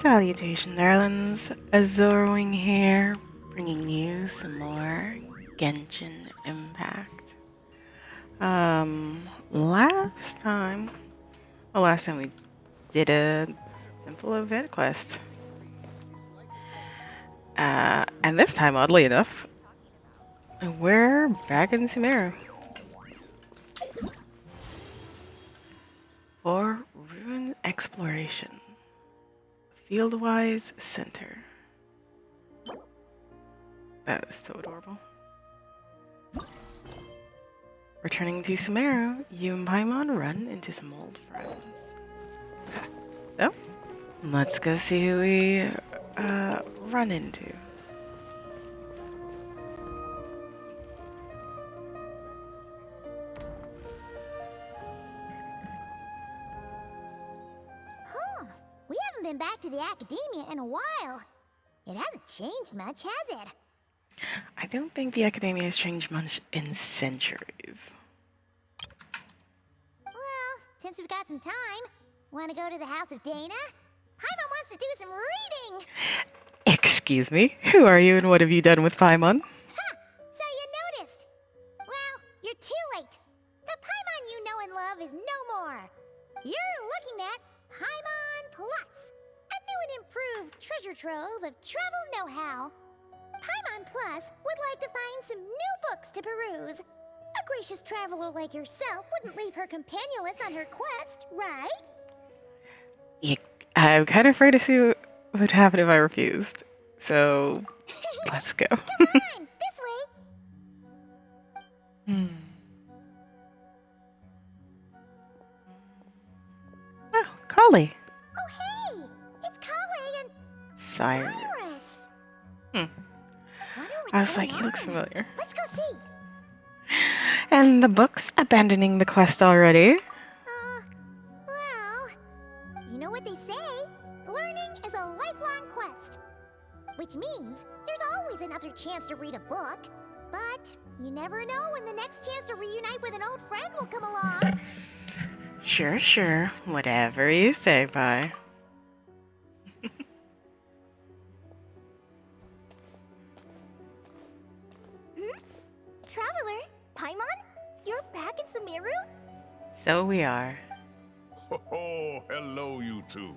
Salutation, darlings. Azorwing here, bringing you some more Genshin Impact. Last time, we did a simple event quest. And this time, oddly enough, we're back in Sumeru for Ruin Exploration. Fieldwise Center. That is so adorable. Returning to Sumeru, you and Paimon run into some old friends. So, let's go see who we run into. Huh. We haven't been back to the academia in a while. It hasn't changed much, has it? I don't think the academia has changed much in centuries. Well, since we've got some time, want to go to the house of Dana? Paimon wants to do some reading! Excuse me, who are you and what have you done with Paimon? Ha! So you noticed! Well, you're too late. The Paimon you know and love is no more. You're looking at Paimon Plus, a new and improved treasure trove of travel know-how. Paimon Plus would like to find some new books to peruse. A gracious traveler like yourself wouldn't leave her companionless on her quest, right? Yeah, I'm kind of afraid to see what would happen if I refused. So, let's go. Come on, this way. Oh, Kali. Oh, hey! It's Kali and Cyrus. Wonder what's I was like, going he looks on. familiar. Let's go see. And the book's abandoning the quest already. Well, you know what they say? Learning is a lifelong quest. Which means there's always another chance to read a book. But you never know when the next chance to reunite with an old friend will come along. Sure. Whatever you say, Pi. Traveler, Paimon? You're back in Sumeru? So we are. Oh, hello, you two.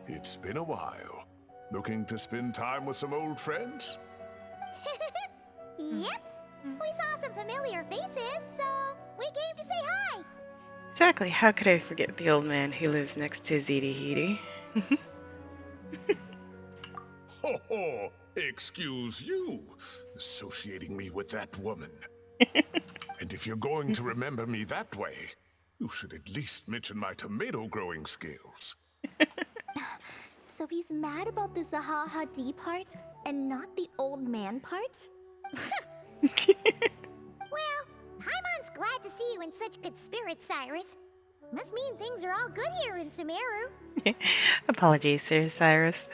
It's been a while. Looking to spend time with some old friends? Yep. We saw some familiar faces, so we came to say hi. Exactly. How could I forget the old man who lives next to Ziti Heedy? Ho ho! Excuse you, associating me with that woman. And if you're going to remember me that way, you should at least mention my tomato growing skills. So he's mad about the Zaha Hadid part and not the old man part? Well, Paimon's glad to see you in such good spirits, Cyrus. Must mean things are all good here in Sumeru. Apologies, Sir Cyrus.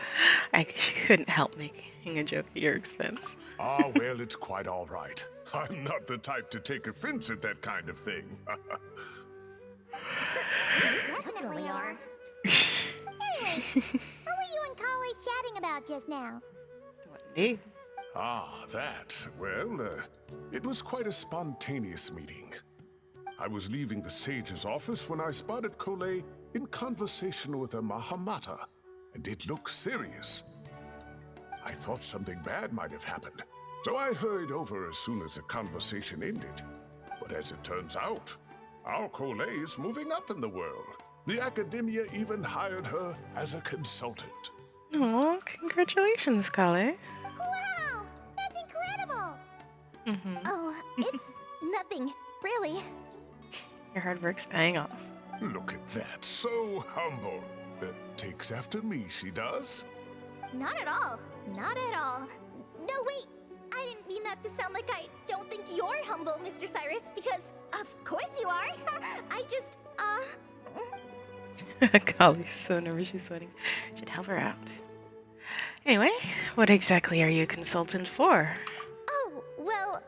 I couldn't help making a joke at your expense. Ah, well, it's quite all right. I'm not the type to take offense at that kind of thing. Definitely are. Anyway, what were you and Kali chatting about just now? What indeed? Ah, that. Well, it was quite a spontaneous meeting. I was leaving the sage's office when I spotted Kole in conversation with a Mahamata, and it looked serious. I thought something bad might have happened, so I hurried over as soon as the conversation ended. But as it turns out, our Kole is moving up in the world. The academia even hired her as a consultant. Oh, congratulations, Kale. Wow, that's incredible. Oh, it's nothing, really. Your hard work's paying off. Look at that, so humble. Takes after me, she does. Not at all. Not at all. No, wait. I didn't mean that to sound like I don't think you're humble, Mr. Cyrus, because of course you are. I just, Kale's so nervous she's sweating. Should help her out. Anyway, what exactly are you a consultant for? Oh, well,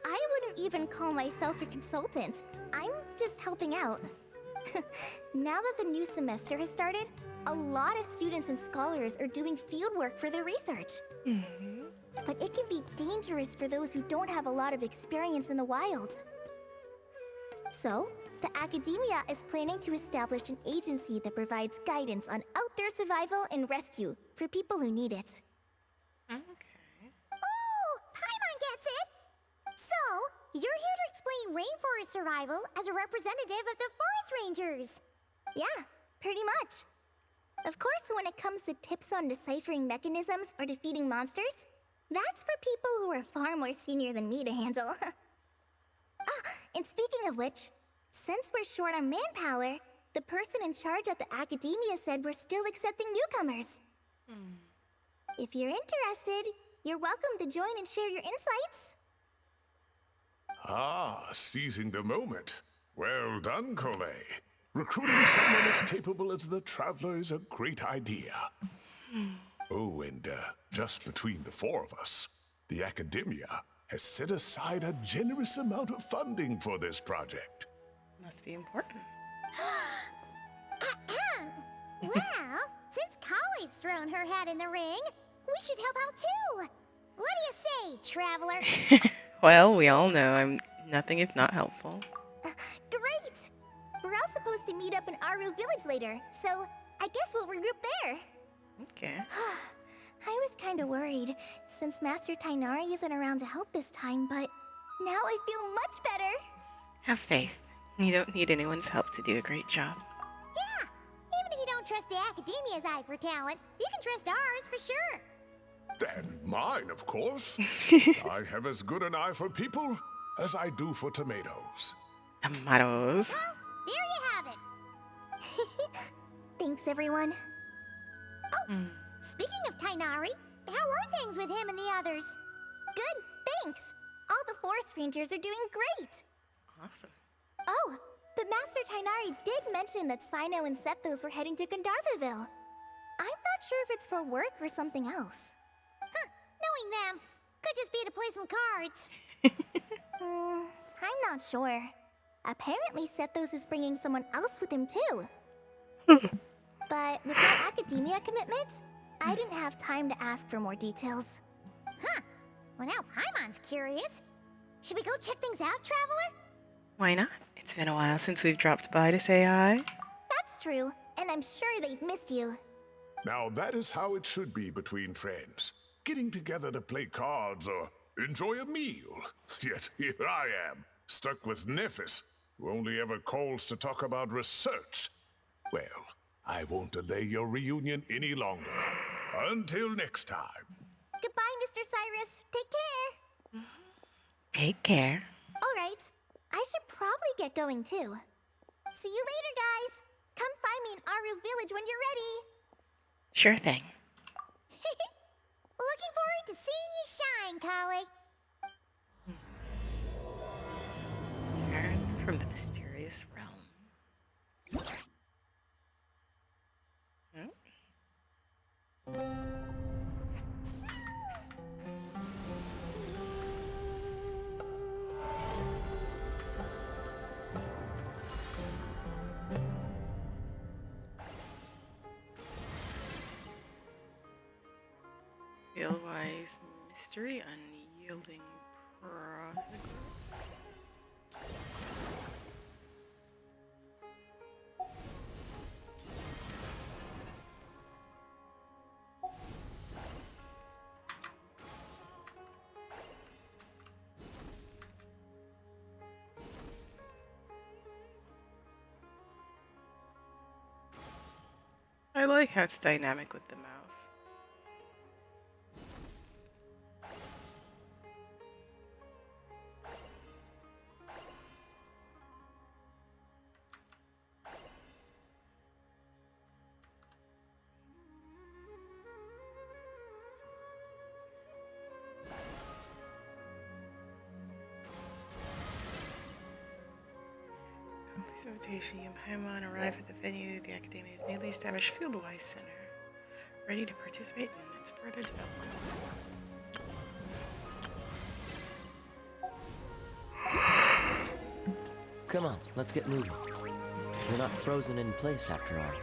I wouldn't even call myself a consultant. I'm just helping out. Now that the new semester has started, A lot of students and scholars are doing fieldwork for their research. But it can be dangerous for those who don't have a lot of experience in the wild. So, the academia is planning to establish an agency that provides guidance on outdoor survival and rescue for people who need it. Okay. Oh, Paimon gets it! So, you're here to explain rainforest survival as a representative of the forest rangers. Yeah, pretty much. Of course, when it comes to tips on deciphering mechanisms or defeating monsters, that's for people who are far more senior than me to handle. And speaking of which, since we're short on manpower, the person in charge at the academia said we're still accepting newcomers. If you're interested, you're welcome to join and share your insights. Ah, seizing the moment. Well done, Cole. Recruiting someone as capable as the Traveler is a great idea. Oh, and just between the four of us, the Academia has set aside a generous amount of funding for this project. Must be important. Well, since Kali's thrown her hat in the ring, we should help out too. What do you say, Traveler? Well, we all know I'm nothing if not helpful. Great! We're all supposed to meet up in Aru Village later, so I guess we'll regroup there. Okay. I was kinda worried, since Master Tainari isn't around to help this time, but now I feel much better. Have faith. You don't need anyone's help to do a great job. Yeah, even if you don't trust the Academia's eye for talent, you can trust ours for sure. And mine, of course. I have as good an eye for people as I do for tomatoes. Tomatoes. Well, there you have it. Thanks, everyone. Speaking of Tainari, how are things with him and the others? Good, thanks. All the forest rangers are doing great. Awesome. Oh, but Master Tainari did mention that Sino and Sethos were heading to Gandharvaville. I'm not sure if it's for work or something else. Huh, knowing them, could just be to play some cards. I'm not sure. Apparently Sethos is bringing someone else with him too. But with my academia commitment, I didn't have time to ask for more details. Huh, well now Paimon's curious. Should we go check things out, Traveler? Why not? It's been a while since we've dropped by to say hi. That's true, and I'm sure they've missed you. Now that is how it should be between friends. Getting together to play cards or enjoy a meal. Yet here I am, stuck with Nephis, who only ever calls to talk about research. Well, I won't delay your reunion any longer. Until next time. Goodbye, Mr. Cyrus. Take care. Take care. All right, I should probably get going too. See you later, guys. Come find me in Aru Village when you're ready. Sure thing. Looking forward to seeing you shine, Kali. Return from the mysterious realm. Fieldwise mystery unyielding progress. I like how it's dynamic with the mouse. Complete invitation. You and Paimon arrive at the venue, the Academia's newly established Fieldwise Center, ready to participate in its further development. Come on, let's get moving. We're not frozen in place after all.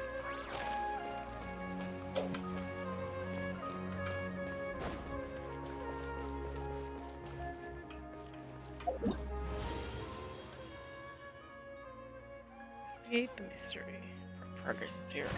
Investigate the mystery. Progress 0.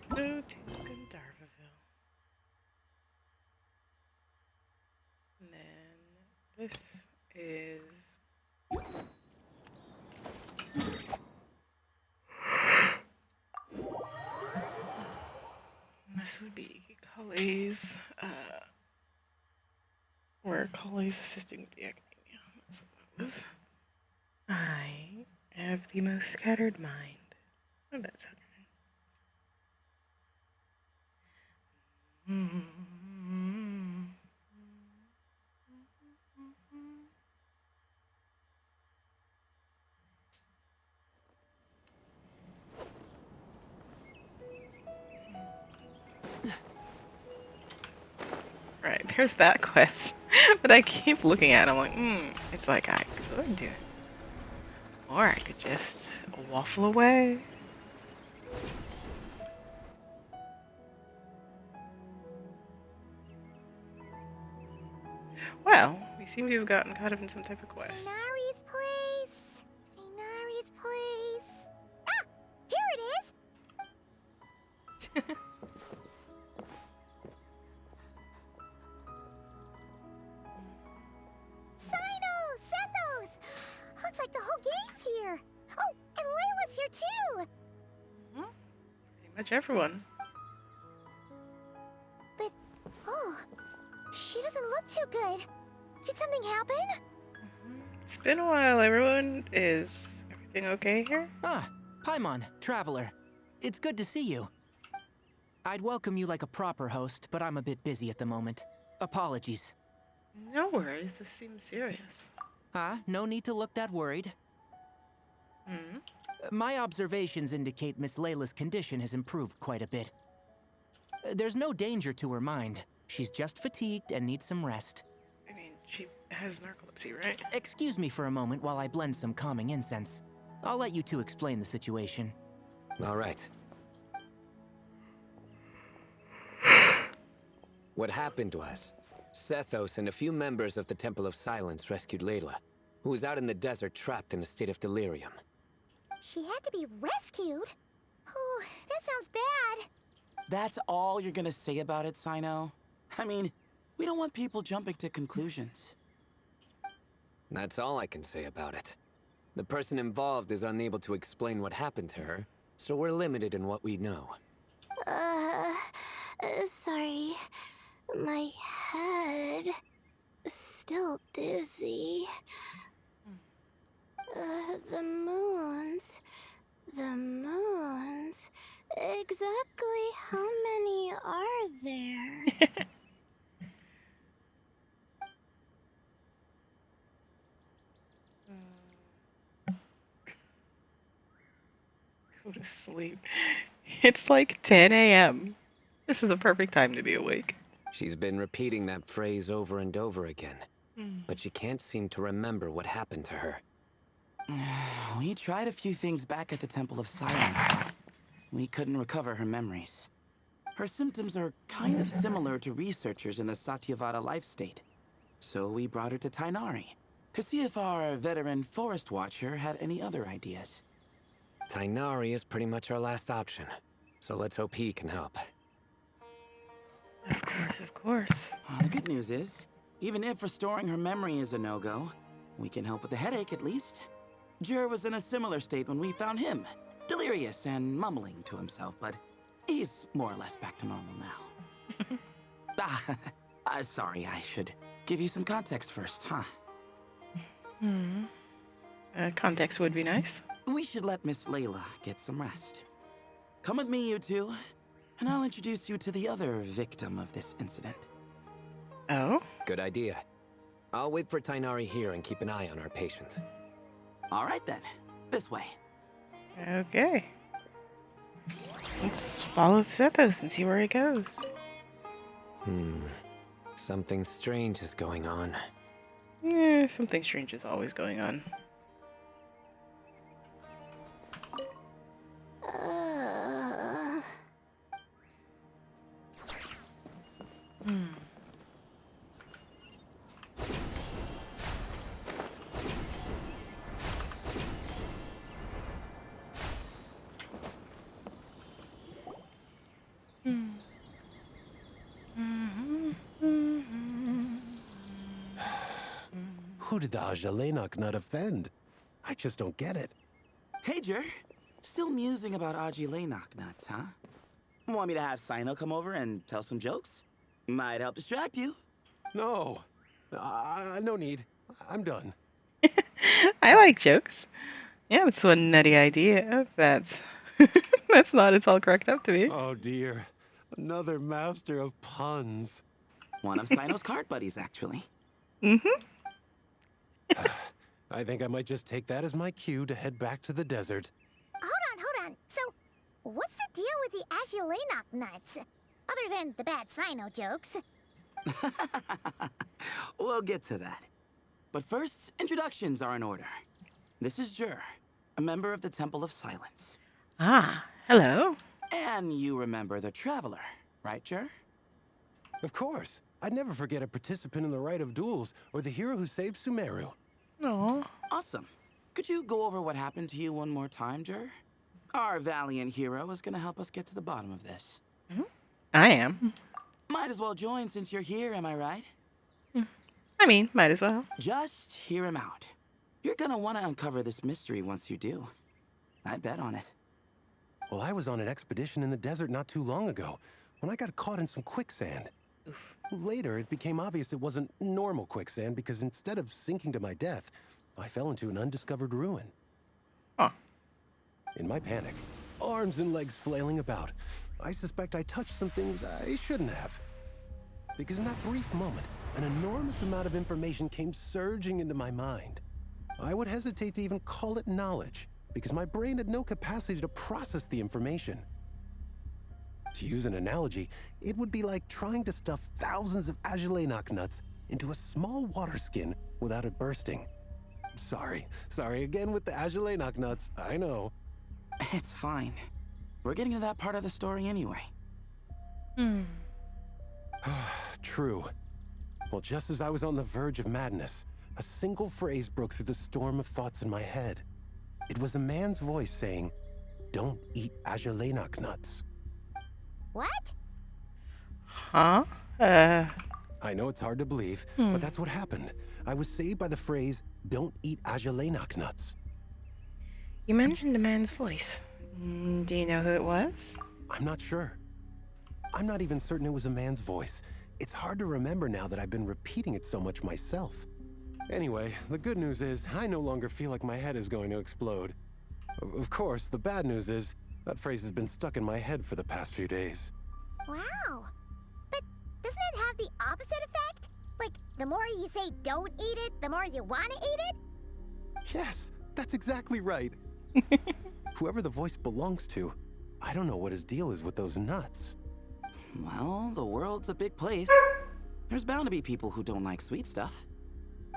Go to Gandharvaville. And then this is... This would be Cully's, where Cully's assisting with the academia. That's what it was. I have the most scattered mind. Oh, that's okay. Right, there's that quest. But I keep looking at it, I'm like, it's like I could do it. Or I could just waffle away. Well, we seem to have gotten caught up in some type of quest. Tighnari's place. Tighnari's place. Ah! Here it is! Sino! Sethos! Looks like the whole gang's here. Oh, and Layla's here too! Pretty much everyone. But, oh, she doesn't look too good. Did something happen? It's been a while, everyone. Is everything okay here? Ah, Paimon, Traveler. It's good to see you. I'd welcome you like a proper host, but I'm a bit busy at the moment. Apologies. No worries, this seems serious. No need to look that worried. My observations indicate Miss Layla's condition has improved quite a bit. There's no danger to her mind. She's just fatigued and needs some rest. I mean, she has narcolepsy, right? Excuse me for a moment while I blend some calming incense. I'll let you two explain the situation. All right. What happened was, Sethos and a few members of the Temple of Silence rescued Layla, who was out in the desert trapped in a state of delirium. She had to be rescued? Oh, that sounds bad. That's all you're gonna say about it, Sino? I mean, we don't want people jumping to conclusions. That's all I can say about it. The person involved is unable to explain what happened to her, so we're limited in what we know. Sorry. My head is still dizzy. The moons. Exactly how many are there? Go to sleep. It's like 10 a.m. This is a perfect time to be awake. She's been repeating that phrase over and over again, but she can't seem to remember what happened to her. We tried a few things back at the Temple of Silence. We couldn't recover her memories. Her symptoms are kind of similar to researchers in the Satyavada life state. So we brought her to Tighnari to see if our veteran forest watcher had any other ideas. Tighnari is pretty much our last option, so let's hope he can help. Of course, of course. The good news is, even if restoring her memory is a no-go, we can help with the headache at least. Jer was in a similar state when we found him, delirious and mumbling to himself, but he's more or less back to normal now. Sorry, I should give you some context first, huh? Context would be nice. We should let Miss Layla get some rest. Come with me, you two, and I'll introduce you to the other victim of this incident. Oh? Good idea. I'll wait for Tainari here and keep an eye on our patient. All right then, this way. Okay. Let's follow Sethos and see where he goes. Something strange is going on. Yeah, something strange is always going on. Who did the Ajalenok not offend? I just don't get it. Hey, Jer. Still musing about Aji nuts, huh? Want me to have Sino come over and tell some jokes? Might help distract you. No. No need. I'm done. I like jokes. Yeah, that's one nutty idea. That's that's not it's all cracked up to be. Oh dear. Another master of puns. One of Sino's card buddies, actually. I think I might just take that as my cue to head back to the desert. Hold on. So, what's the deal with the Agilenok nuts? Other than the bad Sino jokes. We'll get to that. But first, introductions are in order. This is Jer, a member of the Temple of Silence. Ah, hello. And you remember the Traveler, right, Jer? Of course. I'd never forget a participant in the Rite of Duels or the hero who saved Sumeru. Aw. Awesome. Could you go over what happened to you one more time, Jer? Our valiant hero is gonna help us get to the bottom of this. I am. Might as well join since you're here, am I right? I mean, might as well. Just hear him out. You're gonna want to uncover this mystery once you do. I bet on it. Well, I was on an expedition in the desert not too long ago when I got caught in some quicksand. Later, it became obvious it wasn't normal quicksand because instead of sinking to my death, I fell into an undiscovered ruin. Huh. In my panic, arms and legs flailing about, I suspect I touched some things I shouldn't have. Because in that brief moment, an enormous amount of information came surging into my mind. I would hesitate to even call it knowledge, because my brain had no capacity to process the information. To use an analogy, it would be like trying to stuff thousands of Agilenok nuts into a small water skin without it bursting. Sorry again with the Agilenok nuts, I know. It's fine. We're getting to that part of the story anyway. True. Well, just as I was on the verge of madness, a single phrase broke through the storm of thoughts in my head. It was a man's voice saying, "Don't eat Agilenok nuts." What? Huh? I know it's hard to believe, but that's what happened. I was saved by the phrase, "Don't eat Agilenok nuts." You mentioned a man's voice. Do you know who it was? I'm not sure. I'm not even certain it was a man's voice. It's hard to remember now that I've been repeating it so much myself. Anyway, the good news is I no longer feel like my head is going to explode. Of course, the bad news is that phrase has been stuck in my head for the past few days. Wow. But doesn't it have the opposite effect? Like, the more you say don't eat it, the more you want to eat it? Yes, that's exactly right. Whoever the voice belongs to, I don't know what his deal is with those nuts. Well, the world's a big place. There's bound to be people who don't like sweet stuff.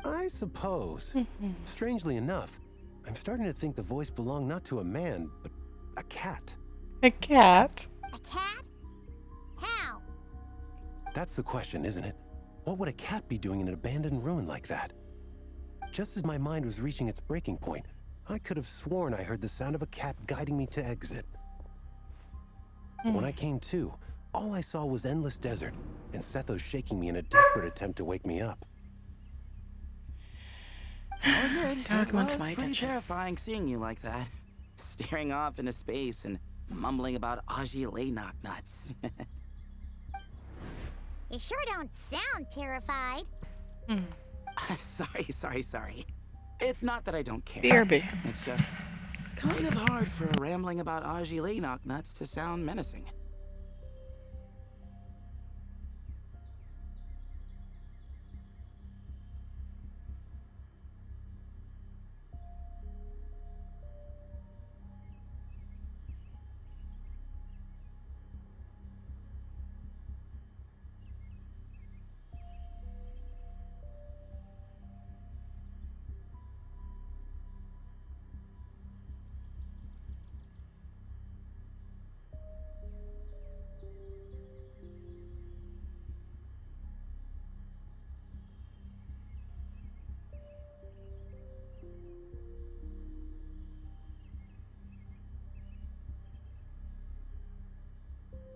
I suppose. Strangely enough, I'm starting to think the voice belonged not to a man, but a cat. A cat? A cat? How? That's the question, isn't it? What would a cat be doing in an abandoned ruin like that? Just as my mind was reaching its breaking point, I could have sworn I heard the sound of a cat guiding me to exit. When I came to, all I saw was endless desert, and Sethos shaking me in a desperate attempt to wake me up. Dog wants It was my pretty attention. terrifying seeing you like that. Staring off into space and mumbling about Agilenok nuts. You sure don't sound terrified. Sorry. It's not that I don't care. BRB. It's just, Kind of hard for rambling about Ajile knocknuts to sound menacing.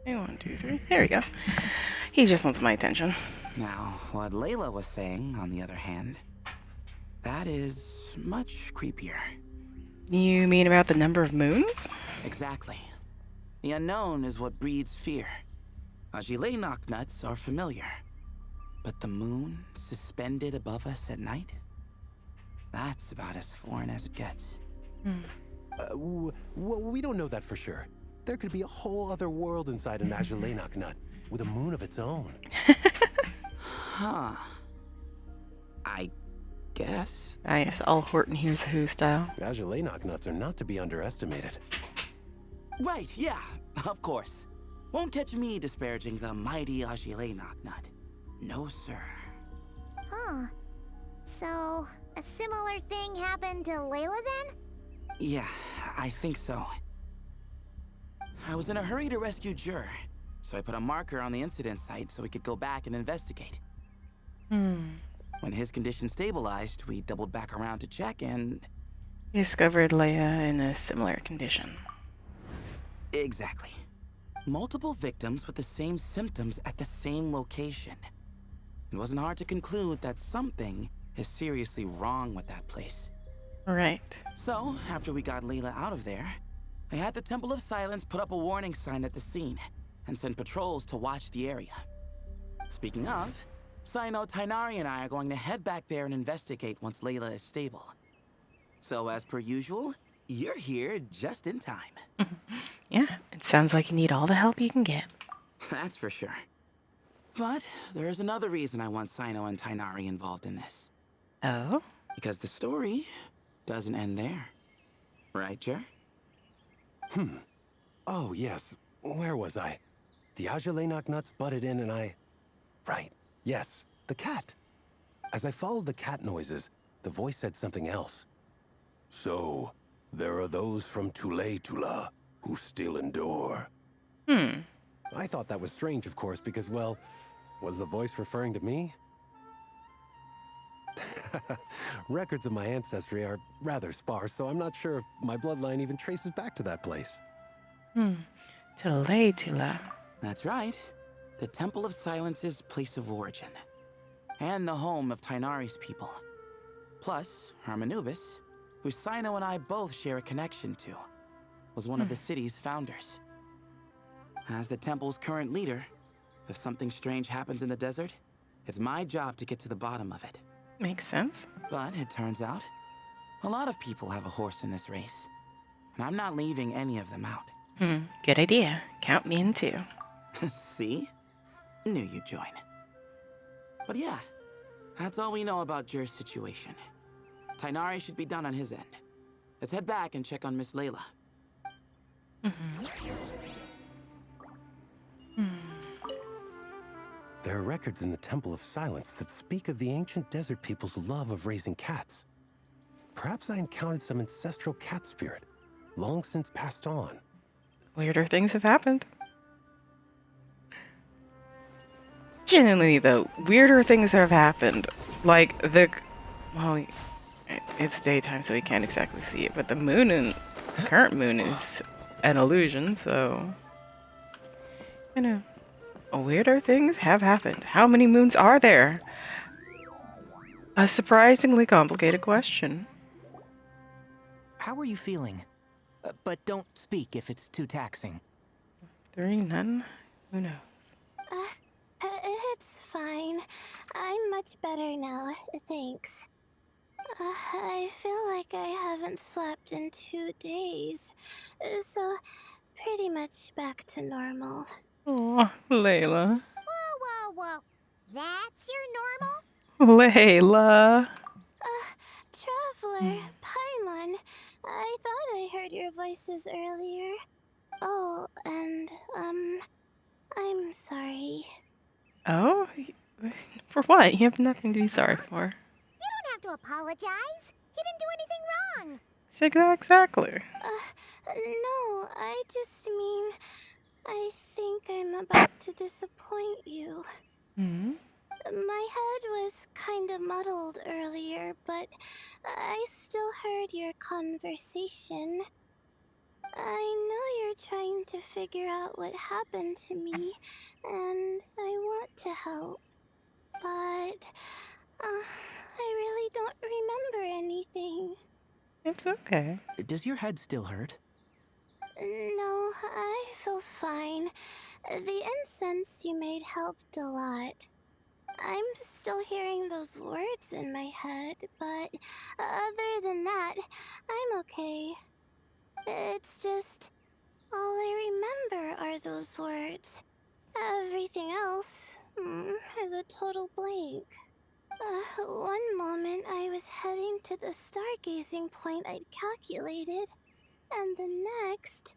Okay, 1, 2, 3. There we go. He just wants my attention. Now, what Layla was saying, on the other hand, that is much creepier. You mean about the number of moons? Exactly. The unknown is what breeds fear. Ajile knocknuts are familiar. But the moon suspended above us at night? That's about as foreign as it gets. Well, we don't know that for sure. There could be a whole other world inside an Azulenok nut with a moon of its own. Huh. I guess. Ah, yes, all Horton Hears a Who style. Azulenok nuts are not to be underestimated. Right, yeah, of course. Won't catch me disparaging the mighty Ajile knocknut. No, sir. Huh. So, a similar thing happened to Layla then? Yeah, I think so. I was in a hurry to rescue Jur, so I put a marker on the incident site so we could go back and investigate. When his condition stabilized, we doubled back around to check and... You discovered Leia in a similar condition. Exactly. Multiple victims with the same symptoms at the same location. It wasn't hard to conclude that something is seriously wrong with that place. Right. So, after we got Layla out of there, I had the Temple of Silence put up a warning sign at the scene and send patrols to watch the area. Speaking of, Sino, Tainari, and I are going to head back there and investigate once Layla is stable. So, as per usual, you're here just in time. Yeah, it sounds like you need all the help you can get. That's for sure. But there is another reason I want Sino and Tainari involved in this. Oh? Because the story doesn't end there. Right, Jer? Oh, yes. Where was I? The Azulenok nuts butted in and I... Right. Yes. The cat. As I followed the cat noises, the voice said something else. So, there are those from Tula who still endure. I thought that was strange, of course, because, well, was the voice referring to me? Records of my ancestry are rather sparse, so I'm not sure if my bloodline even traces back to that place. Tula. That's right. The Temple of Silence's place of origin. And the home of Tainari's people. Plus, Hermanubis, who Sino and I both share a connection to, was one of the city's founders. As the temple's current leader, if something strange happens in the desert, it's my job to get to the bottom of it. Makes sense. But it turns out, a lot of people have a horse in this race. And I'm not leaving any of them out. Good idea. Count me in too. See? Knew you'd join. But yeah, that's all we know about Jur's situation. Tainari should be done on his end. Let's head back and check on Miss Layla. There are records in the Temple of Silence that speak of the ancient desert people's love of raising cats. Perhaps I encountered some ancestral cat spirit, long since passed on. Weirder things have happened. Genuinely, though, weirder things have happened. Like well, it's daytime, so we can't exactly see it, but the moon and the current moon is an illusion, so you know, weirder things have happened. How many moons are there? A surprisingly complicated question. How are you feeling? But don't speak if it's too taxing. 3, none. Who knows? It's fine. I'm much better now, thanks. I feel like I haven't slept in 2 days, so pretty much back to normal. Oh, Layla. Whoa, whoa, whoa. That's your normal? Layla. Traveler, Paimon, I thought I heard your voices earlier. Oh, and, I'm sorry. Oh? For what? You have nothing to be sorry for. You don't have to apologize. He didn't do anything wrong. Exactly. No, I just mean, I think I'm about to disappoint you. Hmm? My head was kinda muddled earlier, but I still heard your conversation. I know you're trying to figure out what happened to me, and I want to help, but I really don't remember anything. It's okay. Does your head still hurt? No, I feel fine. The incense you made helped a lot. I'm still hearing those words in my head, but other than that, I'm okay. It's just all I remember are those words. Everything else is a total blank. One moment I was heading to the stargazing point I'd calculated, and the next,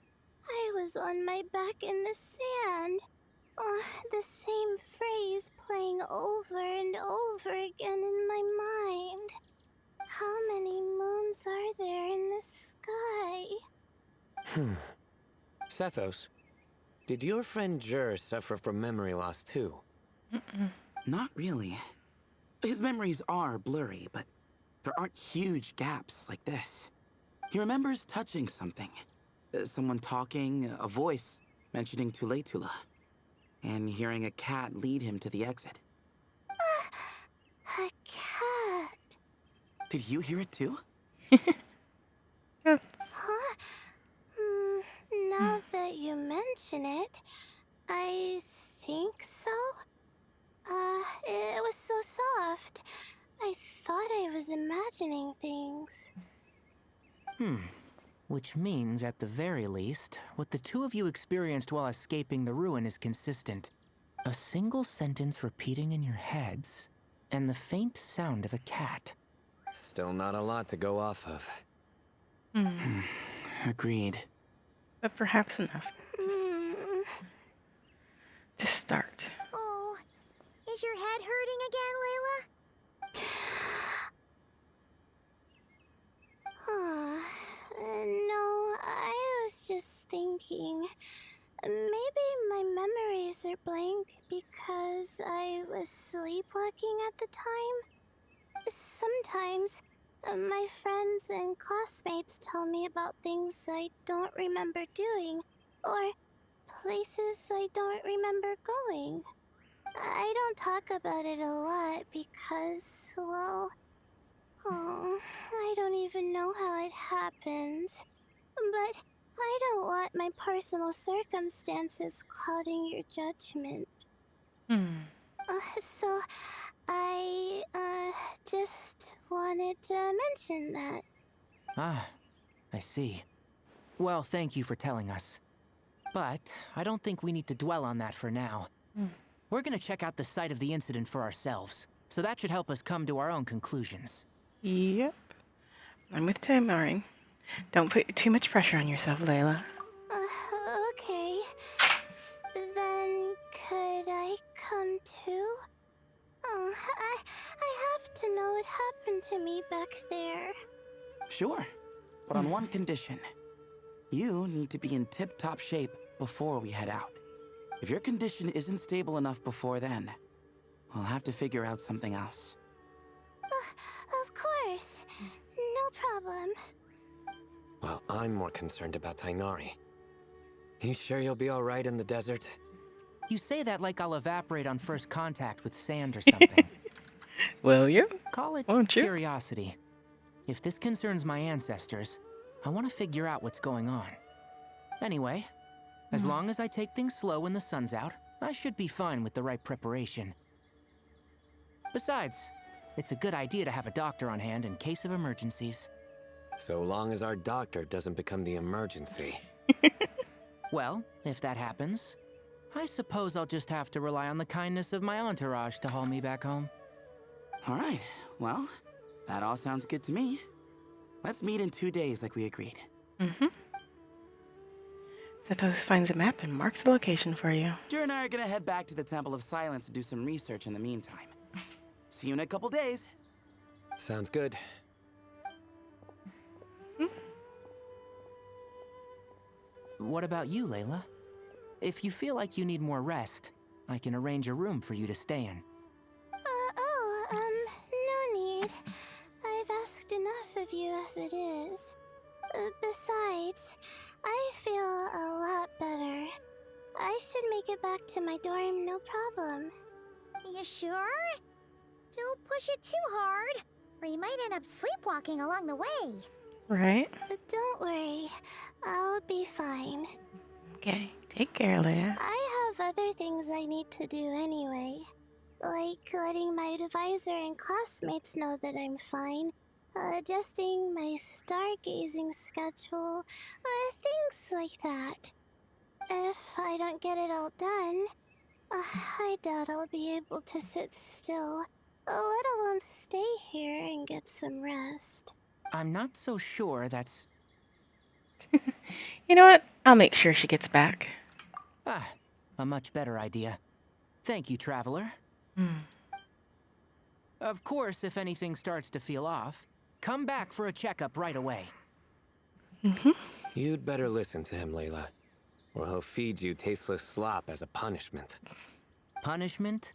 I was on my back in the sand. The same phrase playing over and over again in my mind. How many moons are there in the sky? Sethos, did your friend Jur suffer from memory loss too? Not really. His memories are blurry, but there aren't huge gaps like this. He remembers touching something. Someone talking, a voice mentioning Tuletula, and hearing a cat lead him to the exit. A cat. Did you hear it too? Yes. Huh? Now that you mention it, I think so. It was so soft. I thought I was imagining things. Which means, at the very least, what the two of you experienced while escaping the ruin is consistent. A single sentence repeating in your heads, and the faint sound of a cat. Still not a lot to go off of. Agreed. But perhaps enough Hmm. to start. Oh, is your head hurting again, Layla? No, I was just thinking. Maybe my memories are blank because I was sleepwalking at the time. Sometimes, my friends and classmates tell me about things I don't remember doing, or places I don't remember going. I don't talk about it a lot because, well, I don't even know how it happened. But I don't want my personal circumstances clouding your judgment. So I, just wanted to mention that. Ah, I see. Well, thank you for telling us. But I don't think we need to dwell on that for now. We're gonna check out the site of the incident for ourselves, so that should help us come to our own conclusions. Yep. I'm with Tamarin. Don't put too much pressure on yourself, Layla. Okay. Then could I come too? I have to know what happened to me back there. Sure, but on one condition. You need to be in tip-top shape before we head out. If your condition isn't stable enough before then, we'll have to figure out something else. Of course. No problem. Well, I'm more concerned about Tainari. You sure you'll be alright in the desert? You say that like I'll evaporate on first contact with sand or something. Will you? Call it Won't you? curiosity. If this concerns my ancestors, I want to figure out what's going on. Anyway, as long as I take things slow when the sun's out, I should be fine with the right preparation. Besides, it's a good idea to have a doctor on hand in case of emergencies. So long as our doctor doesn't become the emergency. Well, if that happens, I suppose I'll just have to rely on the kindness of my entourage to haul me back home. All right, well, that all sounds good to me. Let's meet in 2 days like we agreed. Mm-hmm. Zethos finds a map and marks the location for you. Jer and I are gonna head back to the Temple of Silence to do some research in the meantime. See you in a couple days. Sounds good. What about you, Layla? If you feel like you need more rest, I can arrange a room for you to stay in. No need. I've asked enough of you as it is. Besides, I feel a lot better. I should make it back to my dorm, no problem. You sure? Don't push it too hard, or you might end up sleepwalking along the way. Right? Don't worry, I'll be fine. Okay. Take care, Leia. I have other things I need to do anyway. Like letting my advisor and classmates know that I'm fine. Adjusting my stargazing schedule. Things like that. If I don't get it all done, I doubt I'll be able to sit still, let alone stay here and get some rest. I'm not so sure that's... You know what? I'll make sure she gets back. a much better idea. Thank you, Traveler. Of course, if anything starts to feel off, come back for a checkup right away. You'd better listen to him, Layla, or he'll feed you tasteless slop as a punishment. Punishment?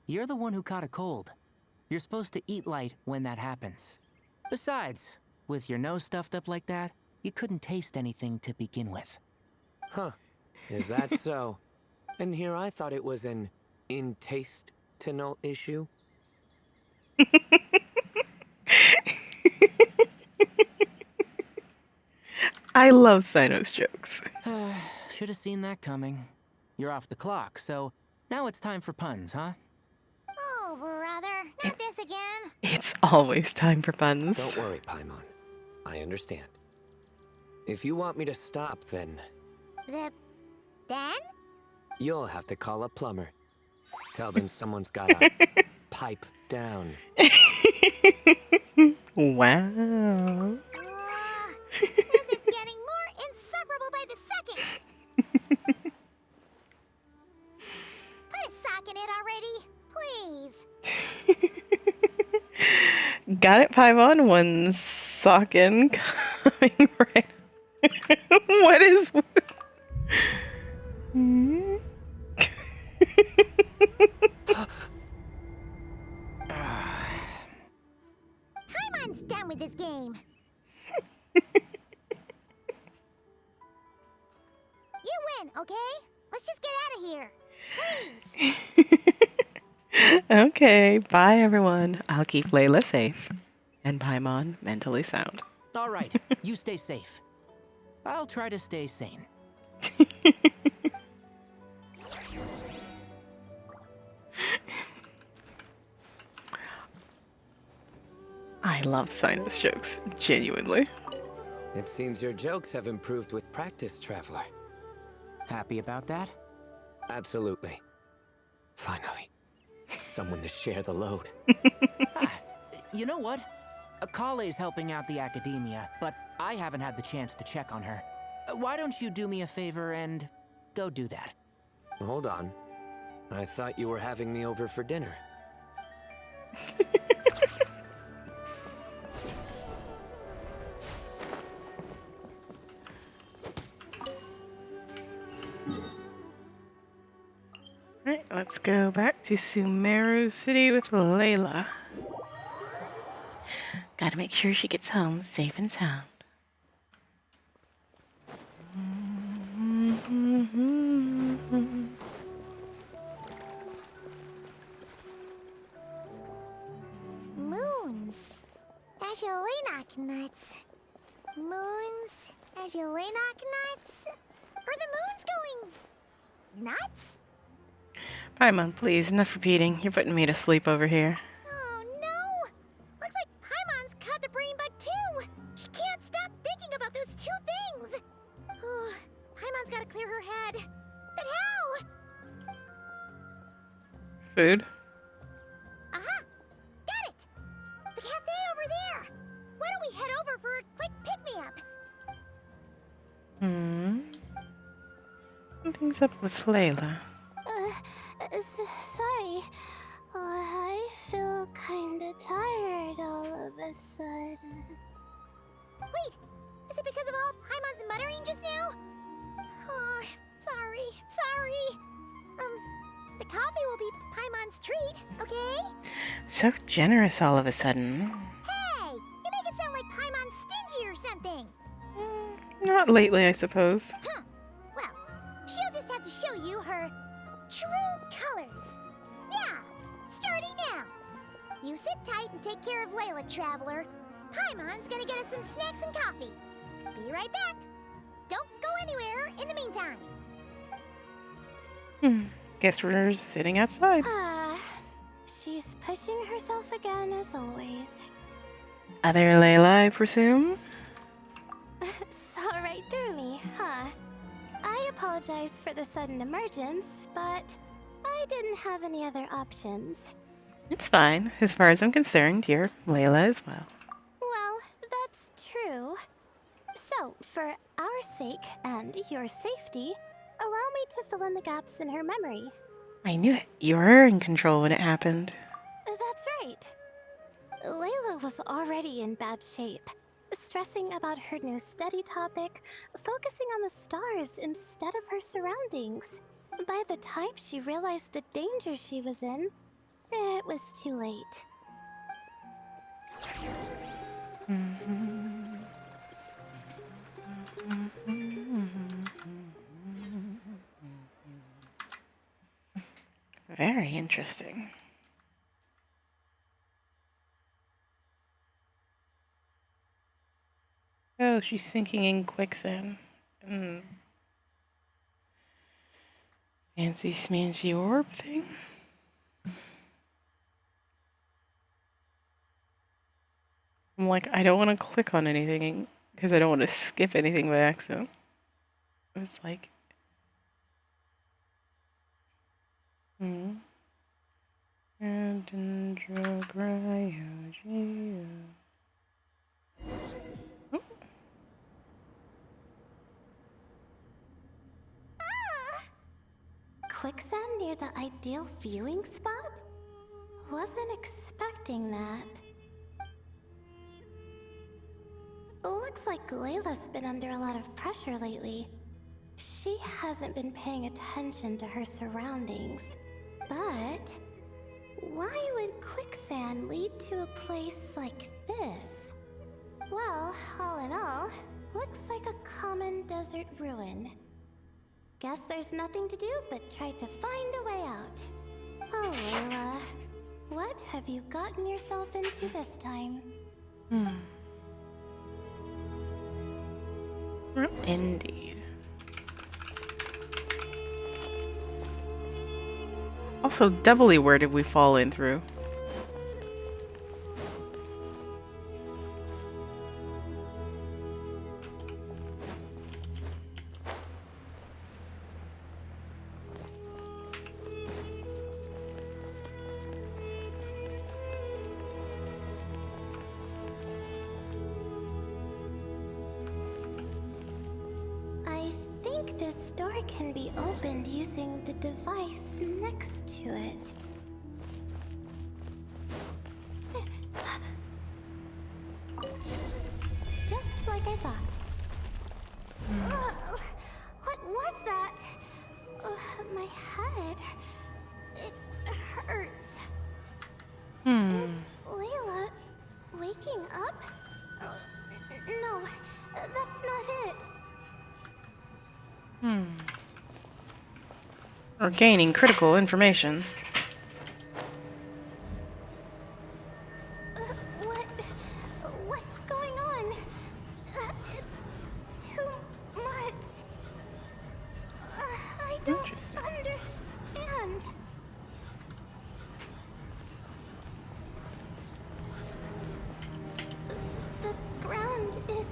You're the one who caught a cold. You're supposed to eat light when that happens. Besides, with your nose stuffed up like that, you couldn't taste anything to begin with. Huh. Is that so? And here I thought it was an in-taste-to-no issue. I love Sino's jokes. Should have seen that coming. You're off the clock, so now it's time for puns, huh? Oh, brother, not this again. It's always time for puns. Don't worry, Paimon. I understand. If you want me to stop, then Then? you'll have to call a plumber. Tell them someone's gotta pipe down. Wow. This is getting more insufferable by the second. Put a sock in it already, please. Got it, Paimon. One sock-in coming right. What is... Paimon's done with this game. You win, okay? Let's just get out of here. Please. Okay, bye everyone. I'll keep Layla safe. And Paimon mentally sound. All right, you stay safe. I'll try to stay sane. I love Sino's jokes, genuinely. It seems your jokes have improved with practice, Traveler. Happy about that? Absolutely. Finally. Someone to share the load. You know what? Kale's helping out the academia, but I haven't had the chance to check on her. Why don't you do me a favor and go do that? Hold on. I thought you were having me over for dinner. Alright, let's go back to Sumeru City with Layla. Gotta make sure she gets home safe and sound. Moons. Azulenak nuts. Moons. Azulenak nuts. Are the moons going nuts? Paimon, please, enough repeating. You're putting me to sleep over here. Oh no! stop thinking about those two things! Oh, Paimon's gotta clear her head. But how? Food. Aha! Got it! The cafe over there! Why don't we head over for a quick pick-me-up? Something's up with Layla. Sorry. I feel kinda tired all of a sudden. Wait! Is it because of all Paimon's muttering just now? Oh, sorry. The coffee will be Paimon's treat, okay? So generous all of a sudden. Hey! You make it sound like Paimon's stingy or something! Not lately, I suppose. Huh. Well, she'll just have to show you her true colors. Yeah, starting now. You sit tight and take care of Layla, Traveler. Paimon's gonna get us some snacks and coffee. Be right back. Don't go anywhere in the meantime. Guess we're sitting outside. She's pushing herself again as always. Other Layla, I presume? Saw right through me, huh? I apologize for the sudden emergence, but I didn't have any other options. It's fine. As far as I'm concerned, you're Layla as well. Well, that's true. So, for our sake and your safety, allow me to fill in the gaps in her memory. I knew it. You were in control when it happened. That's right. Layla was already in bad shape, stressing about her new study topic, focusing on the stars instead of her surroundings. By the time she realized the danger she was in, it was too late. Very interesting. Oh, she's sinking in quicksand. Fancy smancy orb thing. I'm like, I don't want to click on anything because I don't want to skip anything by accident. It's like, Quicksand near the ideal viewing spot? Wasn't expecting that. Looks like Layla's been under a lot of pressure lately. She hasn't been paying attention to her surroundings. But why would quicksand lead to a place like this? Well, all in all, looks like a common desert ruin. Guess there's nothing to do but try to find a way out. Oh, Layla, what have you gotten yourself into this time? Indeed. Also, doubly where did we fall in through? I think this door can be opened using the device next to it. Just like I thought. What was that? My head. It hurts. Is Layla waking up? No, that's not it. We're gaining critical information. What's going on? It's too much. I don't Interesting. understand. The ground is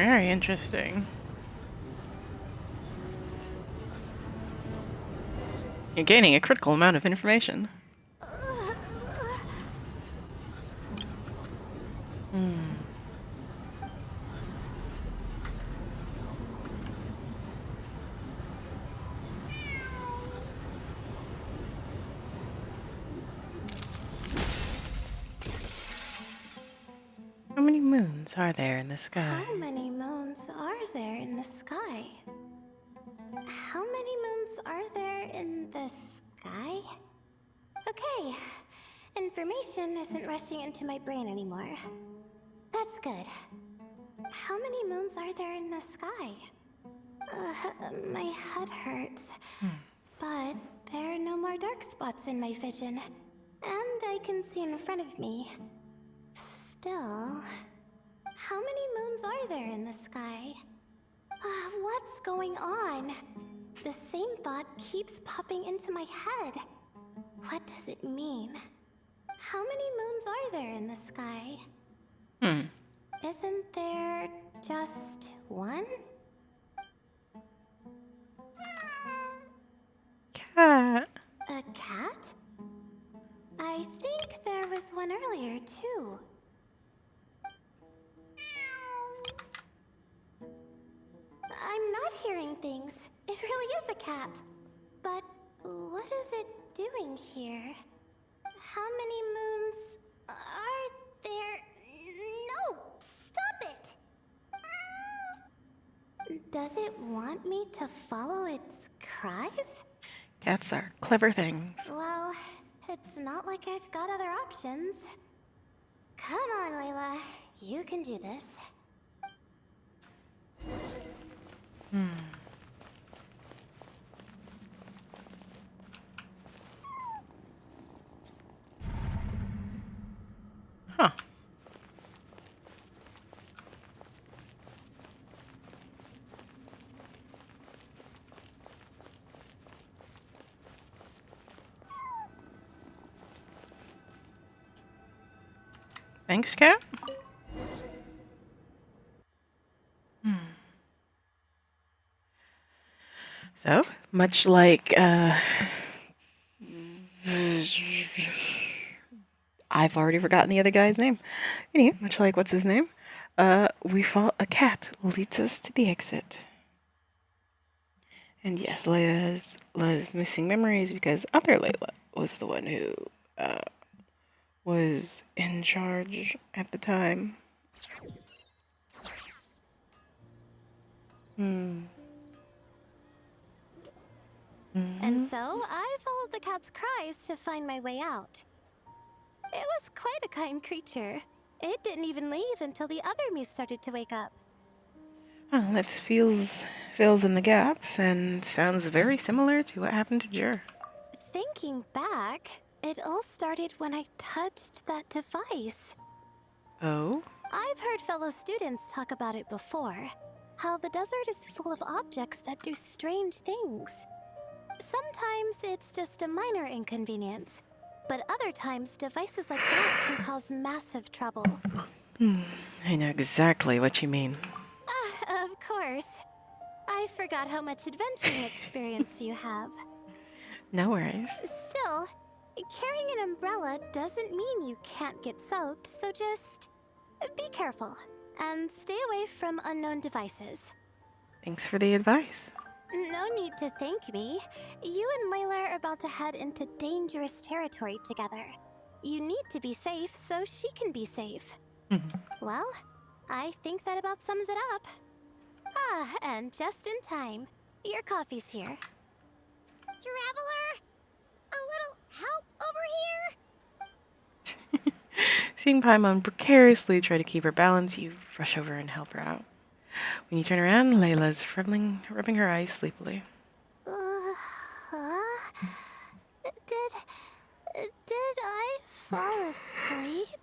Very interesting. You're gaining a critical amount of information. How many moons are there in the sky? How many moons are there in the sky? How many moons are there in the sky? Okay, information isn't rushing into my brain anymore. That's good. How many moons are there in the sky? My head hurts. But there are no more dark spots in my vision. And I can see in front of me. Still, how many moons are there in the sky? What's going on? The same thought keeps popping into my head. What does it mean? How many moons are there in the sky? Isn't there just one? Cat. A cat? I think there was one earlier, too. I'm not hearing things. It really is a cat. But what is it doing here? How many moons are there? No! Stop it! Does it want me to follow its cries? Cats are clever things. Well, it's not like I've got other options. Come on, Layla. You can do this. Huh. Thanks, Cat. So, much like, I've already forgotten the other guy's name. Anyway, much like, what's his name? We fought a cat leads us to the exit. And yes, Layla's missing memories because other Layla was the one who, was in charge at the time. And so, I followed the cat's cries to find my way out. It was quite a kind creature. It didn't even leave until the other me started to wake up. Well, that fills in the gaps and sounds very similar to what happened to Jer. Thinking back, it all started when I touched that device. Oh? I've heard fellow students talk about it before. How the desert is full of objects that do strange things. Sometimes it's just a minor inconvenience, but other times devices like that can cause massive trouble. I know exactly what you mean. Of course. I forgot how much adventuring experience you have. No worries. Still, carrying an umbrella doesn't mean you can't get soaked, so just be careful and stay away from unknown devices. Thanks for the advice. No need to thank me. You and Layla are about to head into dangerous territory together. You need to be safe so she can be safe. Well, I think that about sums it up. And just in time. Your coffee's here. Traveler, a little help over here? Seeing Paimon precariously try to keep her balance, you rush over and help her out. When you turn around, Layla's rubbing her eyes sleepily. Did I fall asleep?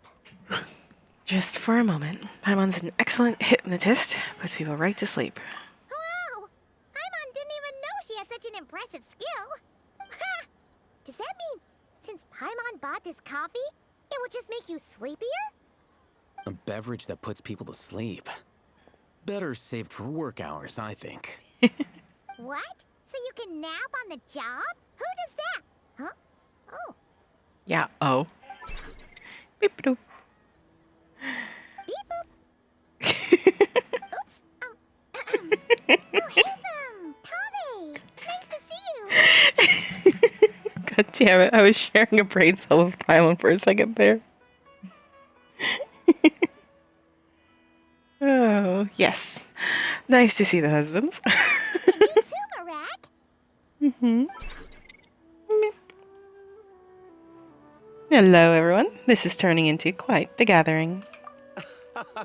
Just for a moment. Paimon's an excellent hypnotist, puts people right to sleep. Wow! Paimon didn't even know she had such an impressive skill. Ha! Does that mean since Paimon bought this coffee, it would just make you sleepier? A beverage that puts people to sleep. Better saved for work hours, I think. What? So you can nap on the job? Who does that? Huh? Oh, Yeah, oh. Beep doop. beep boop. Oops. Oh, hey, Tommy. Nice to see you. God damn it, I was sharing a brain cell with Pylon for a second there. Oh, yes. Nice to see the husbands. And you too, Marak. Mm-hmm. Hello, everyone. This is turning into quite the gathering.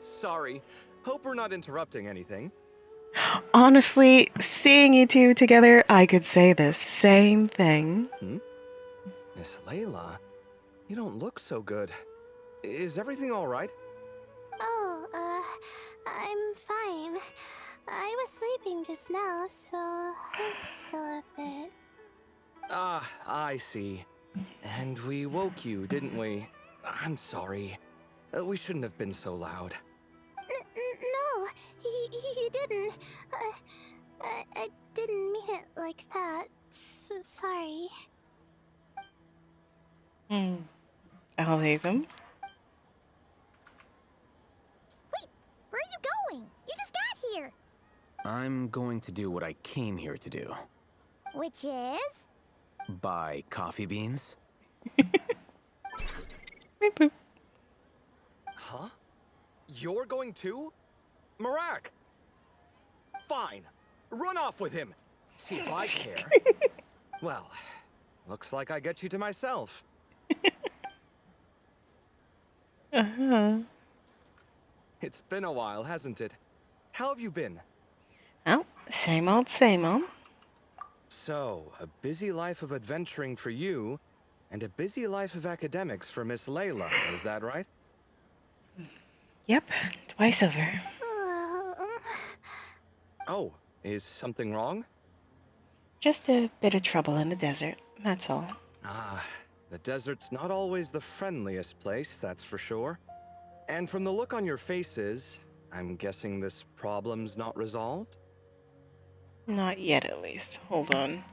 Sorry. Hope we're not interrupting anything. Honestly, seeing you two together, I could say the same thing. Miss Layla, you don't look so good. Is everything all right? Oh, I'm fine. I was sleeping just now, so I'm still a bit. Ah, I see. And we woke you, didn't we? I'm sorry. We shouldn't have been so loud. No, you didn't. I didn't mean it like that. Sorry. I'll leave them. Wait, where are you going? You just got here. I'm going to do what I came here to do. Which is? Buy coffee beans. Beep boop. Huh? You're going too? Marak! Fine. Run off with him. See if I care. Well, looks like I get you to myself. Uh-huh. It's been a while, hasn't it? How have you been? Well, same old, same old. So, a busy life of adventuring for you, and a busy life of academics for Miss Layla, is that right? Yep, twice over. Oh, is something wrong? Just a bit of trouble in the desert, that's all. Ah, the desert's not always the friendliest place, that's for sure. And from the look on your faces, I'm guessing this problem's not resolved? Not yet, at least. Hold on.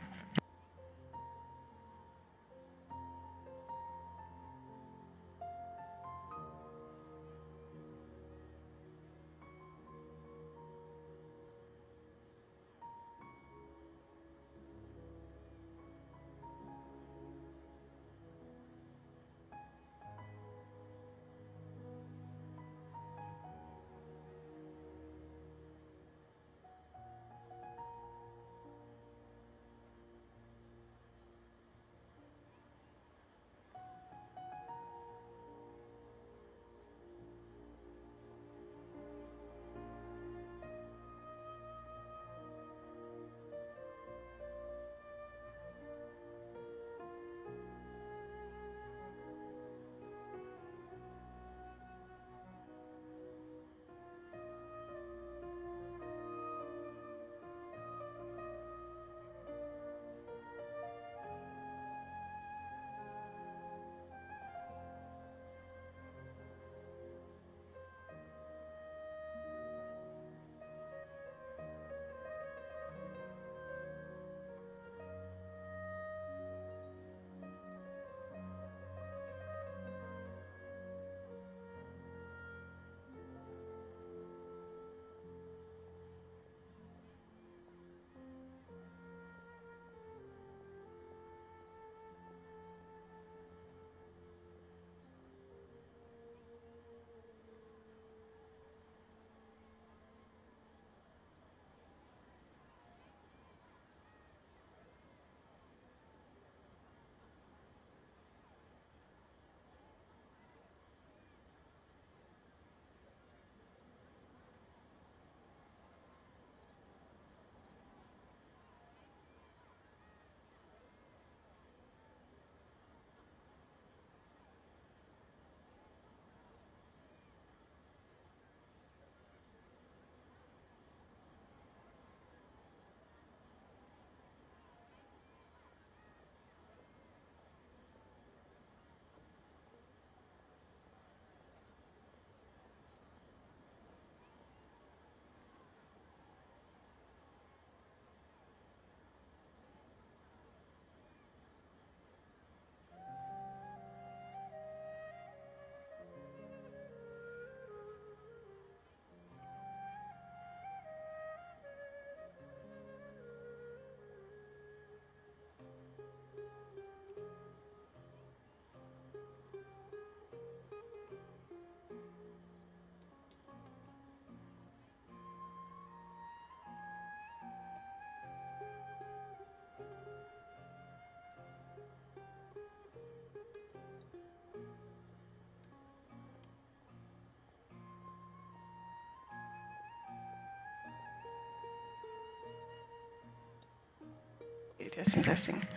Testing, testing.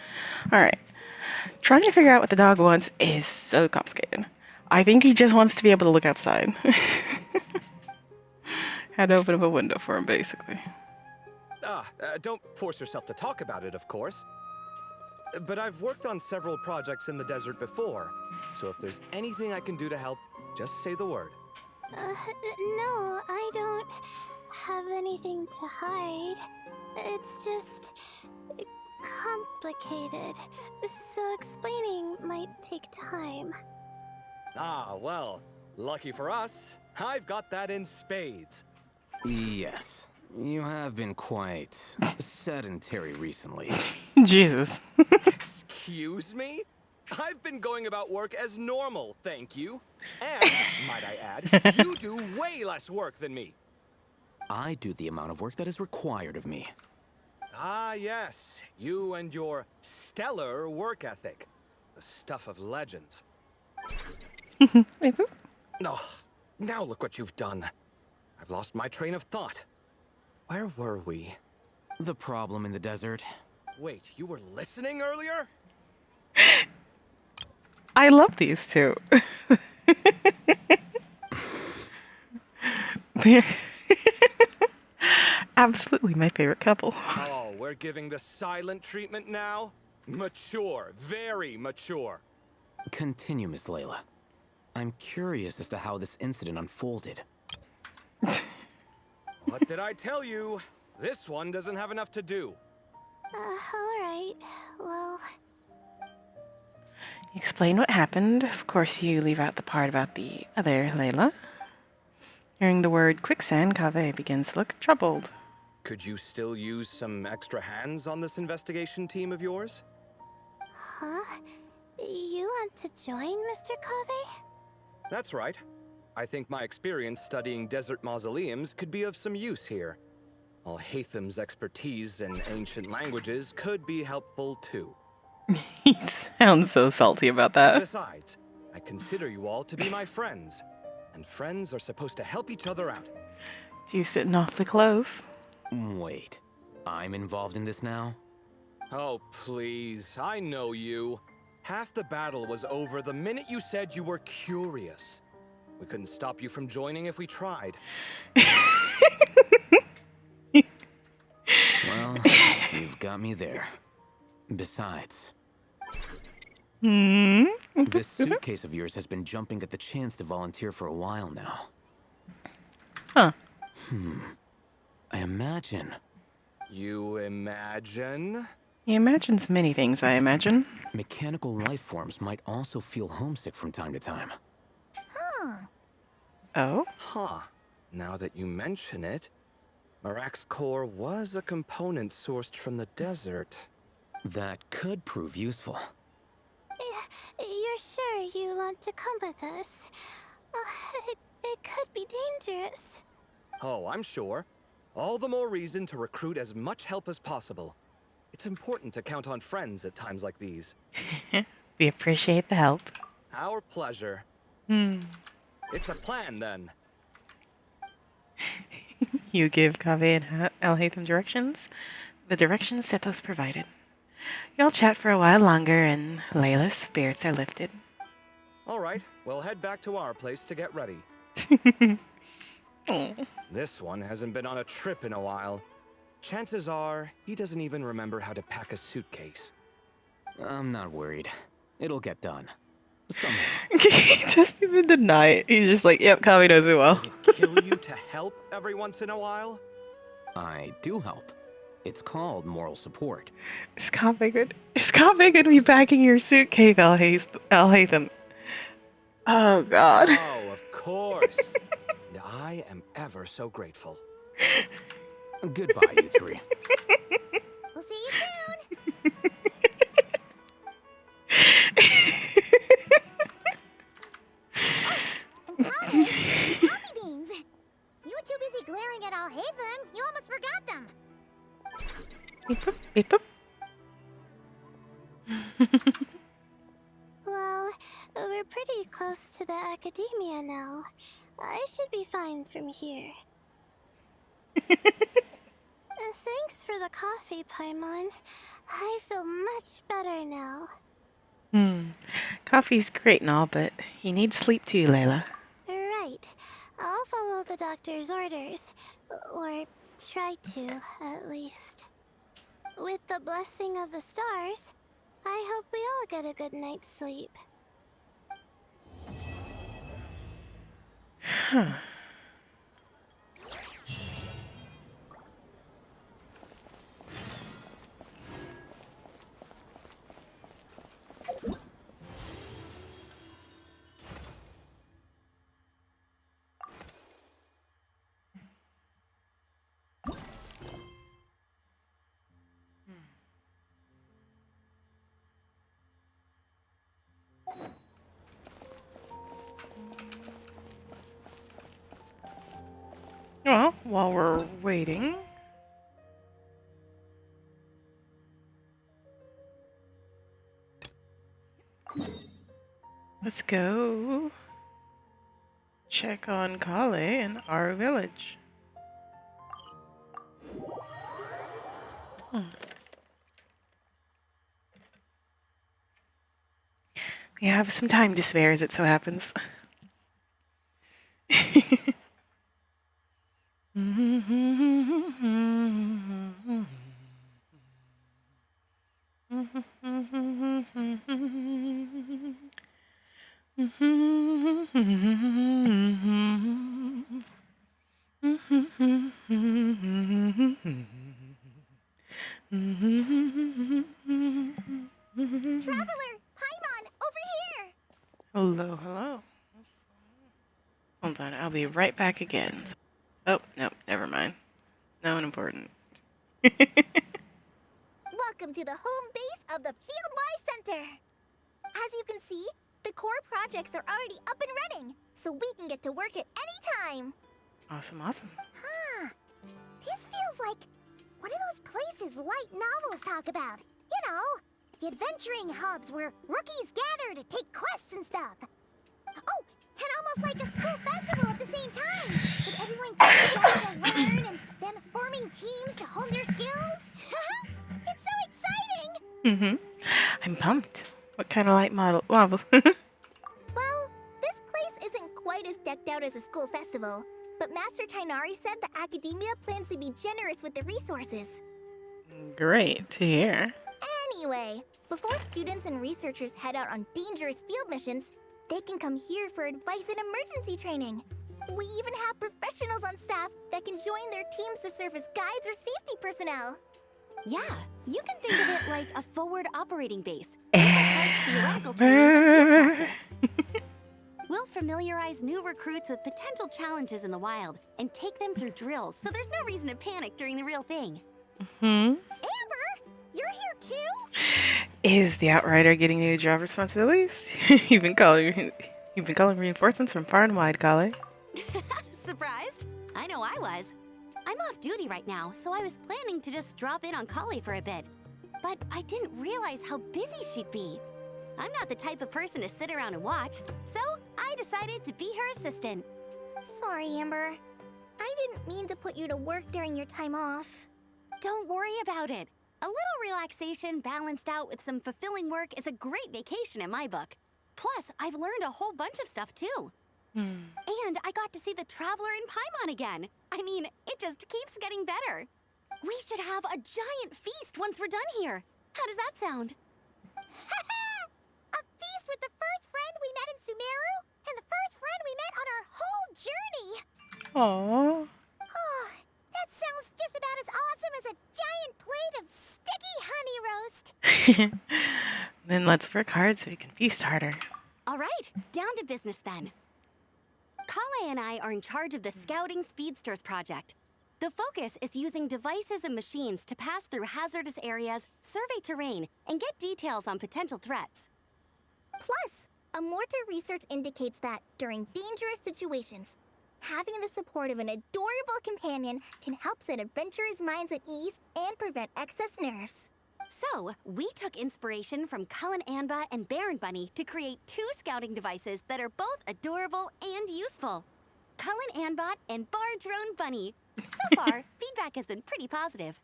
Alright. Trying to figure out what the dog wants is so complicated. I think he just wants to be able to look outside. Had to open up a window for him, basically. Don't force yourself to talk about it, of course. But I've worked on several projects in the desert before, so if there's anything I can do to help, just say the word. No, I don't have anything to hide. It's just complicated, so explaining might take time. Ah, well, lucky for us, I've got that in spades. Yes, you have been quite sedentary recently. Jesus. Excuse me? I've been going about work as normal, thank you. And, might I add, you do way less work than me. I do the amount of work that is required of me. Ah, yes, you and your stellar work ethic. The stuff of legends. Oh, now look what you've done. I've lost my train of thought. Where were we? The problem in the desert. Wait, you were listening earlier? I love these two. They're absolutely my favorite couple. Oh, we're giving the silent treatment now? Mature, very mature. Continue, Miss Layla. I'm curious as to how this incident unfolded. What did I tell you? This one doesn't have enough to do. Alright, well... Explain what happened. Of course, you leave out the part about the other Layla. Hearing the word quicksand, Kaveh begins to look troubled. Could you still use some extra hands on this investigation team of yours? Huh? You want to join, Mr. Kaveh? That's right. I think my experience studying desert mausoleums could be of some use here. Al-Haytham's expertise in ancient languages could be helpful too. He sounds so salty about that. Besides, I consider you all to be my friends, and friends are supposed to help each other out. You sitting awfully close. Wait, I'm involved in this now? Oh, please, I know you. Half the battle was over the minute you said you were curious. We couldn't stop you from joining if we tried. Well, you've got me there. Besides, this suitcase of yours has been jumping at the chance to volunteer for a while now. Huh. I imagine You imagine? He imagines many things, I imagine. mechanical life forms might also feel homesick from time to time. Oh? Huh. Now that you mention it, Marak's core was a component sourced from the desert. That could prove useful. You're sure you want to come with us? It could be dangerous. Oh, I'm sure. All the more reason to recruit as much help as possible. It's important to count on friends at times like these. We appreciate the help. Our pleasure. It's a plan, then. You give Kaveh and Al-Haytham directions. The directions Sethos provided. Y'all chat for a while longer, and Layla's spirits are lifted. All right, we'll head back to our place to get ready. This one hasn't been on a trip in a while. Chances are, he doesn't even remember how to pack a suitcase. I'm not worried. It'll get done. Somehow. He doesn't even deny it. He's just like, yep, Kaveh knows it well. Would it kill you to help every once in a while? I do help. It's called moral support. Is Kaveh gonna be packing your suitcase, Al-Haytham? Oh, God. Oh, of course. And I am ever so grateful. Goodbye, you three. We'll see you soon. And coffee beans. You were too busy glaring at Al-Haytham. You almost forgot them. Beep boop, beep boop. Well, we're pretty close to the academia now. I should be fine from here. Thanks for the coffee, Paimon. I feel much better now. Coffee's great and all, but you need sleep too, Layla. Right. I'll follow the doctor's orders. Or try to, at least. With the blessing of the stars, I hope we all get a good night's sleep. Well, while we're waiting. Let's go check on Kale in our village. We have some time to spare, as it so happens. Traveler! Paimon! Over here! Hello, hello. Hold on, I'll be right back again. Oh, no, never mind. No one important. Welcome to the home base of the Fieldwise Center. As you can see, the core projects are already up and running, so we can get to work at any time. Awesome, awesome. Huh. This feels like one of those places light novels talk about. You know, the adventuring hubs where rookies gather to take quests and stuff. Oh, and almost like a school festival at the same time, with everyone coming together to learn and then forming teams to hone their skills. It's so exciting! I'm pumped. What kind of light model? Well, Well, this place isn't quite as decked out as a school festival, but Master Tainari said the academia plans to be generous with the resources. great to hear. Anyway, before students and researchers head out on dangerous field missions, they can come here for advice and emergency training. We even have professionals on staff that can join their teams to serve as guides or safety personnel. Yeah, you can think of it like a forward operating base. Theoretical Amber. training. We'll familiarize new recruits with potential challenges in the wild and take them through drills, so there's no reason to panic during the real thing. Amber, you're here too? Is the Outrider getting new job responsibilities? You've been calling reinforcements from far and wide, Kale. Surprised? I know I was. I'm off duty right now, so I was planning to just drop in on Kali for a bit. But I didn't realize how busy she'd be. I'm not the type of person to sit around and watch, so I decided to be her assistant. Sorry, Amber. I didn't mean to put you to work during your time off. Don't worry about it. A little relaxation balanced out with some fulfilling work is a great vacation in my book. Plus, I've learned a whole bunch of stuff too. And I got to see the Traveler in Paimon again. I mean, it just keeps getting better. We should have a giant feast once we're done here. How does that sound? A feast with the first friend we met in Sumeru and the first friend we met on our whole journey. Aww. Oh, that sounds just about as awesome as a giant plate of sticky honey roast. Then let's work hard so we can feast harder. All right, down to business then. Kale and I are in charge of the Scouting Speedsters project. The focus is using devices and machines to pass through hazardous areas, survey terrain, and get details on potential threats. Plus, a mortar research indicates that during dangerous situations, having the support of an adorable companion can help set adventurers' minds at ease and prevent excess nerves. So, we took inspiration from Cullen Anba and Baron Bunny to create 2 scouting devices that are both adorable and useful. Cullen Anbot and Bar Drone Bunny. So far, feedback has been pretty positive.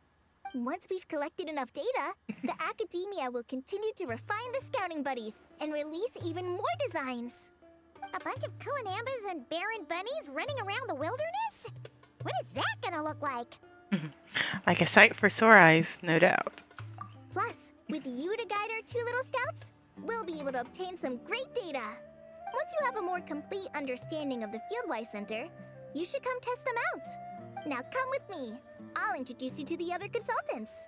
Once we've collected enough data, the academia will continue to refine the scouting buddies and release even more designs. A bunch of Kulinambas and Baron Bunnies running around the wilderness? What is that gonna look like? Like a sight for sore eyes, no doubt. Plus, with you to guide our two little scouts, we'll be able to obtain some great data. Once you have a more complete understanding of the Fieldwise Center, you should come test them out. Now come with me. I'll introduce you to the other consultants.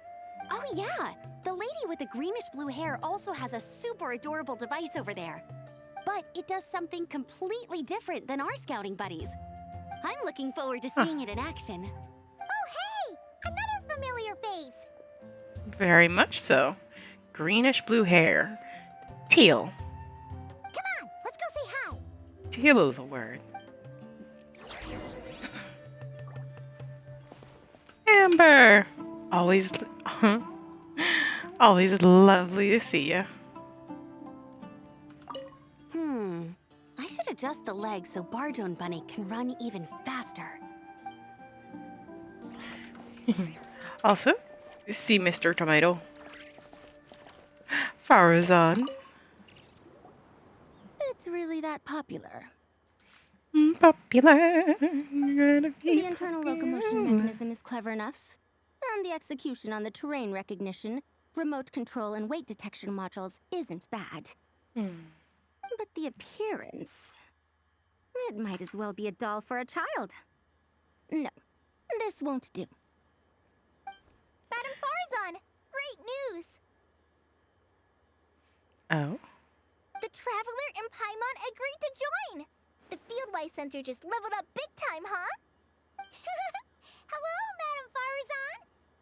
Oh yeah, the lady with the greenish blue hair also has a super adorable device over there. But it does something completely different than our scouting buddies. I'm looking forward to seeing it in action. Oh hey! Another familiar face! Very much so. Greenish blue hair. Teal. Come on, let's go say hi! Teal is a word. Amber! Always, always lovely to see you. I should adjust the legs so Barjone Bunny can run even faster. Also, see Mr. Tomato. Farazan. It's really that popular. Popular. The internal locomotion mechanism is clever enough, and the execution on the terrain recognition, remote control, and weight detection modules isn't bad. But the appearance... it might as well be a doll for a child. No, this won't do. Madam Farzan, great news! Oh? The Traveler and Paimon agreed to join! The Fieldwise Center just leveled up big time, huh? Hello, Madam Farazan!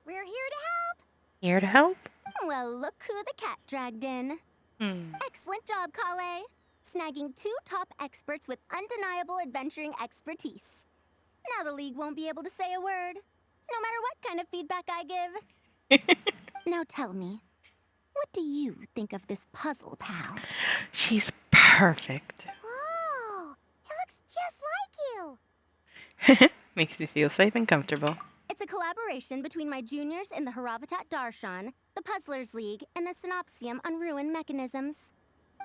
We're here to help! Here to help? Well, look who the cat dragged in. Excellent job, Kale. Snagging 2 top experts with undeniable adventuring expertise. Now the League won't be able to say a word, no matter what kind of feedback I give. Now tell me, what do you think of this puzzle, pal? She's perfect. Whoa! It looks just like you! Makes you feel safe and comfortable. It's a collaboration between my juniors in the Haravatat Darshan, the Puzzlers League, and the Synopsium on Ruin Mechanisms.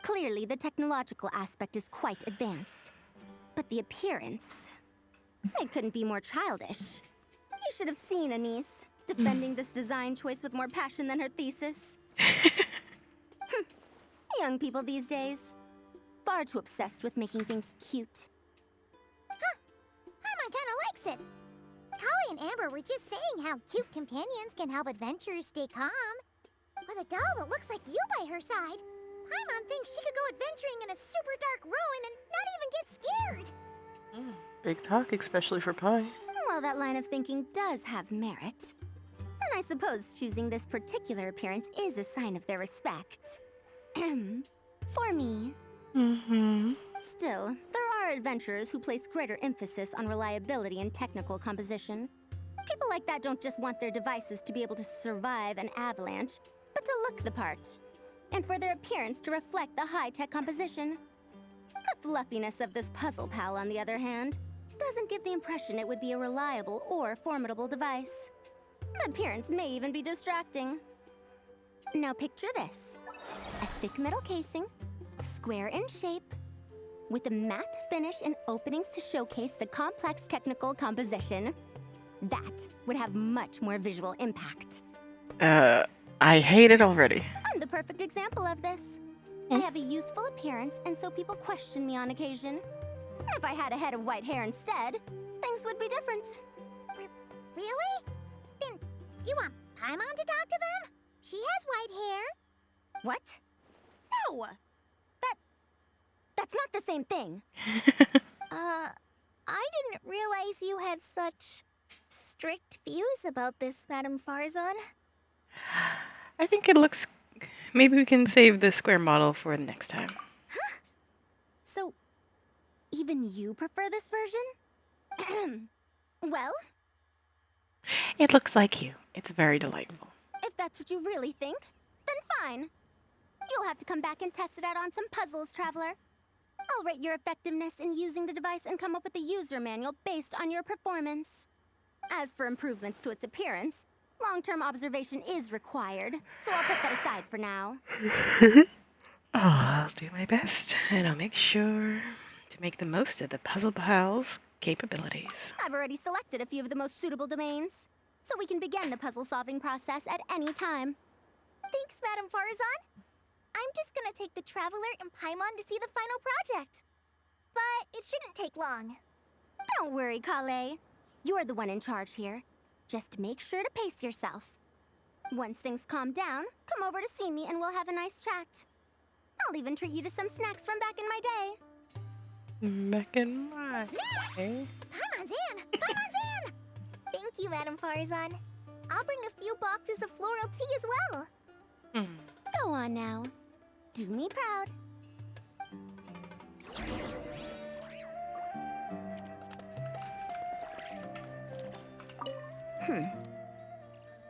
Clearly, the technological aspect is quite advanced. But the appearance... it couldn't be more childish. You should have seen Anise, defending this design choice with more passion than her thesis. Young people these days. Far too obsessed with making things cute. Huh. Paimon kinda likes it. Kali and Amber were just saying how cute companions can help adventurers stay calm. With a doll that looks like you by her side, Paimon thinks she could go adventuring in a super dark ruin and not even get scared. Big talk, especially for Pi. Well, that line of thinking does have merit. And I suppose choosing this particular appearance is a sign of their respect. For me. Still, there are adventurers who place greater emphasis on reliability and technical composition. People like that don't just want their devices to be able to survive an avalanche, but to look the part. And for their appearance to reflect the high-tech composition. The fluffiness of this puzzle pal, on the other hand, doesn't give the impression it would be a reliable or formidable device. The appearance may even be distracting. Now picture this. A thick metal casing, square in shape, with a matte finish and openings to showcase the complex technical composition. That would have much more visual impact. I hate it already. I'm the perfect example of this. I have a youthful appearance, and so people question me on occasion. If I had a head of white hair instead, things would be different. Really? Then, you want Paimon to talk to them? She has white hair. What? No! That's not the same thing. I didn't realize you had such strict views about this, Madam Farzan. I think it looks... Maybe we can save the square model for the next time. Huh? So, even you prefer this version? Well? It looks like you. It's very delightful. If that's what you really think, then fine. You'll have to come back and test it out on some puzzles, Traveler. I'll rate your effectiveness in using the device and come up with a user manual based on your performance. As for improvements to its appearance, Long-term observation is required, so I'll put that aside for now. I'll do my best, and I'll make sure to make the most of the Puzzle Pal's capabilities. I've already selected a few of the most suitable domains, so we can begin the puzzle-solving process at any time. Thanks, Madame Farazan. I'm just gonna take the Traveler and Paimon to see the final project. But it shouldn't take long. Don't worry, Kale. You're the one in charge here. Just make sure to pace yourself. Once things calm down, come over to see me and we'll have a nice chat. I'll even treat you to some snacks from back in my day. Back in my day. Paimon's in! Paimon's in! Thank you, Madame Farazan. I'll bring a few boxes of floral tea as well. Go on now. Do me proud.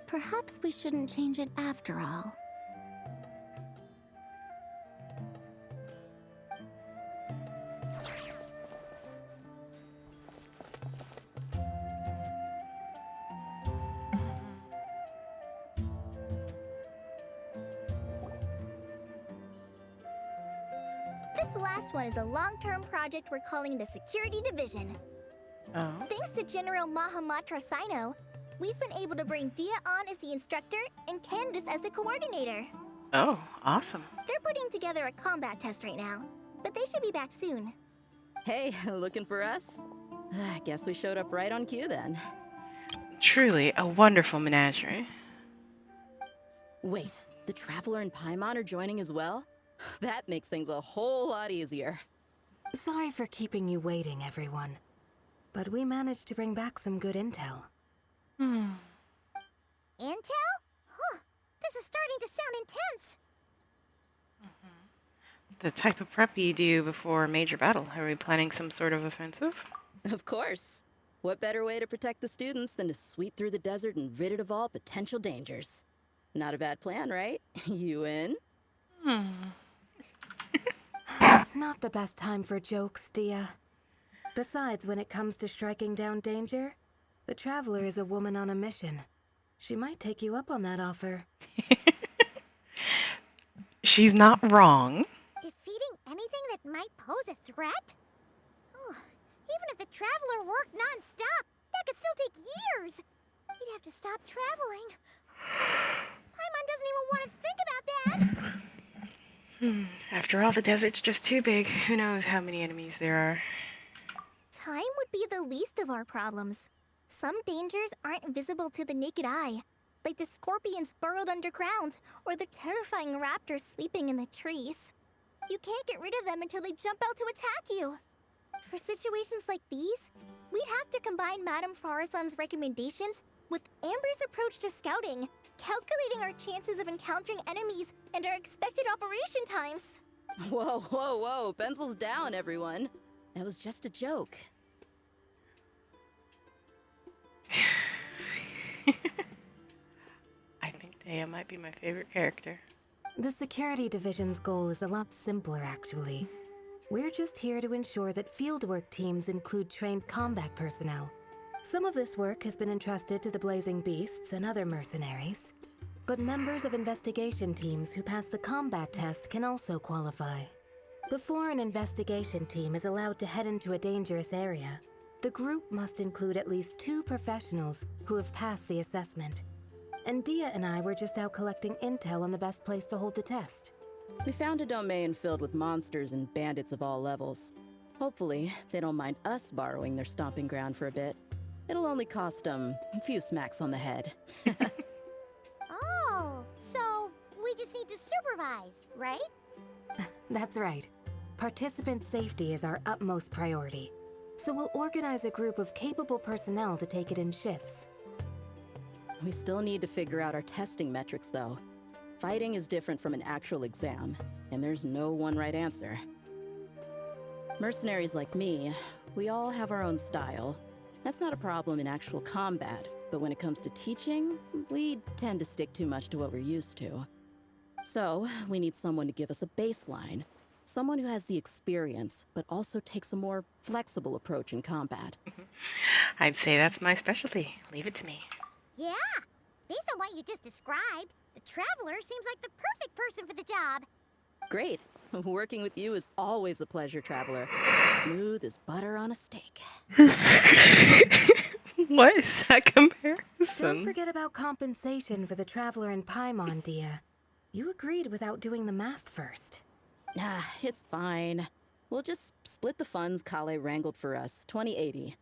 Perhaps we shouldn't change it after all. This last one is a long-term project we're calling the Security Division. Oh. Thanks to General Mahamatra Sino, we've been able to bring Dia on as the instructor and Candace as the coordinator. Oh, awesome. They're putting together a combat test right now, but they should be back soon. Hey, looking for us? I guess we showed up right on cue then. Truly a wonderful menagerie. Wait, the Traveler and Paimon are joining as well? That makes things a whole lot easier. Sorry for keeping you waiting, everyone. But we managed to bring back some good intel. Intel? Huh. This is starting to sound intense. The type of prep you do before a major battle. Are we planning some sort of offensive? Of course. What better way to protect the students than to sweep through the desert and rid it of all potential dangers? Not a bad plan, right? You in? Not the best time for jokes, Dia. Besides, when it comes to striking down danger, the Traveler is a woman on a mission. She might take you up on that offer. She's not wrong. Defeating anything that might pose a threat? Oh, even if the Traveler worked non-stop, that could still take years. We'd have to stop traveling. Paimon doesn't even want to think about that. After all, the desert's just too big. Who knows how many enemies there are. Time would be the least of our problems. Some dangers aren't visible to the naked eye, like the scorpions burrowed underground, or the terrifying raptors sleeping in the trees. You can't get rid of them until they jump out to attack you. For situations like these, we'd have to combine Madame Farazan's recommendations with Amber's approach to scouting, calculating our chances of encountering enemies and our expected operation times. Whoa, whoa, whoa. Pencils down, everyone. That was just a joke. I think Dea might be my favorite character. The Security Division's goal is a lot simpler, actually. We're just here to ensure that fieldwork teams include trained combat personnel. Some of this work has been entrusted to the Blazing Beasts and other mercenaries, but members of investigation teams who pass the combat test can also qualify. Before an investigation team is allowed to head into a dangerous area, the group must include at least 2 professionals who have passed the assessment. And Dia and I were just out collecting intel on the best place to hold the test. We found a domain filled with monsters and bandits of all levels. Hopefully, they don't mind us borrowing their stomping ground for a bit. It'll only cost them a few smacks on the head. Oh, so we just need to supervise, right? That's right. Participant safety is our utmost priority. So we'll organize a group of capable personnel to take it in shifts. We still need to figure out our testing metrics, though. Fighting is different from an actual exam, and there's no one right answer. Mercenaries like me, we all have our own style. That's not a problem in actual combat, but when it comes to teaching, we tend to stick too much to what we're used to. So, we need someone to give us a baseline. Someone who has the experience, but also takes a more flexible approach in combat. I'd say that's my specialty. Leave it to me. Yeah, based what you just described, the Traveler seems like the perfect person for the job. Great. Working with you is always a pleasure, Traveler. Smooth as butter on a steak. What is that comparison? Don't forget about compensation for the Traveler in Paimon, Dia. You agreed without doing the math first. Ah, it's fine. We'll just split the funds Kale wrangled for us, 20-80.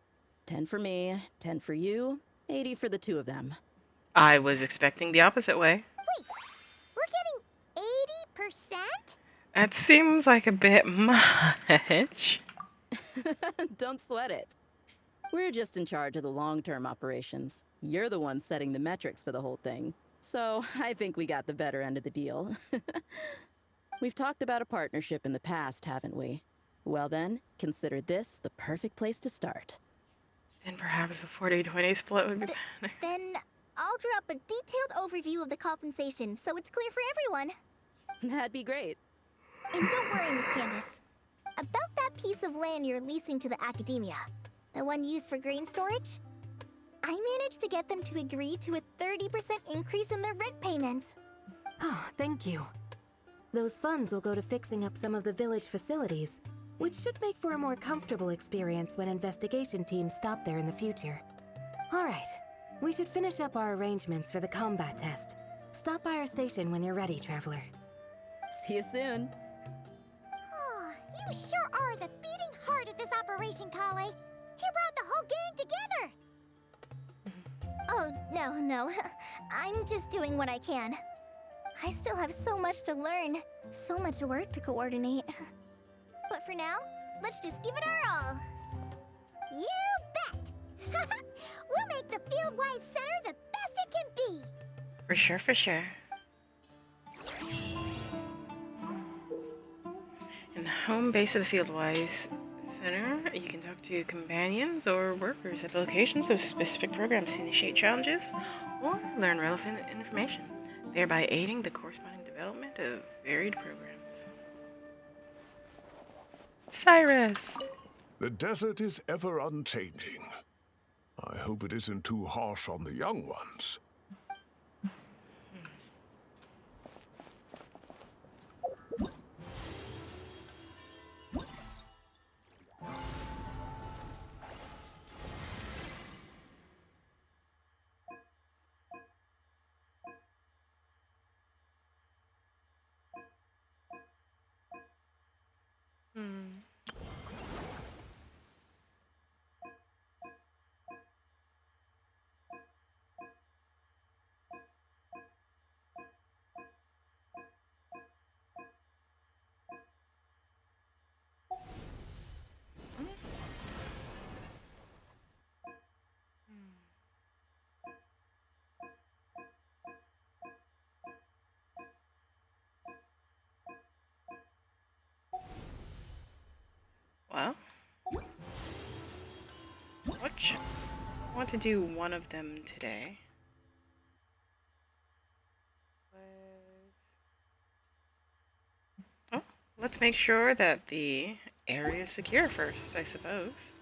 10 for me, 10 for you, 80 for the two of them. I was expecting the opposite way. Wait, we're getting 80%? That seems like a bit much. Don't sweat it. We're just in charge of the long-term operations. You're the one setting the metrics for the whole thing. So I think we got the better end of the deal. We've talked about a partnership in the past, haven't we? Well then, consider this the perfect place to start. Then perhaps a 40-20 split would be better. Then I'll draw up a detailed overview of the compensation so it's clear for everyone. That'd be great. And don't worry, Miss Candace. About that piece of land you're leasing to the academia, the one used for grain storage, I managed to get them to agree to a 30% increase in their rent payments. Oh, thank you. Those funds will go to fixing up some of the village facilities, which should make for a more comfortable experience when investigation teams stop there in the future. All right, we should finish up our arrangements for the combat test. Stop by our station when you're ready, Traveler. See you soon. Oh, you sure are the beating heart of this operation, Kale. You brought the whole gang together. Oh, no. I'm just doing what I can. I still have so much to learn, so much work to coordinate. But for now, let's just give it our all. You bet! We'll make the Fieldwise Center the best it can be! For sure, for sure. In the home base of the Fieldwise Center, you can talk to companions or workers at the locations of specific programs to initiate challenges or learn relevant information, thereby aiding the corresponding development of varied programs. Cyrus! The desert is ever unchanging. I hope it isn't too harsh on the young ones. Well, I want to do one of them today. Oh, let's make sure that the area is secure first, I suppose.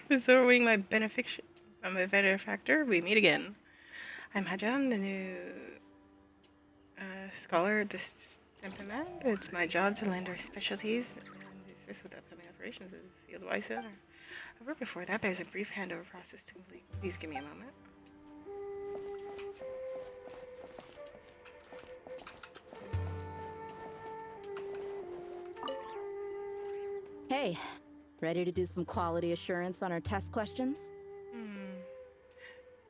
Restoring my benefactor, we meet again. I'm Hajan, the new scholar at this temperament. It's my job to lend our specialties and assist with upcoming operations at the Fieldwise Center. However, before that, there's a brief handover process to complete. Please give me a moment. Hey, ready to do some quality assurance on our test questions?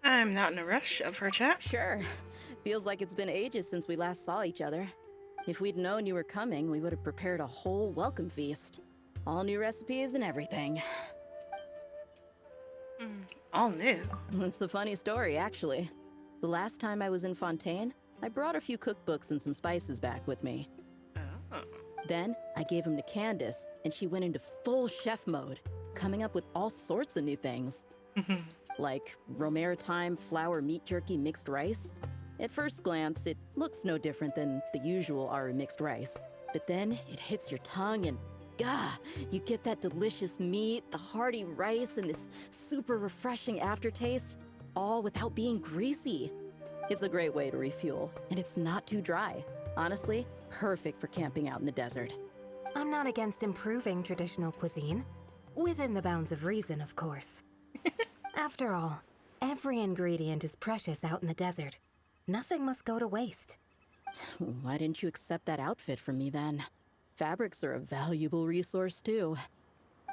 I'm not in a rush. Up for a chat? Sure. Feels like it's been ages since we last saw each other. If we'd known you were coming, we would have prepared a whole welcome feast. All new recipes and everything. All new? It's a funny story, actually. The last time I was in Fontaine, I brought a few cookbooks and some spices back with me. Oh. Then, I gave them to Candace, and she went into full chef mode, coming up with all sorts of new things. Like Romaritime flour meat jerky mixed rice. At first glance, it looks no different than the usual Aru mixed rice. But then, it hits your tongue and Gah, you get that delicious meat, the hearty rice, and this super refreshing aftertaste, all without being greasy. It's a great way to refuel, and it's not too dry. Honestly, perfect for camping out in the desert. I'm not against improving traditional cuisine. Within the bounds of reason, of course. After all, every ingredient is precious out in the desert. Nothing must go to waste. Why didn't you accept that outfit from me then? Fabrics are a valuable resource too.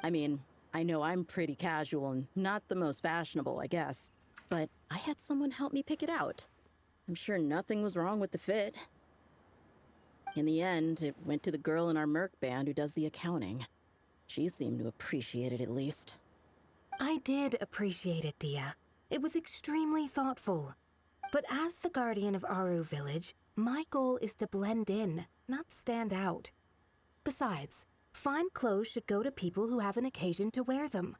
I mean, I know I'm pretty casual and not the most fashionable, I guess, but I had someone help me pick it out. I'm sure nothing was wrong with the fit. In the end, it went to the girl in our Merc band who does the accounting. She seemed to appreciate it at least. I did appreciate it, Dia. It was extremely thoughtful. But as the guardian of Aru Village, my goal is to blend in, not stand out. Besides, fine clothes should go to people who have an occasion to wear them.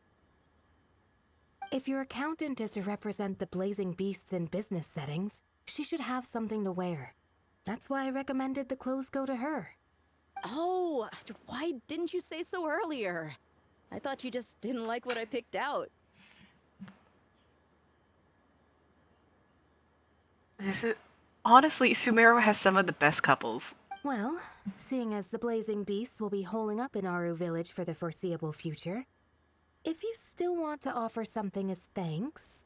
If your accountant is to represent the blazing beasts in business settings, she should have something to wear. That's why I recommended the clothes go to her. Oh, why didn't you say so earlier? I thought you just didn't like what I picked out. Honestly, Sumeru has some of the best couples. Well, seeing as the blazing beasts will be holing up in Aru Village for the foreseeable future, if you still want to offer something as thanks,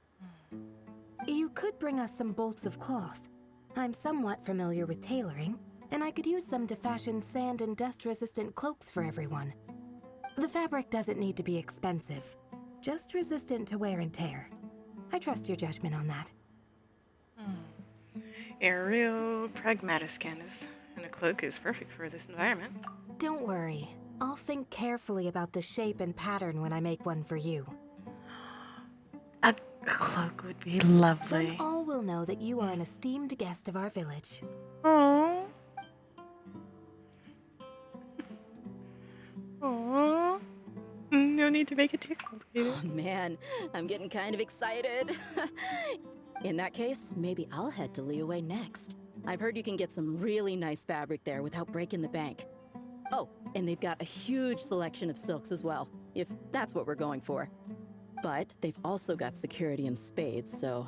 you could bring us some bolts of cloth. I'm somewhat familiar with tailoring, and I could use them to fashion sand and dust-resistant cloaks for everyone. The fabric doesn't need to be expensive, just resistant to wear and tear. I trust your judgment on that. A real pragmatiscan is, and a cloak is perfect for this environment. Don't worry. I'll think carefully about the shape and pattern when I make one for you. A cloak would be lovely. Then all will know that you are an esteemed guest of our village. Aww. Aww. No need to make it too complicated. Oh man, I'm getting kind of excited. In that case, maybe I'll head to Liyue next. I've heard you can get some really nice fabric there without breaking the bank. Oh, and they've got a huge selection of silks as well, if that's what we're going for. But they've also got security in spades, so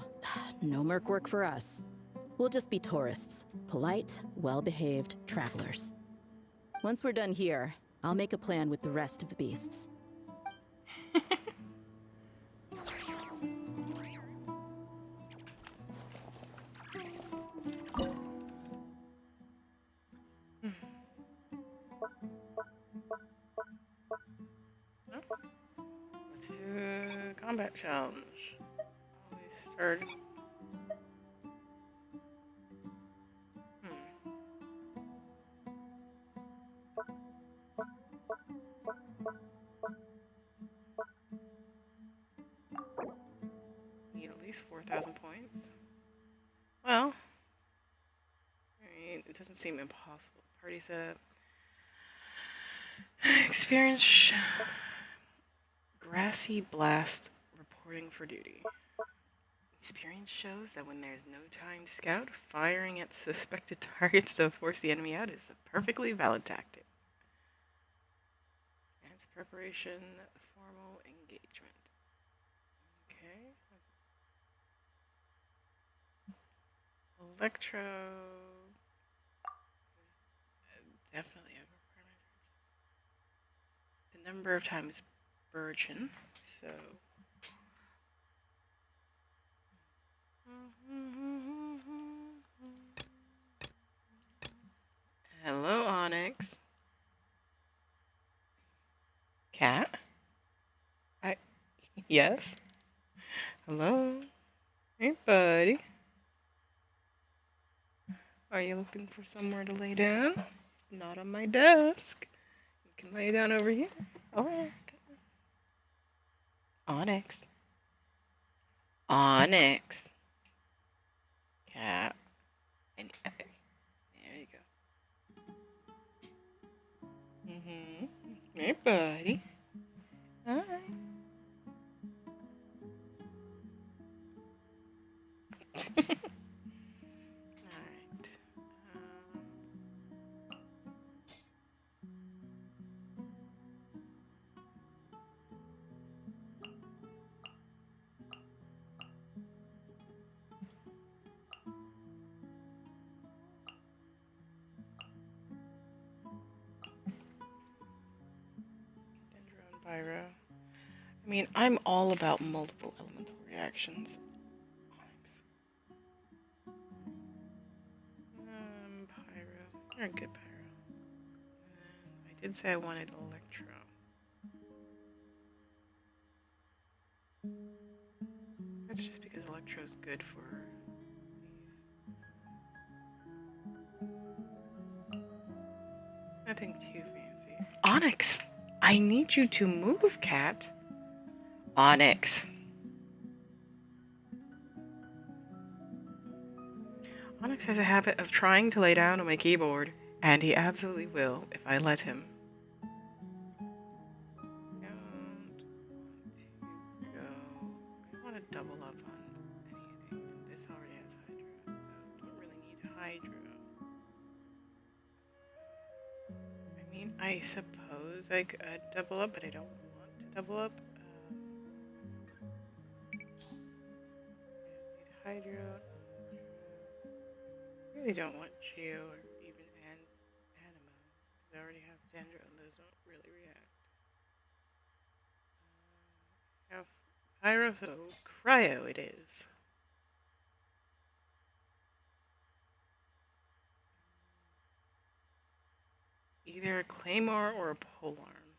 no merc work for us. We'll just be tourists, polite, well-behaved travelers. Once we're done here, I'll make a plan with the rest of the beasts. Let's do a combat challenge. Always start. Need at least 4,000 points. Well, I mean, it doesn't seem impossible. Party setup. Experience. Grassy Blast reporting for duty. Experience shows that when there's no time to scout, firing at suspected targets to force the enemy out is a perfectly valid tactic. Advanced preparation, formal engagement. Okay. Electro is definitely a requirement. The number of times virgin, so hello, Onyx. Cat? Yes? Hello? Hey, buddy. Are you looking for somewhere to lay down? Not on my desk. You can lay down over here. Alright, come on. Onyx. Onyx. Cat. And there you go. Hey, buddy. Hi. Alright. Pyro. I mean, I'm all about multiple elemental reactions. Pyro. You're a good Pyro. I did say I wanted Electro. That's just because Electro's good for these. Nothing too fancy. Onyx! I need you to move, cat. Onyx. Onyx has a habit of trying to lay down on my keyboard, and he absolutely will if I let him. I want to double up on anything, and this already has Hydro, so don't really need Hydro. I mean, I suppose I could double up, but I don't want to double up. I don't need Hydro. I really don't want Geo or even Animo, because I already have Dendro, and those don't really react. Have Pyro, so Cryo it is. Either a Claymore or a Polearm.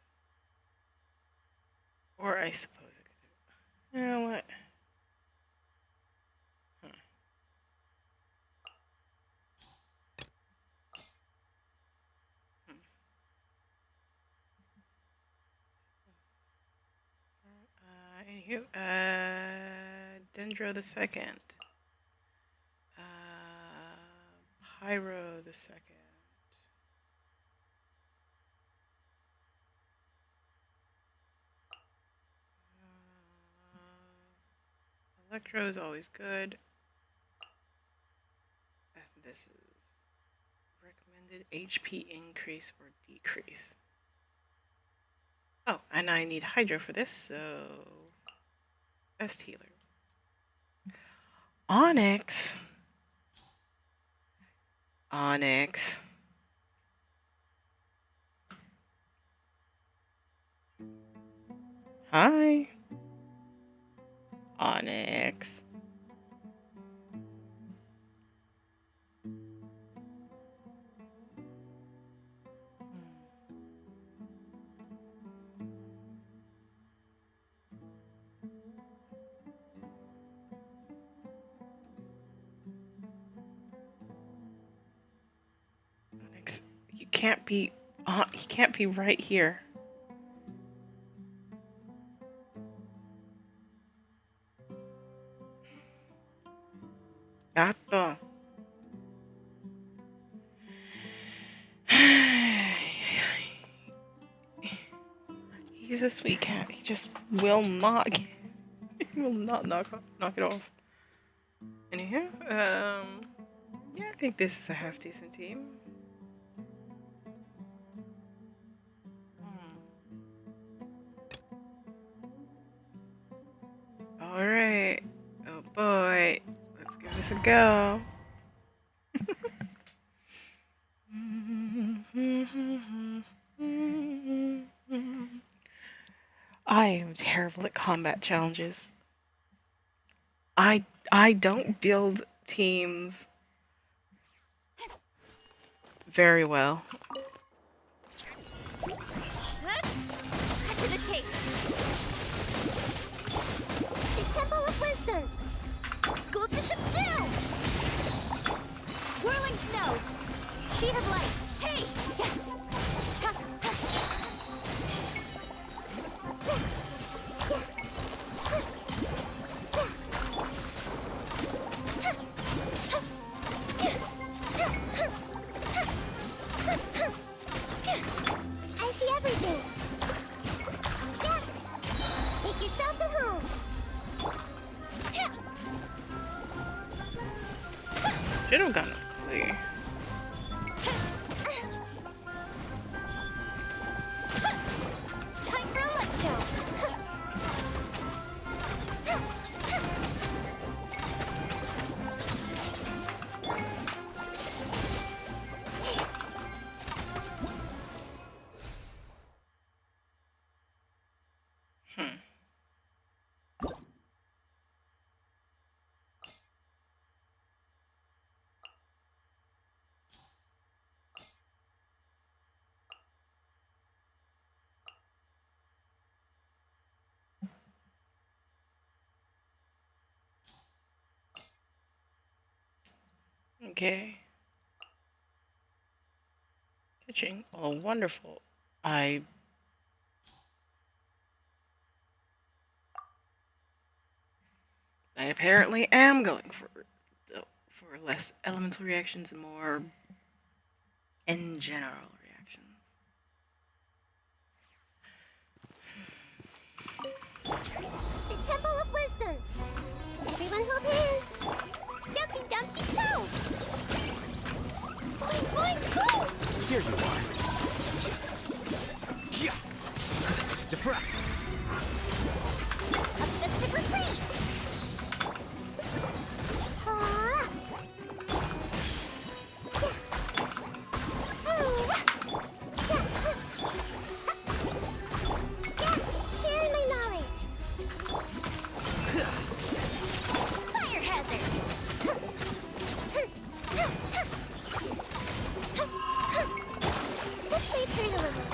Or I suppose I could do it. You know what? Anywho, Dendro the second. Pyro the second. Electro is always good. And this is recommended HP increase or decrease. Oh, and I need Hydro for this, so best healer. Onyx. Onyx. Hi. Onyx. Onyx, you can't be right here. Gato. He's a sweet cat. He just will not. He will not knock it off. Anywho, yeah, I think this is a half decent team. All right. Oh boy, let's give this a go. I am terrible at combat challenges. I don't build teams very well. Cut to the chase. The Temple of Wisdom. Go to ship down. Whirling snow. Speed of light. Hey! I see everything. Make yourselves at home. Should have gotten clear. Time for a lecture. Okay. Pitching. Oh, wonderful. I apparently am going for less elemental reactions and more in general reactions. The Temple of Wisdom. Everyone hold hands. Dumpty dumpty go. Boing boing go. Here you are. Yeah. Defract. A festive retreat. Share my knowledge. Fire hazard. This way turn a little.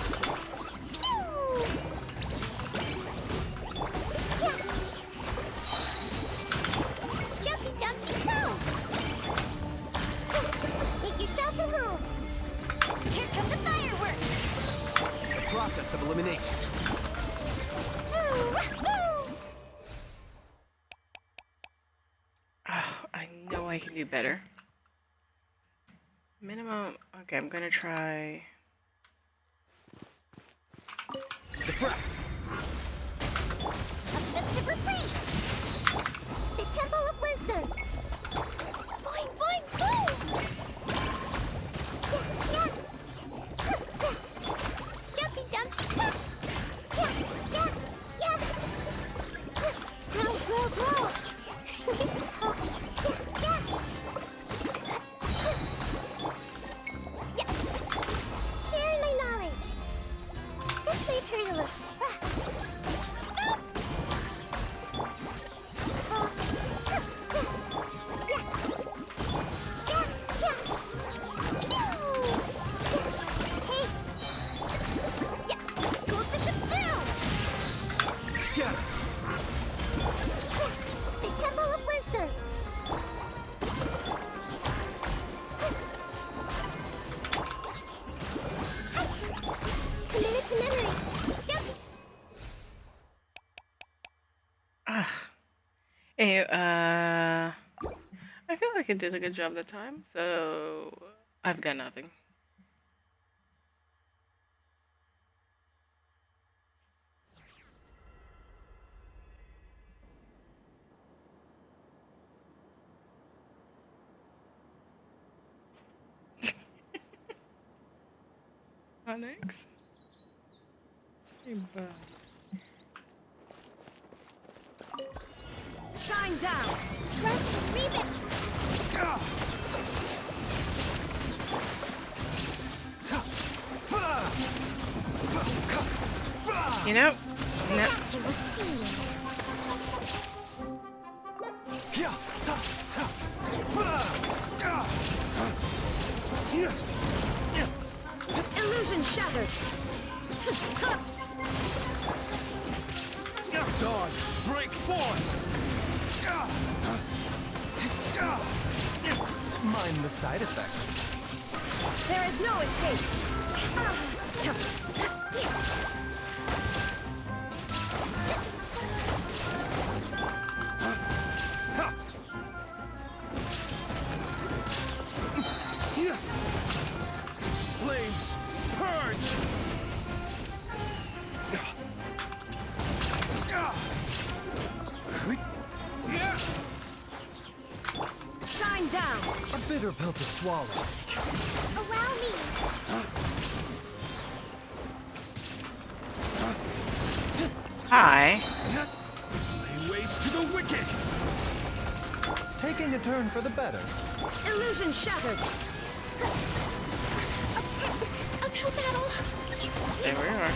Pew! Jumpy dumpty go! Make yourselves at home. Here come the fireworks. The process of elimination. Oh, I know I can do better. Minimum. Okay, I'm gonna try. Defract. A festive retreat. The Temple of Wisdom. Boing boing boom. Yeah. Jumpy dumpty jump. Yeah. Grow, grow, grow. Yeah. Sharing my knowledge. This way turn a little. Scatter. The Temple of Wisdom. Committed to memory. Hey, I feel like I did a good job that time, so I've got nothing. Onyx? Hey, bud. Shine down. Press read it. You know? No. Back to the sea. Illusion shattered. Dawn, break forth. Mind the side effects. There is no escape. Flames, purge. Shine down. A bitter pill to swallow. Allow me. Hi. Lay waste to the wicked. Taking a turn for the better. Illusion shattered. Uphill battle. There we are.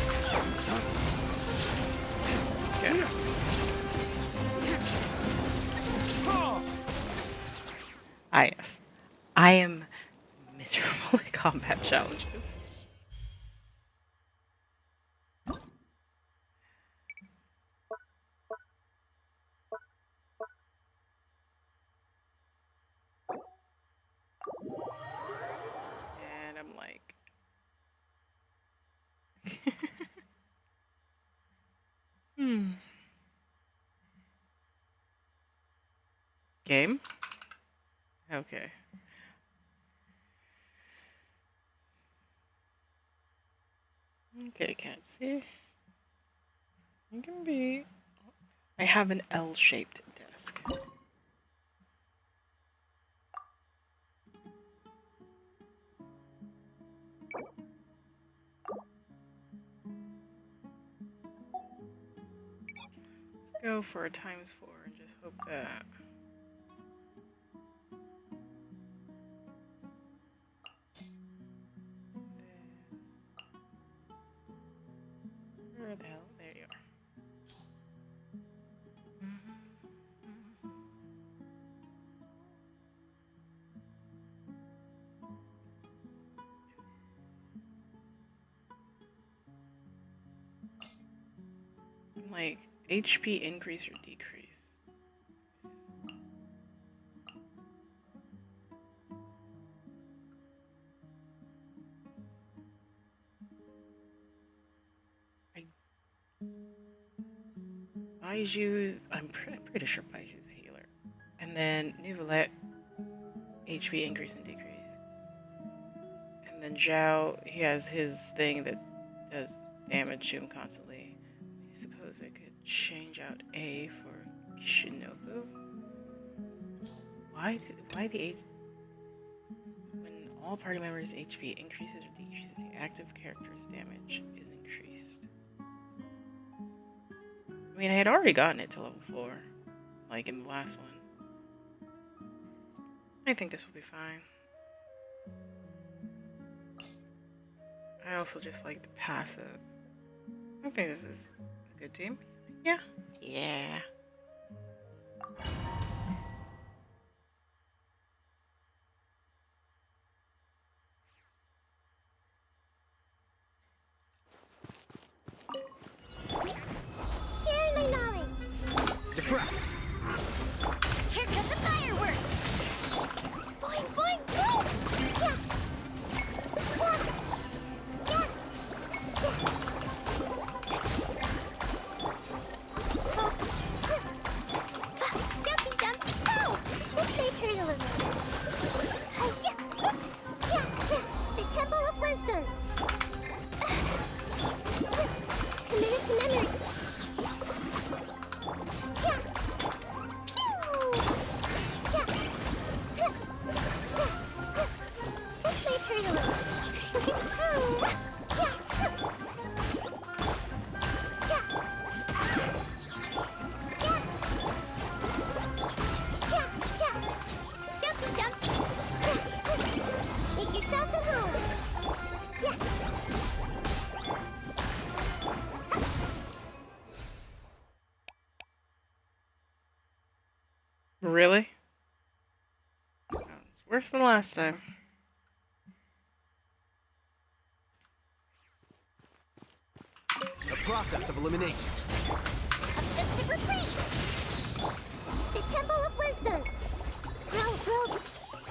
Okay. Ah, yes. I am miserable at combat challenges. Game? Okay. Okay, can't see. It can be. I have an L-shaped desk. Let's go for a ×4 and just hope that. Where the hell? There you are. Like HP increase or decrease? Baiju's, I'm pretty sure Baiju's a healer. And then Neuvillette, HP increase and decrease. And then Zhao, he has his thing that does damage to him constantly. I suppose I could change out A for Shinobu. Why the H? When all party members' HP increases or decreases, the active character's damage is increased. I mean, I had already gotten it to level 4, like in the last one. I think this will be fine. I also just like the passive. I think this is a good team. Yeah. Yeah. Sharing my knowledge. Defract! Here comes the fireworks. Boing, boing, boing. Yeah. Yeah. Dumpy, dumpy, oh! This may turn a little. Yeah. The Temple of Wisdom. Committed to memory. Make yourselves at home. Yeah. Really? It's worse than last time. The process of elimination. A festive retreat. The Temple of Wisdom. Grow, grow.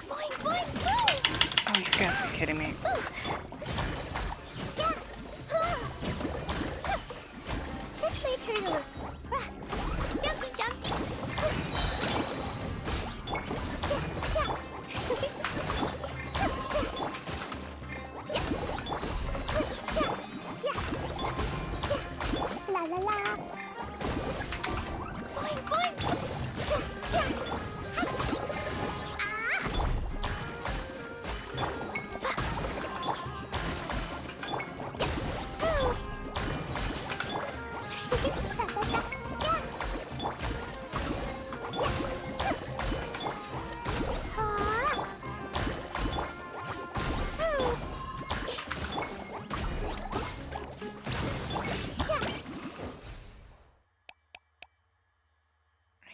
Boing, boing, boing. Oh, you gotta be kidding me. Yeah. This may turn a little. Dumpy, dumpy. La la la. Boing, boing.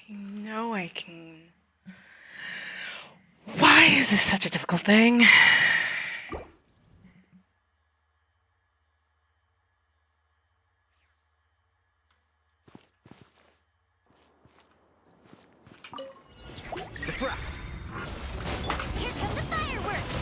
I know I can. Why is this such a difficult thing? Defract! Here come the fireworks.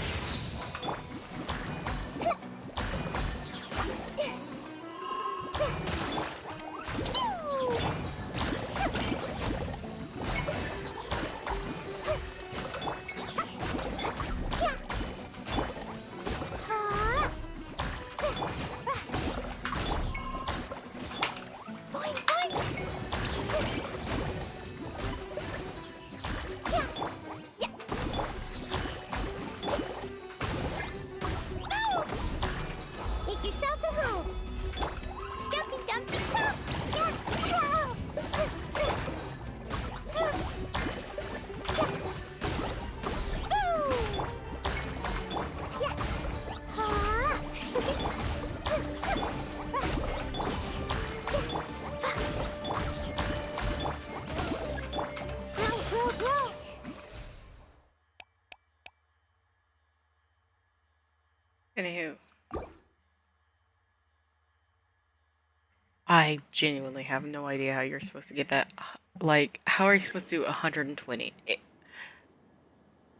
Anywho, I genuinely have no idea how you're supposed to get that. Like, how are you supposed to do 120?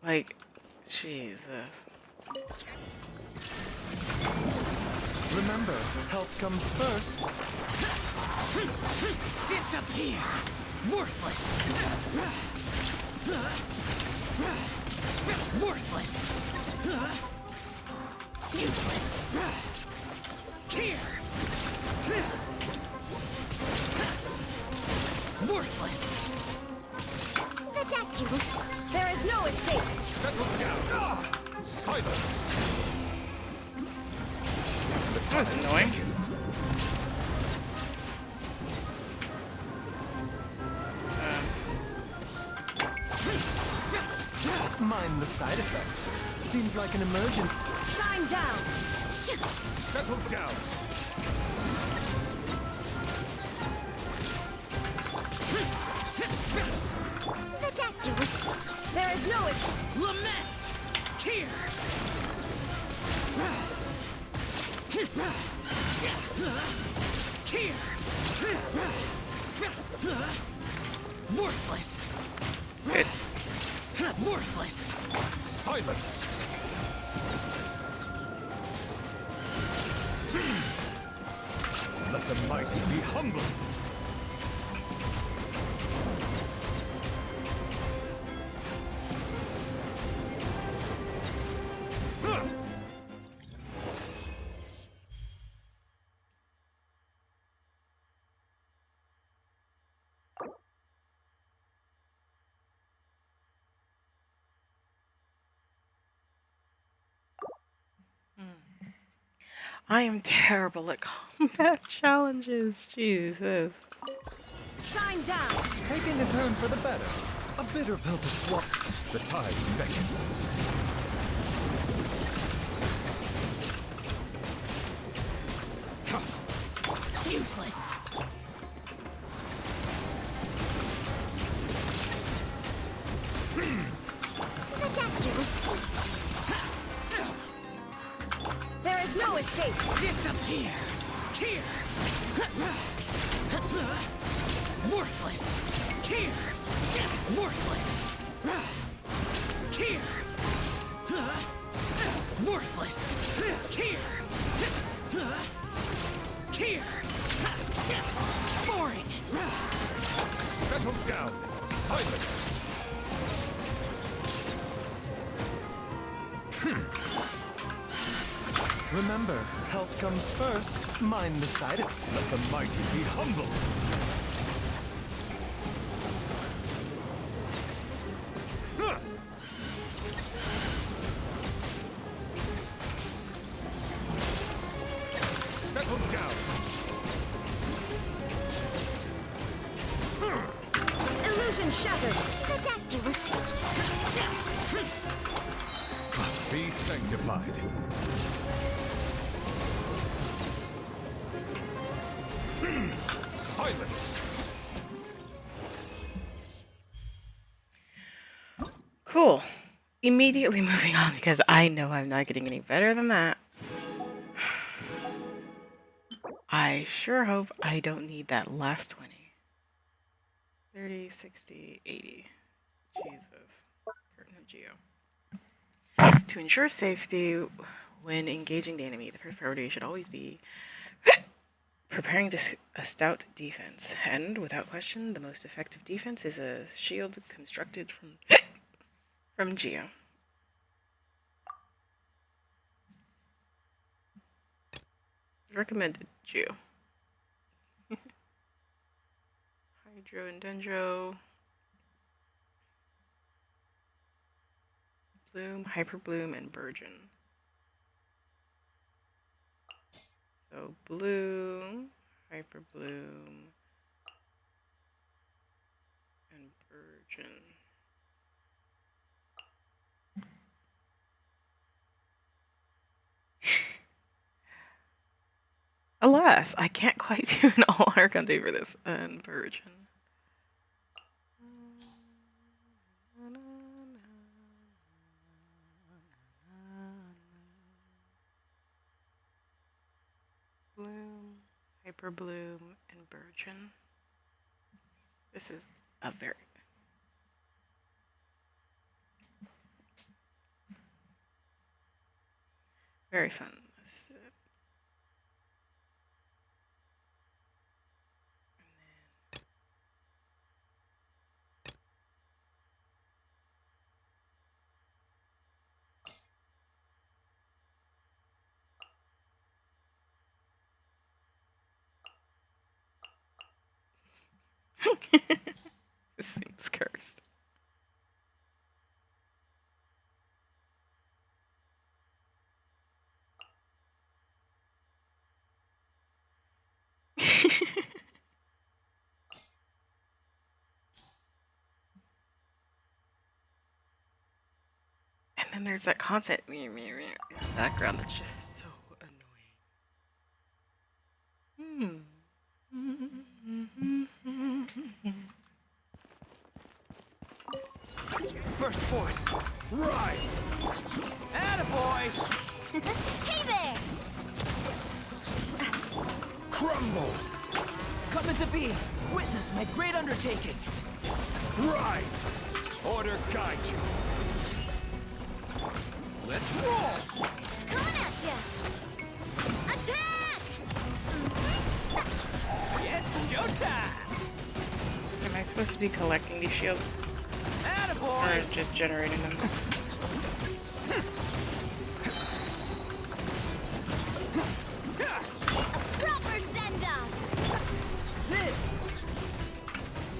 Like, Jesus. Remember, health comes first. Disappear! Worthless! Worthless! Useless! Here! Worthless! Ridiculous. There is no escape. Settle down. Silence. That was annoying. Mind the side effects. Seems like an emergent. Shine down. Settle down. Ridiculous. There is no escape. Lament! Here! Here! Worthless! Good. Worthless! Silence. Let the mighty be humbled. I am terrible at combat challenges. Jesus. Shine down. Taking a turn for the better. A bitter pill to swallow. The tides beckon. Useless! Ridiculous. There is no escape. Disappear! Here! Worthless! Here! Worthless! Here! Worthless! Here! Here! Boring! Settle down. Silence. Remember, health comes first. Mind the side effects. Let the mighty be humbled. Settle down. Illusion shattered. Ridiculous. Be sanctified. Silence. Cool. Immediately moving on because I know I'm not getting any better than that. I sure hope I don't need that last 20. 30, 60, 80. Jesus. Curtain of Geo. To ensure safety when engaging the enemy, the first priority should always be preparing a stout defense. And, without question, the most effective defense is a shield constructed from Geo. Recommended Geo. Hydro and Dendro. Bloom, Hyper Bloom, and Burgeon. So Bloom, Hyper Bloom, and Burgeon. Alas, I can't quite do an all Archonte for this. And Burgeon. Bloom and Burgeon. This is a very fun list. This seems cursed. And then there's that constant in the background that's just so annoying. Burst forth! Rise! Attaboy! Hey there! Crumble! Coming to be! Witness my great undertaking! Rise! Order guide you! Let's roll! Coming at ya! Attack! It's showtime! Am I supposed to be collecting these shields? Attaboy! Or just generating them? Proper send-off! Live!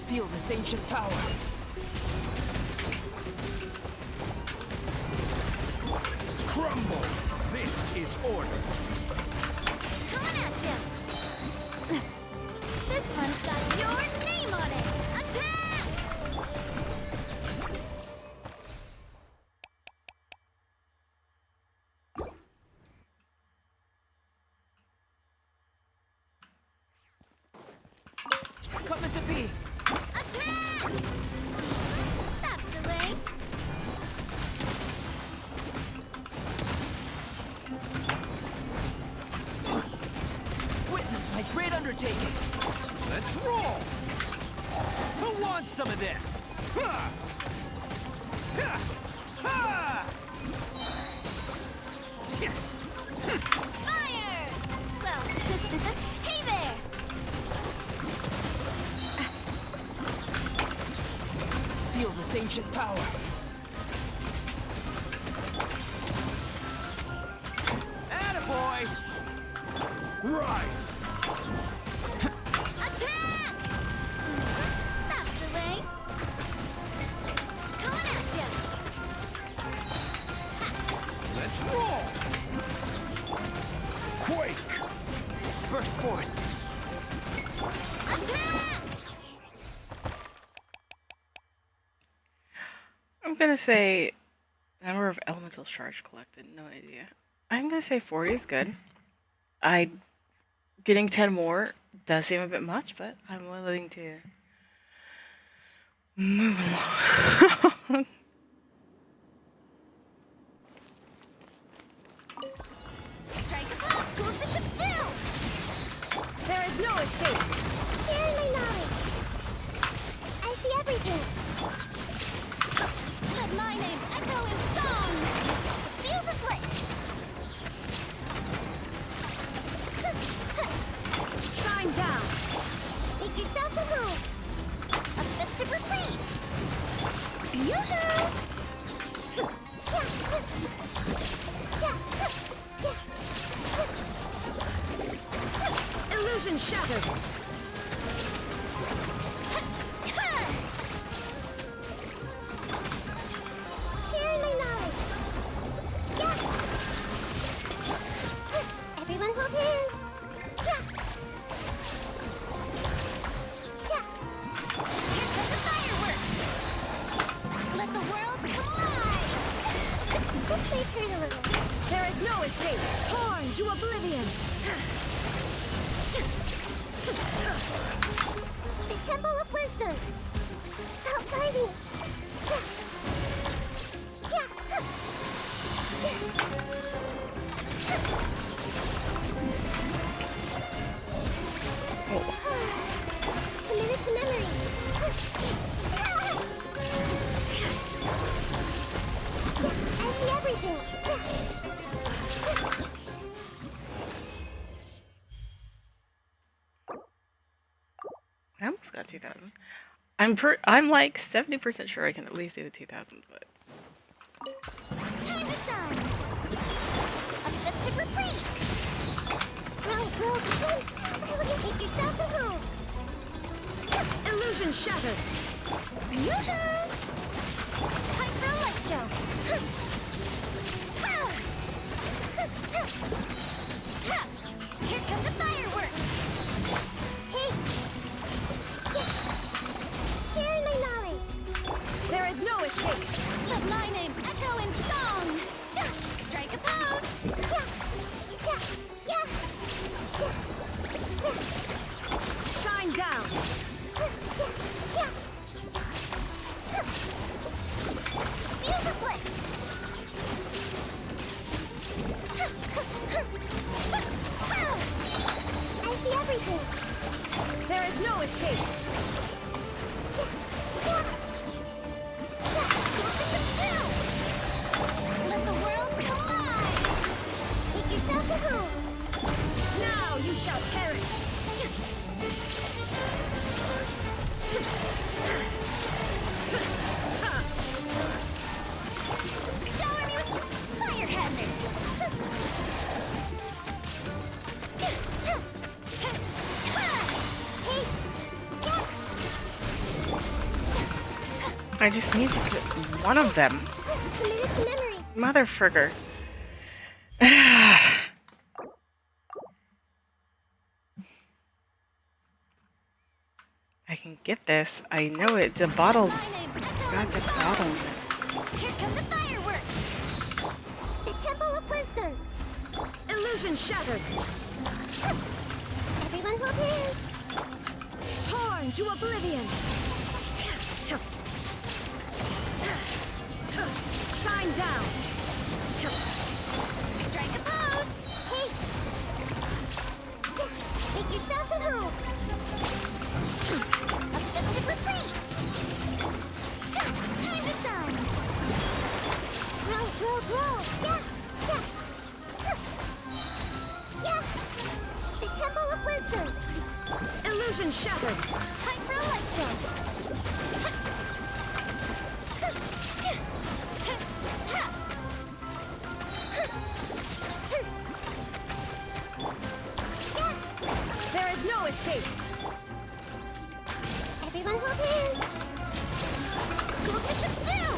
Feel this ancient power. Crumble! This is order. Coming at ya! This one's got your name on it! Attack! Coming to be! Attack! That's the way! Witness my great undertaking! Let's roll! Who wants some of this? Ha! Ha! Ha! Fire! Well, hey there! Feel this ancient power. Attaboy! Rise! Attack! That's the way! Coming at ya! Let's roll! Quake! Burst forth! Attack! I'm gonna say number of elemental charge collected. No idea. I'm gonna say 40 is good. Getting 10 more does seem a bit much, but I'm willing to move along. Strike a blow! Move the ship down! There is no escape. Share my knowledge. I see everything. Let my name echo in song! The fuse is lit! Shine down. Make yourself a move. A festive reprise! Yoo-hoo! Illusion shattered! Sharing my knowledge. Yeah. Everyone hold hands. Yeah. Yeah. Here comes the fireworks! Let the world come alive! This place hurt a little. There is no escape! Torn to oblivion! The Temple of Wisdom. Stop fighting. Yeah. also got 2000. I'm like 70% sure I can at least do the 2000, but Time to shine. A festive reprise. Make yourselves a room. Illusion shattered. Yoo-hoo! Time for a light show. Here come the fireworks. Hey! Sharing my knowledge. There is no escape. Let my name echo in song. Strike a pose. Shine down. Fuse is lit. I see everything. There is no escape. Let the world come alive. Make yourselves a home. Now you shall perish. Shower me with fire hazard. I just need to get one of them. Committed to memory. Motherfrigger. I can get this. I know it's a bottle. God, the bottle. Here come the fireworks. The Temple of Wisdom. Illusion shattered. Everyone hold hands. Torn to oblivion. Shine down. Strike a pose. Hey. Make yourselves at home. A festive reprise. Time to shine. Grow. Yeah. The Temple of Wisdom. Illusion shattered. Time for a light show. There is no escape. Everyone hold hands. Go Bishop down.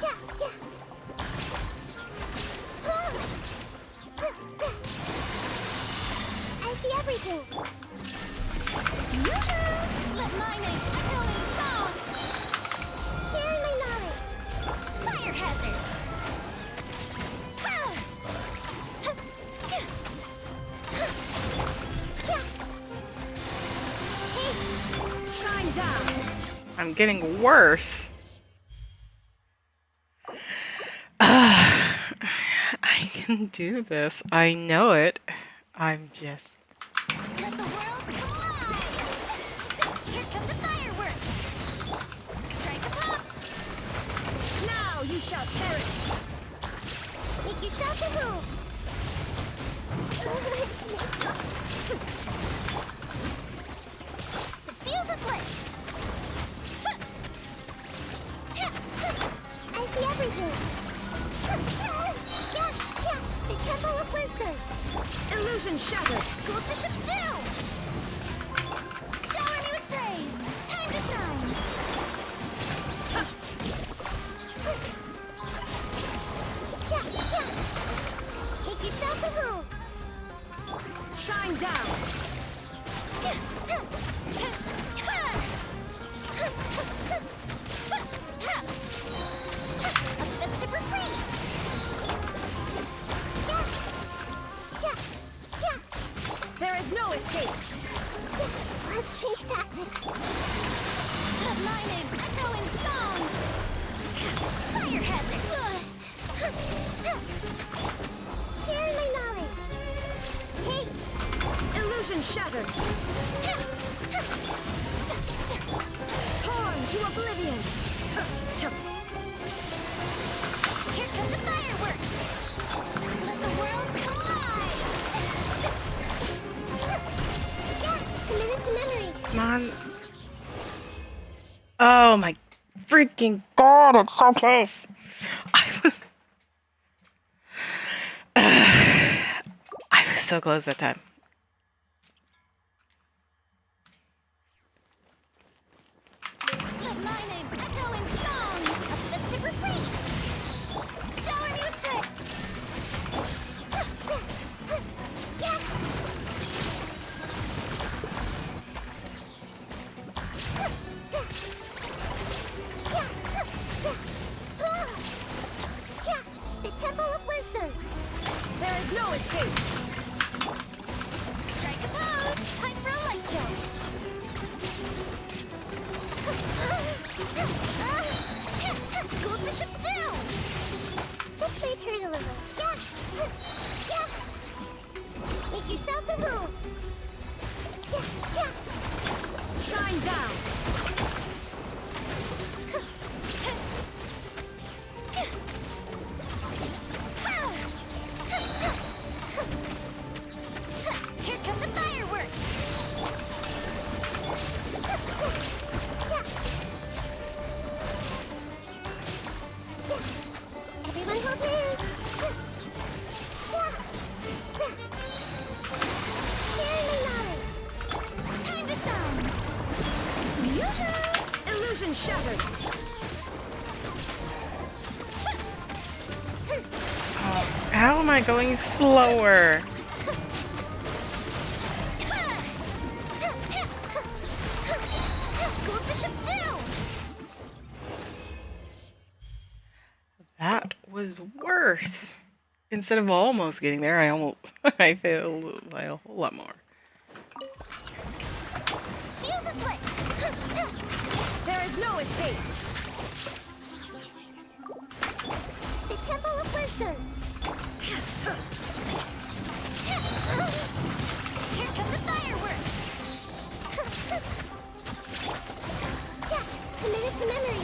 Yeah. I see everything. Let my name echo in song. Sharing my knowledge. Fire hazard. Shine down. I'm getting worse. I can do this. I know it. I'm just... Let the world come alive. Here come the fireworks. Strike a pop. Now you shall perish. Make yourself at home. The fuse is lit. I see everything. Yeah. The Temple of Wisdom. Illusion shattered. Go Bishop down. Shower me with praise. Time to shine. Yeah. Make yourself at home. Shine down. A festive reprise. Yeah. There is no escape. Let's change tactics. Let my name echo in song. Fire hazard. Sharing my knowledge. Hey. Illusion shattered. Torn to oblivion. Here come the fireworks. Let the world come alive. Yeah. Committed to memory. Oh my freaking god, it's so close. I was so close that time. Let my name echo in song of the super freaks. Shower me with good. The Temple of Wisdom. There is no escape. Strike a pose. Time for a light jump. Goldfish up down. This may hurt a little. Yeah. Yeah. Make yourselves at home. Yeah. Shine down. Here come the fireworks! Everyone hold hands! Sharing my knowledge! Time to shine! Illusion shattered! How am I going slower? Goldfish up down! That was worse. Instead of almost getting there, I failed by a whole lot more. Fuse is lit! There is no escape! The Temple of Wisdom! Here come the fireworks! Committed to memory!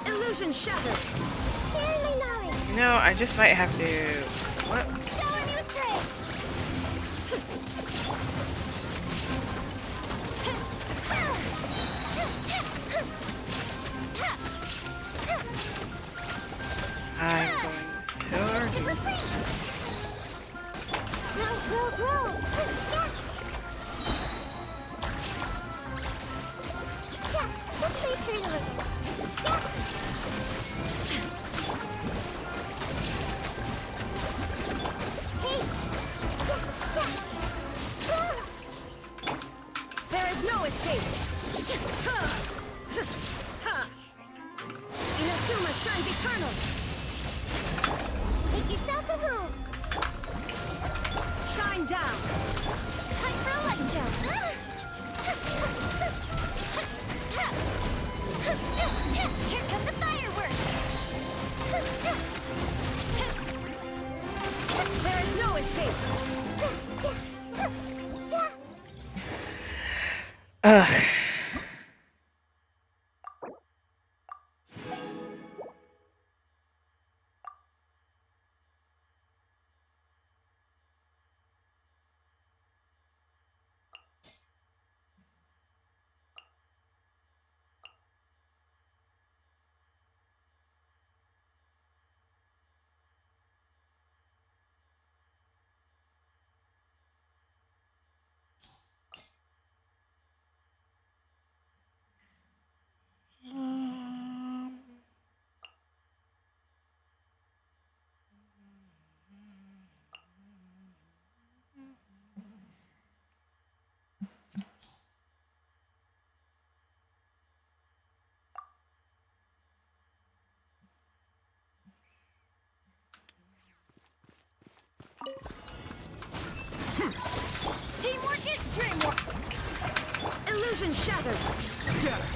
Illusion shattered! Sharing my knowledge! You know, I just might have to... What? Shower me with praise! I'm going so Roll! This may hurt a little. There is no escape. Inazuma shines eternal. Make yourselves at home. Shine down. Time for a light jump. Here come the fireworks. There is no escape. Ugh. Teamwork is dreamwork. Illusion shattered. Scatter.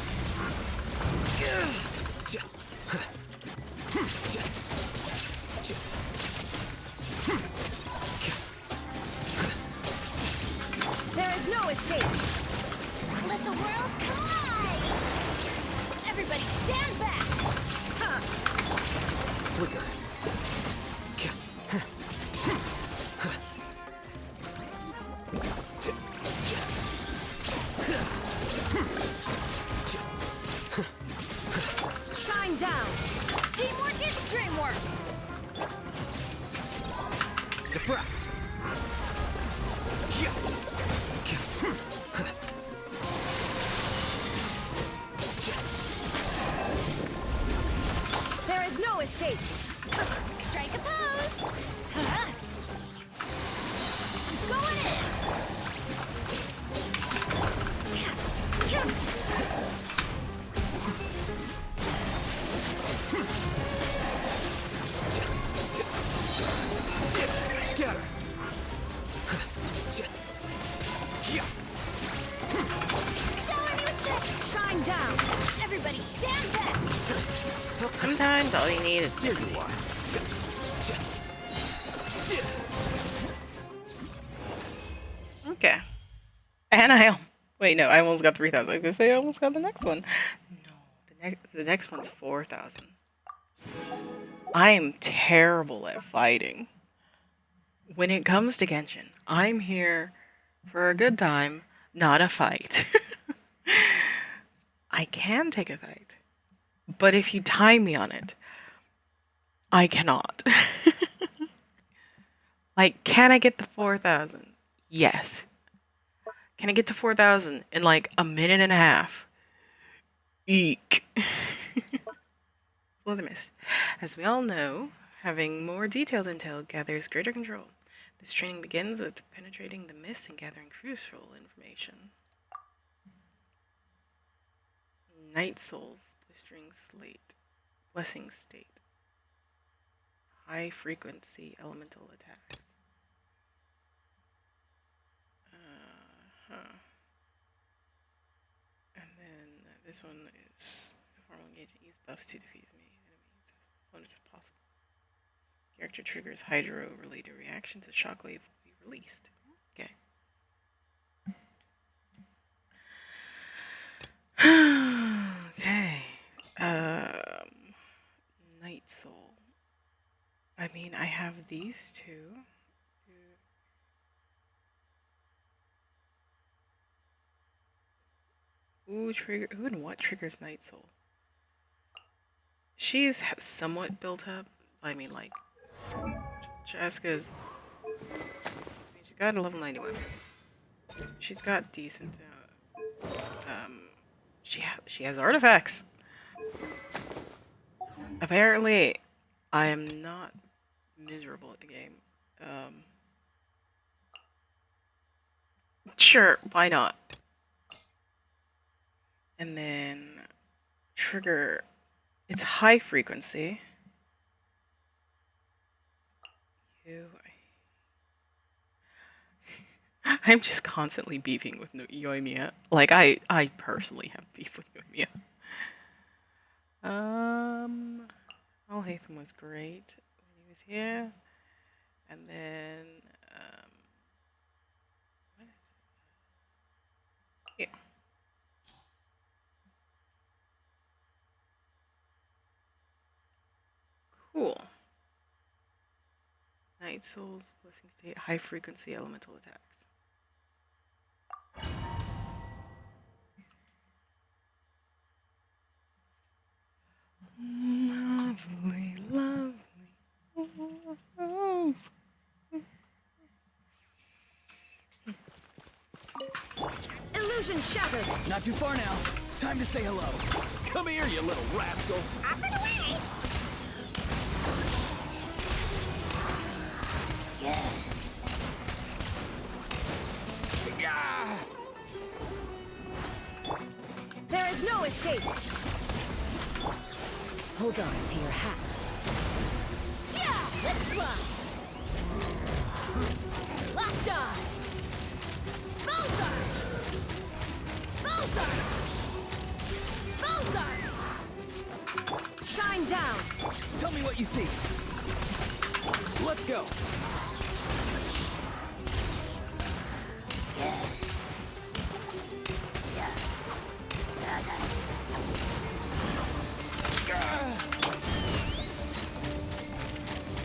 There is no escape. Let the world collide. Everybody stand back. Flicker. down. Teamwork is dreamwork. Defract. There is no escape. Strike a pose. Going in. Scatter. Shine down. Everybody stand back. Sometimes all you need is okay. And wait, no, I almost got 3,000. I was gonna say I almost got the next one. No, the next one's 4,000. I am terrible at fighting. When it comes to Genshin, I'm here for a good time, not a fight. I can take a fight, but if you time me on it, I cannot. Like, can I get the 4,000? Yes. Can I get to 4,000 in like a minute and a half? Eek. Well, the miss. As we all know, having more detailed intel gathers greater control. This training begins with penetrating the mist and gathering crucial information. Night Souls, Blistering Slate, Blessing State. High frequency elemental attacks. And then this one is the formal engagement. Use buffs to defeat enemies as opponents as possible. Character triggers hydro-related reactions. A shockwave will be released. Okay. Okay. Night Soul. I mean, I have these two. Who and what triggers Night Soul? She's somewhat built up. I mean, like, Jessica's. She's got a level 91. She's got decent. She has artifacts. Apparently, I am not miserable at the game. Sure, why not? And then trigger. It's high frequency. I'm just constantly beefing with Yoimiya. Like, I personally have beef with Yoimiya. Alhaitham was great when he was here. And then, what is it? Yeah. Cool. Night Souls, Blessing State, high frequency elemental attacks. Lovely, lovely. Illusion shattered. Not too far now. Time to say hello. Come here, you little rascal. Up and away! There is no escape. Hold on to your hats. Yeah, let's fly. Locked on. Mozart. Mozart. Mozart. Shine down. Tell me what you see. Let's go.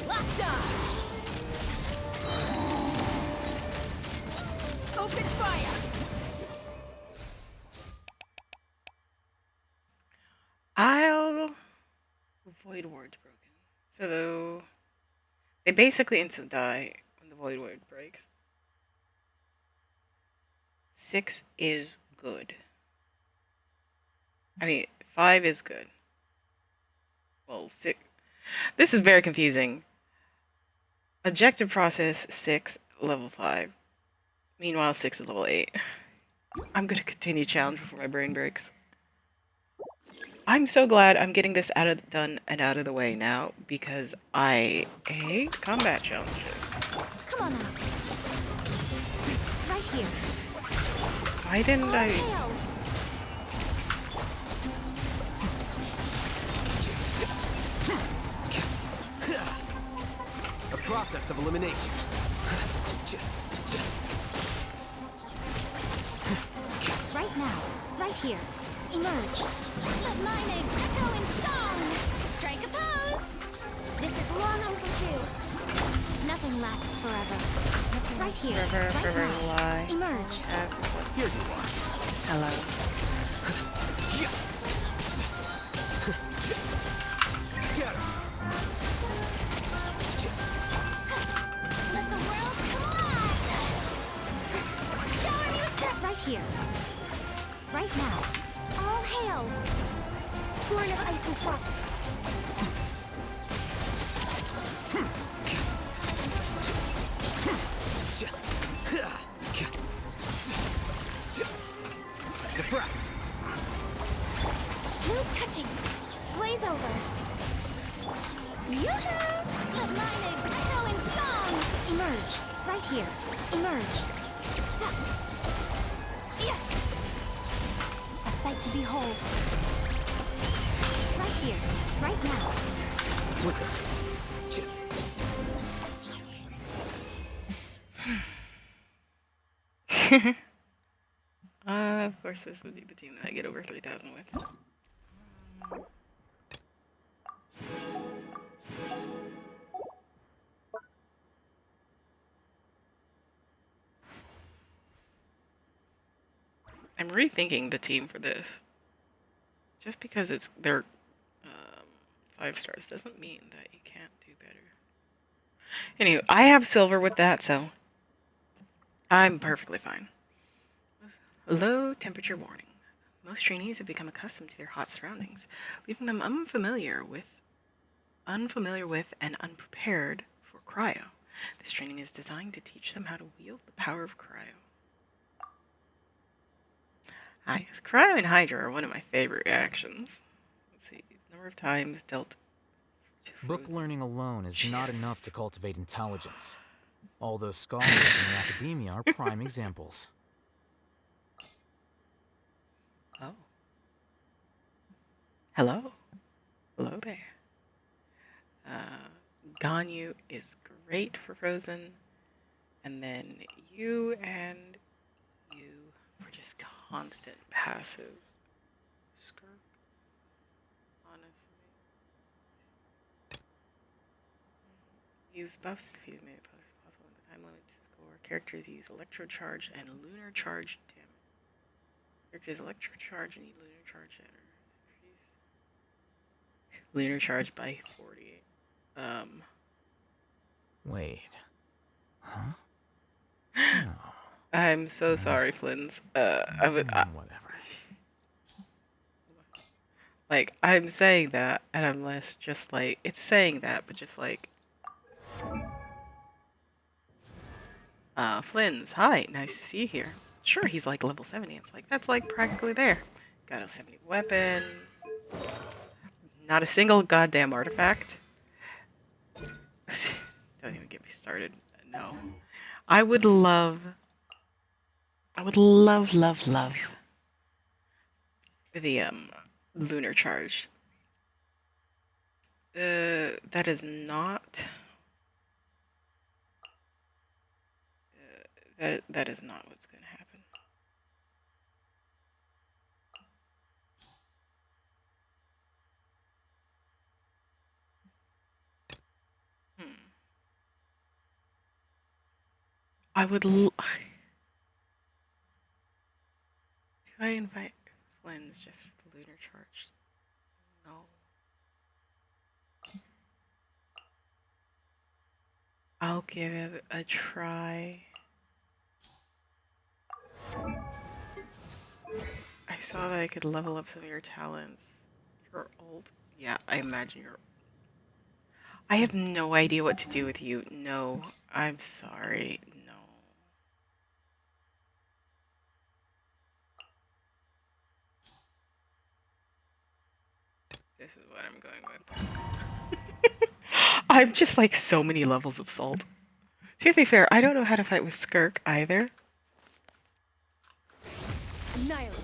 Locked on. Open fire. Void Ward's broken. So they basically instant die when the Void Ward breaks. 6 is good. I mean, 5 is good. Well, 6. This is very confusing. Objective process 6, level 5. Meanwhile, 6 is level 8. I'm gonna continue challenge before my brain breaks. I'm so glad I'm getting this done and out of the way now because I hate combat challenges. Come on now. Right here. Why didn't I? Hail. A process of elimination. Right now. Right here. Emerge. Let my name echo in song. Strike a pose. This is long overdue. Nothing lasts forever. Right here. Forever right now. lie. Emerge. Here you are. Hello. Scatter. Let the world come alive. Shower me with that right here. Right now. All hail. Born of ice and fire. Diffract. No touching. Blaze over. Yoo-hoo! Let my name echo in song. Emerge. Right here. Emerge. Yeah. A sight to behold. Right here. Right now. Of course, this would be the team that I get over 3,000 with. I'm rethinking the team for this. Just because they're 5 stars doesn't mean that you can't do better. Anyway, I have silver with that, so I'm perfectly fine. Low temperature warning. Most trainees have become accustomed to their hot surroundings, leaving them unfamiliar with and unprepared for cryo. This training is designed to teach them how to wield the power of cryo. Ah, yes, cryo and hydra are one of my favorite reactions. Let's see, number of times dealt. Book learning alone is not enough to cultivate intelligence. All those scholars in the academia are prime examples. Oh. Hello. Hello there. Ganyu is great for Frozen. And then you and you for just constant passive skirk. Honestly. Use buffs if you made it possible in the time limit to score. Characters use Electro Charge and Lunar Charge damage. Characters Electro Charge and Lunar Charge damage. Lunar Charge by 40. Wait. Huh? No. I'm so sorry, Flynn's. Whatever. Like, I'm saying that, and I'm less just like, it's saying that, but just like, Flynn's, hi, nice to see you here. Sure, he's like level 70. It's like, that's like practically there. Got a 70 weapon. Not a single goddamn artifact. Don't even get me started. No. I would love, love the, Lunar Charge. That is not... that is not what's going to happen. I would do I invite Flynn's just for the Lunar Charge? No. I'll give it a try. I saw that I could level up some of your talents. You're old. Yeah, I imagine you're... I have no idea what to do with you. No, I'm sorry. No. This is what I'm going with. I'm just like so many levels of salt. To be fair, I don't know how to fight with Skirk either. Annihilate.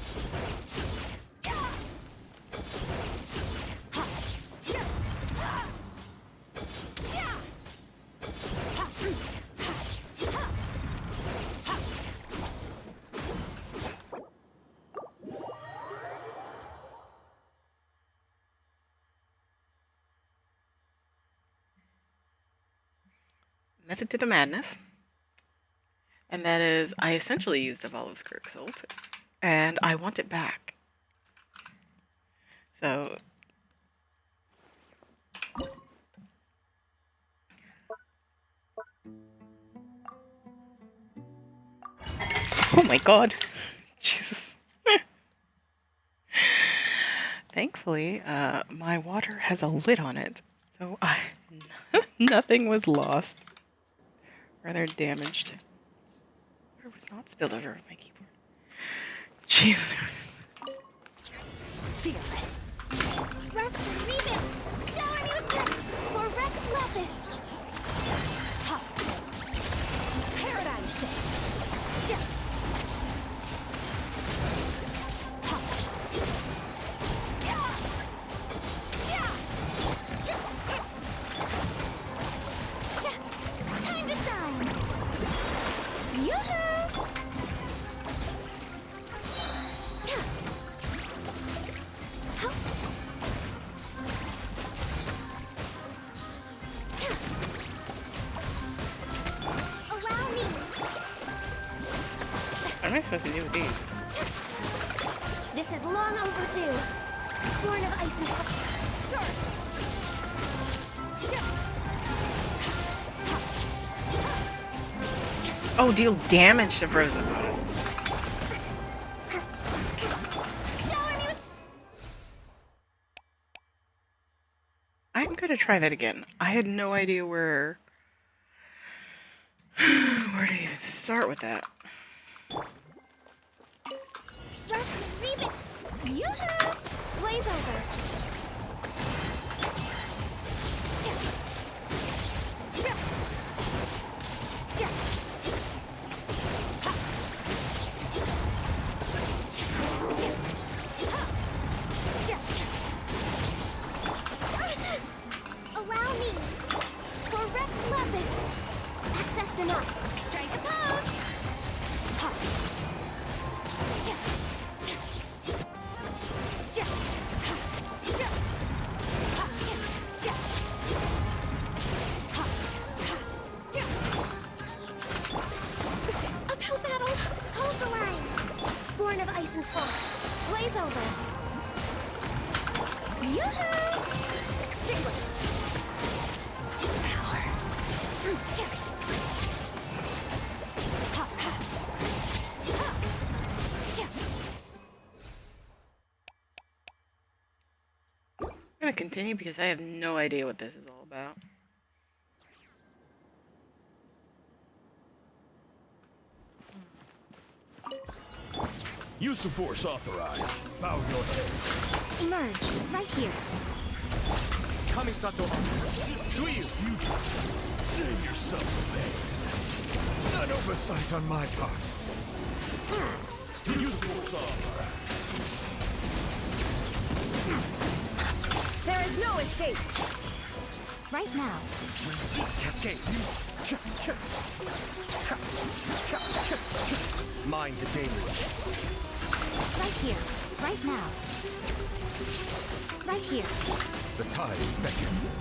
Method to the madness. And that is, I essentially used up all of Skirk's salt, and I want it back. So... Oh my god. Jesus. Thankfully, my water has a lid on it, so nothing was lost. Rather damaged. Water was not spilled over my keyboard. Jesus Christ. Fearless. Rest and rebuild. Shower me with grace. For Rex Lapis. Ha. Paradigm shift. Yeah. Ha. Yeah. Yeah. Yeah. Time to shine. Yoo-hoo. What am I supposed to do with these? This is long overdue. Born of ice and fire. Oh, deal damage to frozen bottles. I'm gonna try that again. I had no idea where to even start with that. Rest and rebuild. Yoo-hoo! Blaze over. Allow me. For Rex Lapis. Access denied. Strike a pose. Ha. Uphill battle. Hold the line. Born of ice and frost. Blaze over. Yoo-hoo! Extinguished. Power. I'm gonna continue because I have no idea what this is all about. Use of force authorized. Bow your head. Emerge. Right here. Kamisato Suyu. Save yourself the pain. An oversight on my part. Use of force authorized. There is no escape. Right now. Resist cascade. Mind the deluge. Right here. Right now. Right here. The tide is beckoning.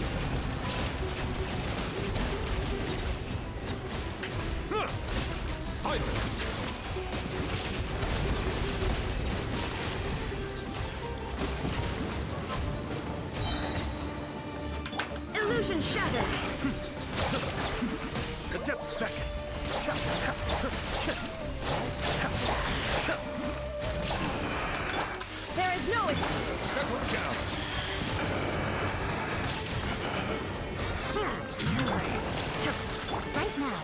Silence. Illusion shattered. Depths beckon. There is no escape. Settle down. Right now.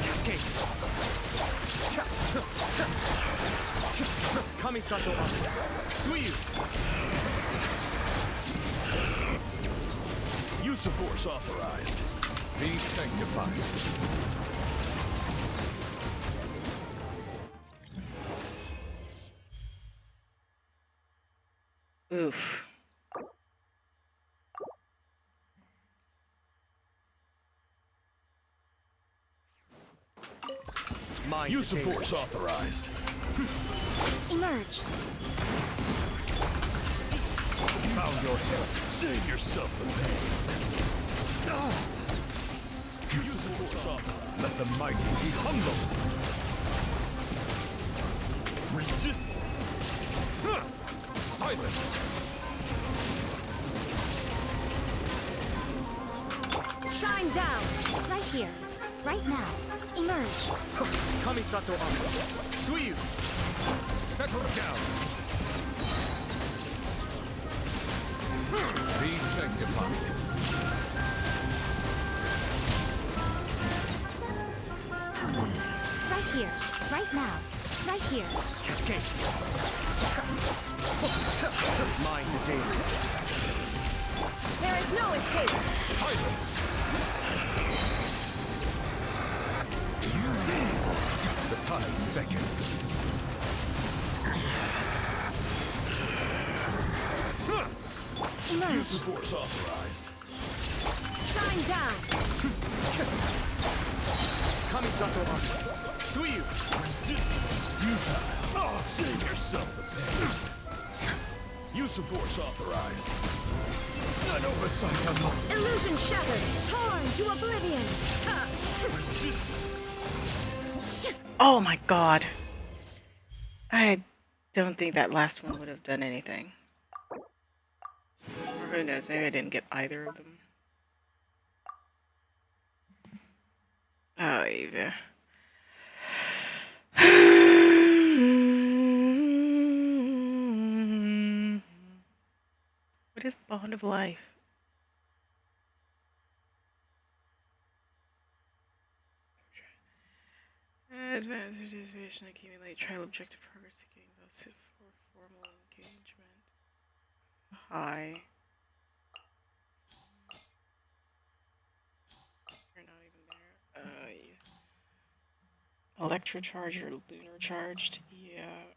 Cascade. Kamisato Armor. Suiyu. Use of force authorized. Be sanctified. Oof. Mind Use the of force authorized. Emerge. Found your head. Save yourself the pain. Use of force authorized. Let the mighty be humbled. Resist. Silence. Shine down. Right here. Right now. Emerge. Kamisato Armor. Suiyu. Settle down. Be sanctified. Right here. Right now. Right here. Cascade. Mind the daily. There is no escape. Silence. The tides beckon. Emerge. Use of force authorized. Shine down. Kamisato Armor. Suiyu. Resistance is futile. Save yourself the pain. Use of force authorized. An oversight on my Illusion shattered. Torn to oblivion. resistance. Oh my god. I don't think that last one would have done anything. Or who knows, maybe I didn't get either of them. Oh, Eva. What is Bond of Life? Advanced participation, accumulate trial objective progress to gain votes for formal engagement. Hi. You're not even there. Yeah. Electrocharge or lunar charged? Yeah.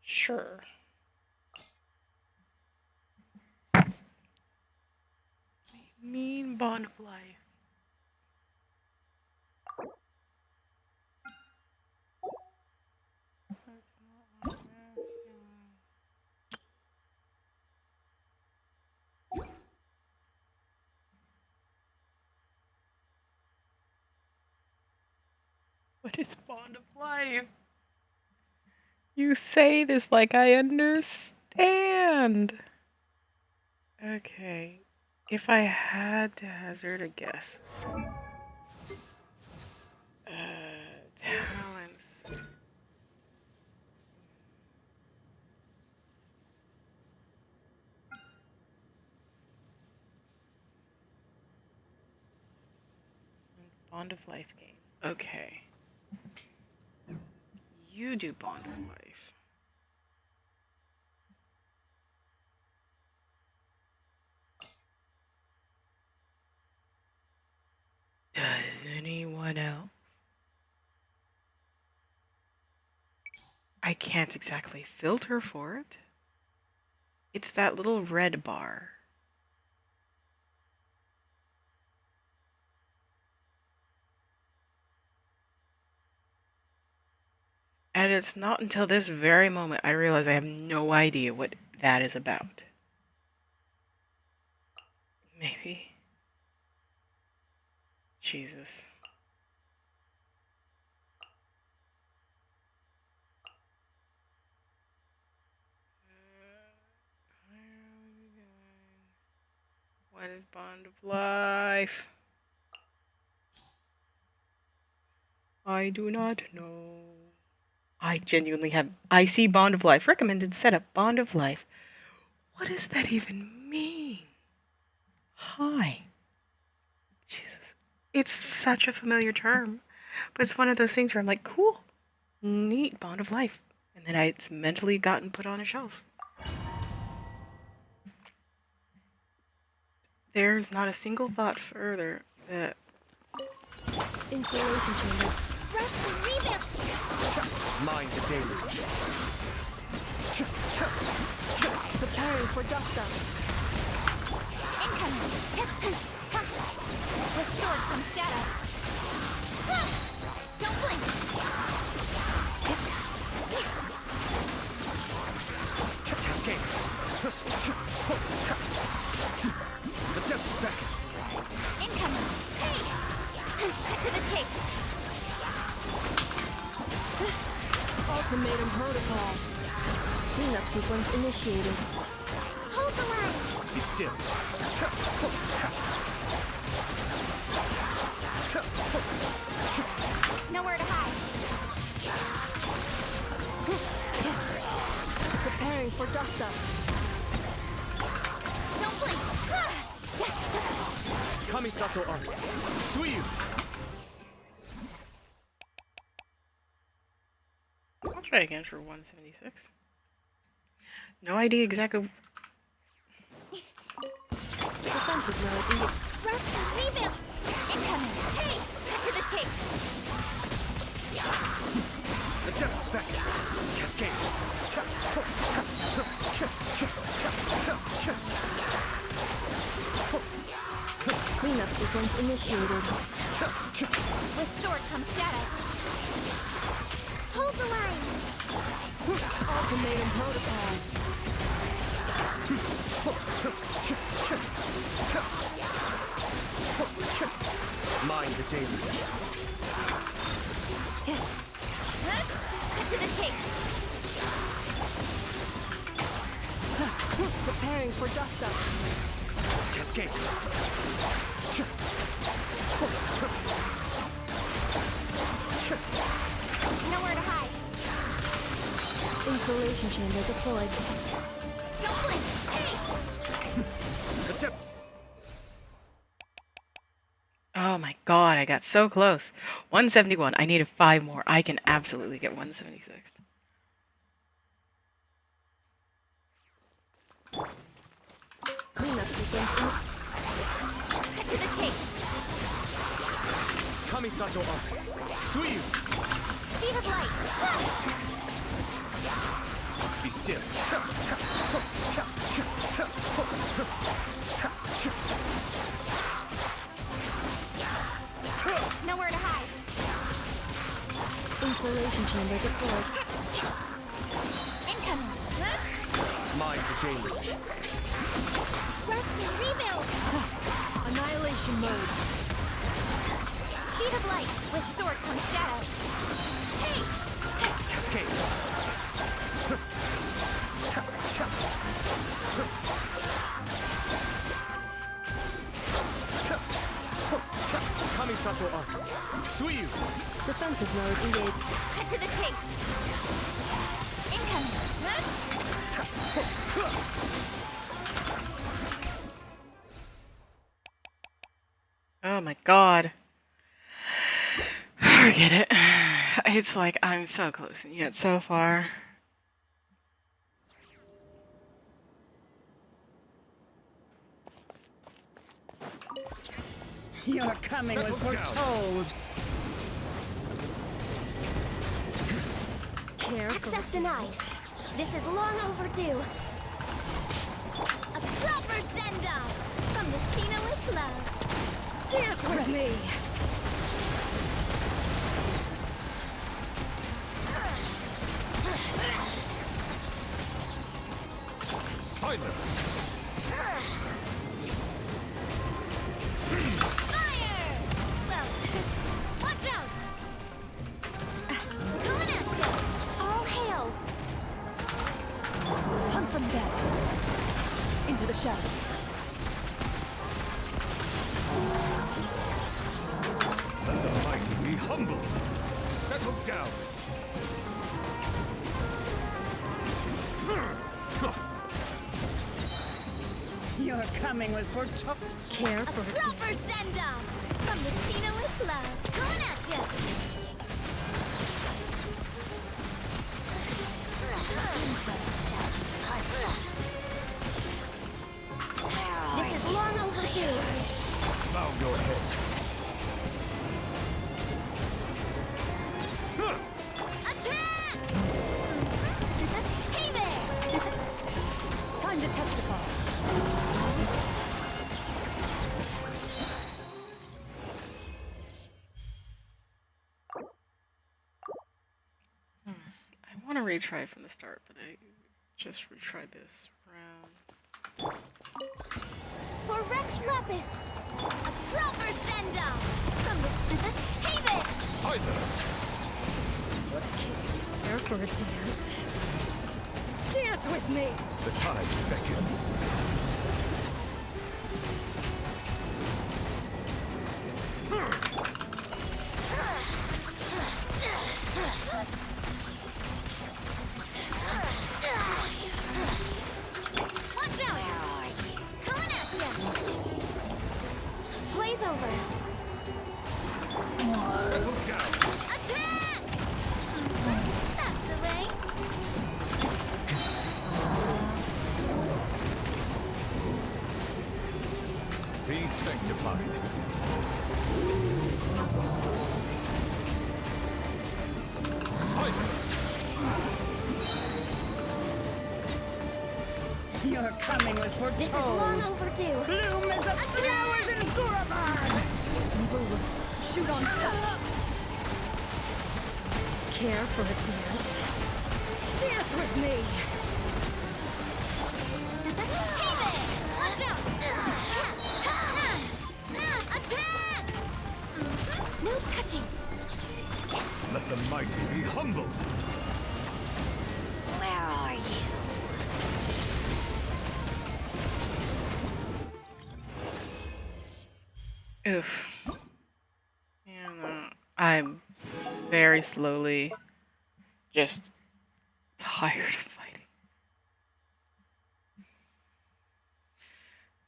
Sure. Mean Bond of Life. What is Bond of Life? You say this like I understand. Okay. If I had to hazard a guess. Talents. Bond of Life game. Okay. You do Bond of Life. Does anyone else? I can't exactly filter for it. It's that little red bar. And it's not until this very moment I realize I have no idea what that is about. Maybe. Jesus. What is Bond of Life? I do not know. I genuinely have. I see Bond of Life. Recommended setup. Bond of Life. What does that even mean? Hi. Jesus. It's such a familiar term. But it's one of those things where I'm like, cool. Neat. Bond of Life. And then it's mentally gotten put on a shelf. There's not a single thought further that. Installation chamber. Rest and revamp. Mind the deluge. Preparing for dust up. Incoming. With sword comes shadow. Don't blink. Cascade. The depths back. Incoming. Hey! Cut to the chase. Ultimatum protocol. Cleanup sequence initiated. Hold the line. Be still. Nowhere to hide. Preparing for dust up. Don't blink. Kamisato Art. Suiyu. I'll try again for 176. No idea exactly. Defensive mode. Rest and revamp. Incoming. Hey! Cut to the chase. The depths back. Cascade. Cleanup sequence initiated. With sword comes shadow. Hold the line. Ultimatum protocol. Mind the deluge. Cut to the chase. Preparing for dust up. Cascade. Nowhere to hide. Installation chamber deployed. Don't blink. Hey! The depth. Oh my god, I got so close. 171. I needed 5 more. I can absolutely get 176. Cleanup sequence. Cut to the chase. Kamisato Art. Suiyu. Speed of light. Be still. Nowhere to hide. Installation chamber deployed. Incoming. Mind the deluge. Rest and rebuild. Annihilation mode. Speed of light. With sword comes shadow. Hey! Cascade. Kamisato Art. Suiyu. Defensive mode engaged. Cut to the chase. Incoming. Oh my god. Forget it. It's like I'm so close and yet so far. Your coming was foretold. Access denied. This is long overdue. A proper send-off from the Cena with love. Dance with me. Silence! Fire! Well, watch out! Coming at you! All hail! Hunt them down. Into the shadows. Let the mighty be humbled. Settle down. Your coming was foretold. Care A for a proper send-off! From the Cena with love! Coming at you! This is long overdue! Bow your head. Attack! Hey there! time to testify. I want to retry from the start, but I just retried this round. For Rex Lapis! A proper send-off! From the Hey there! Silence! Care for a dance. Dance with me! The tides beckon. Watch out! Coming at you! Blaze over! Settle down! Attack! That's the way! Be sanctified. Silence! Your coming was foretold. This is long overdue! Bloom as the flowers in Guravan! Evil works. Shoot on sight. Care for a dance. Dance with me! Hey there! Watch out! Attack! No touching! Let the mighty be humbled. Where are you? Oof. Yeah, no. I'm very slowly just tired of fighting.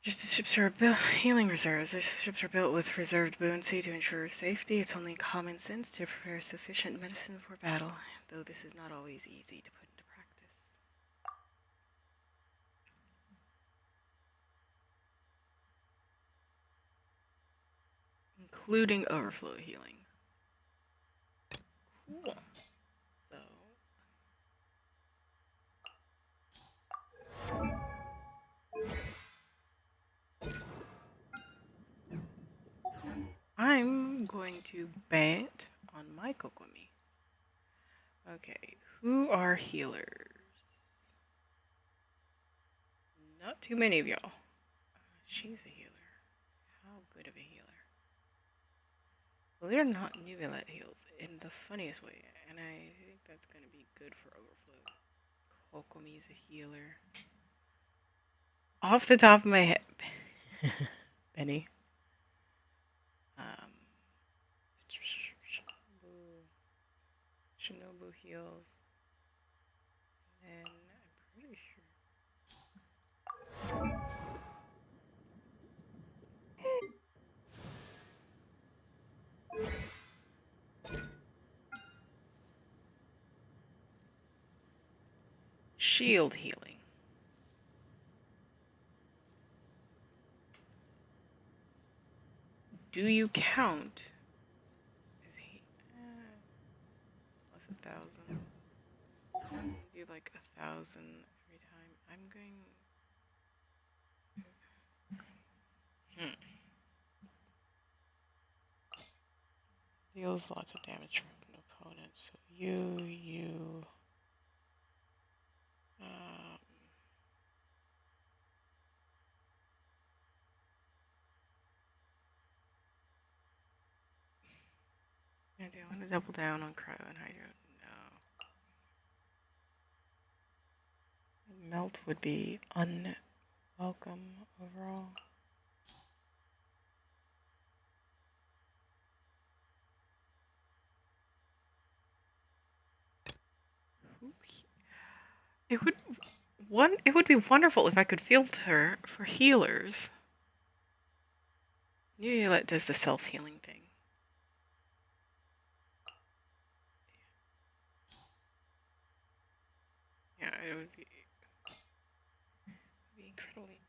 Just the ships are built healing reserves. The ships are built with reserved buoyancy to ensure safety. It's only common sense to prepare sufficient medicine for battle, though this is not always easy to put into practice. Including overflow healing. Cool. So I'm going to bet on my Kokomi. Okay, who are healers? Not too many of y'all. She's a healer. How good of a healer. Well, they're not Nubilet heals in the funniest way, and I think that's going to be good for overflow. Kokomi's a healer. Off the top of my head, Benny. Shinobu heals. And I'm pretty sure. Shield healing. Do you count? Is he plus 1,000? Do like 1,000 every time. I'm going. Deals lots of damage from an opponent. So you. I do want to double down on cryo and hydro. No. Melt would be unwelcome overall. It would be wonderful if I could filter for healers. Usually does the self-healing thing. Yeah, it would be incredibly.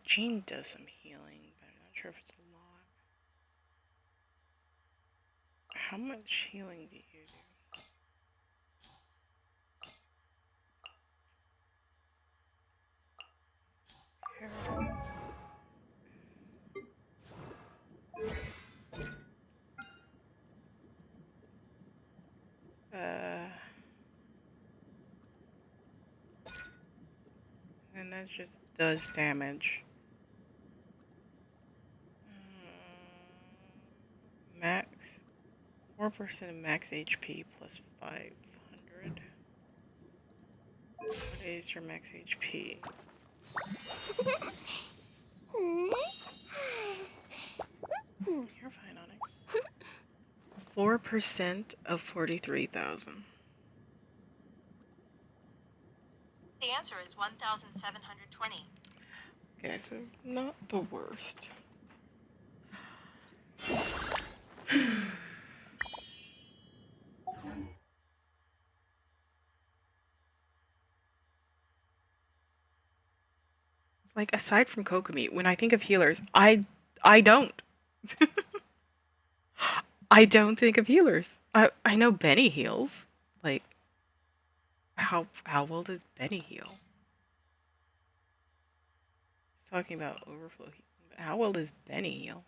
Jean does some healing, but I'm not sure if it's a lot. How much healing do you do? And that just does damage. Max 4% of max HP plus 500. What is your max HP? You're fine, Onyx. 4% of 43,000. The answer is 1,720. Okay, so not the worst. Like, aside from Kokomi, when I think of healers, I don't. I don't think of healers. I know Benny heals. Like, how well does Benny heal? He's talking about overflow healing. How well does Benny heal?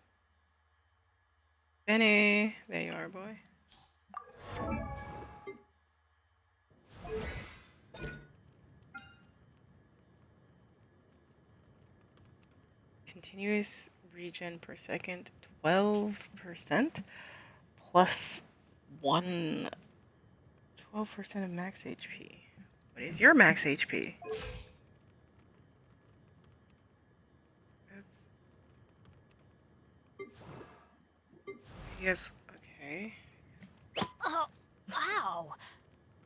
Benny, there you are, boy. Continuous regen per second, 12% plus 12% of max HP. What is your max HP? Yes, okay. Oh, wow.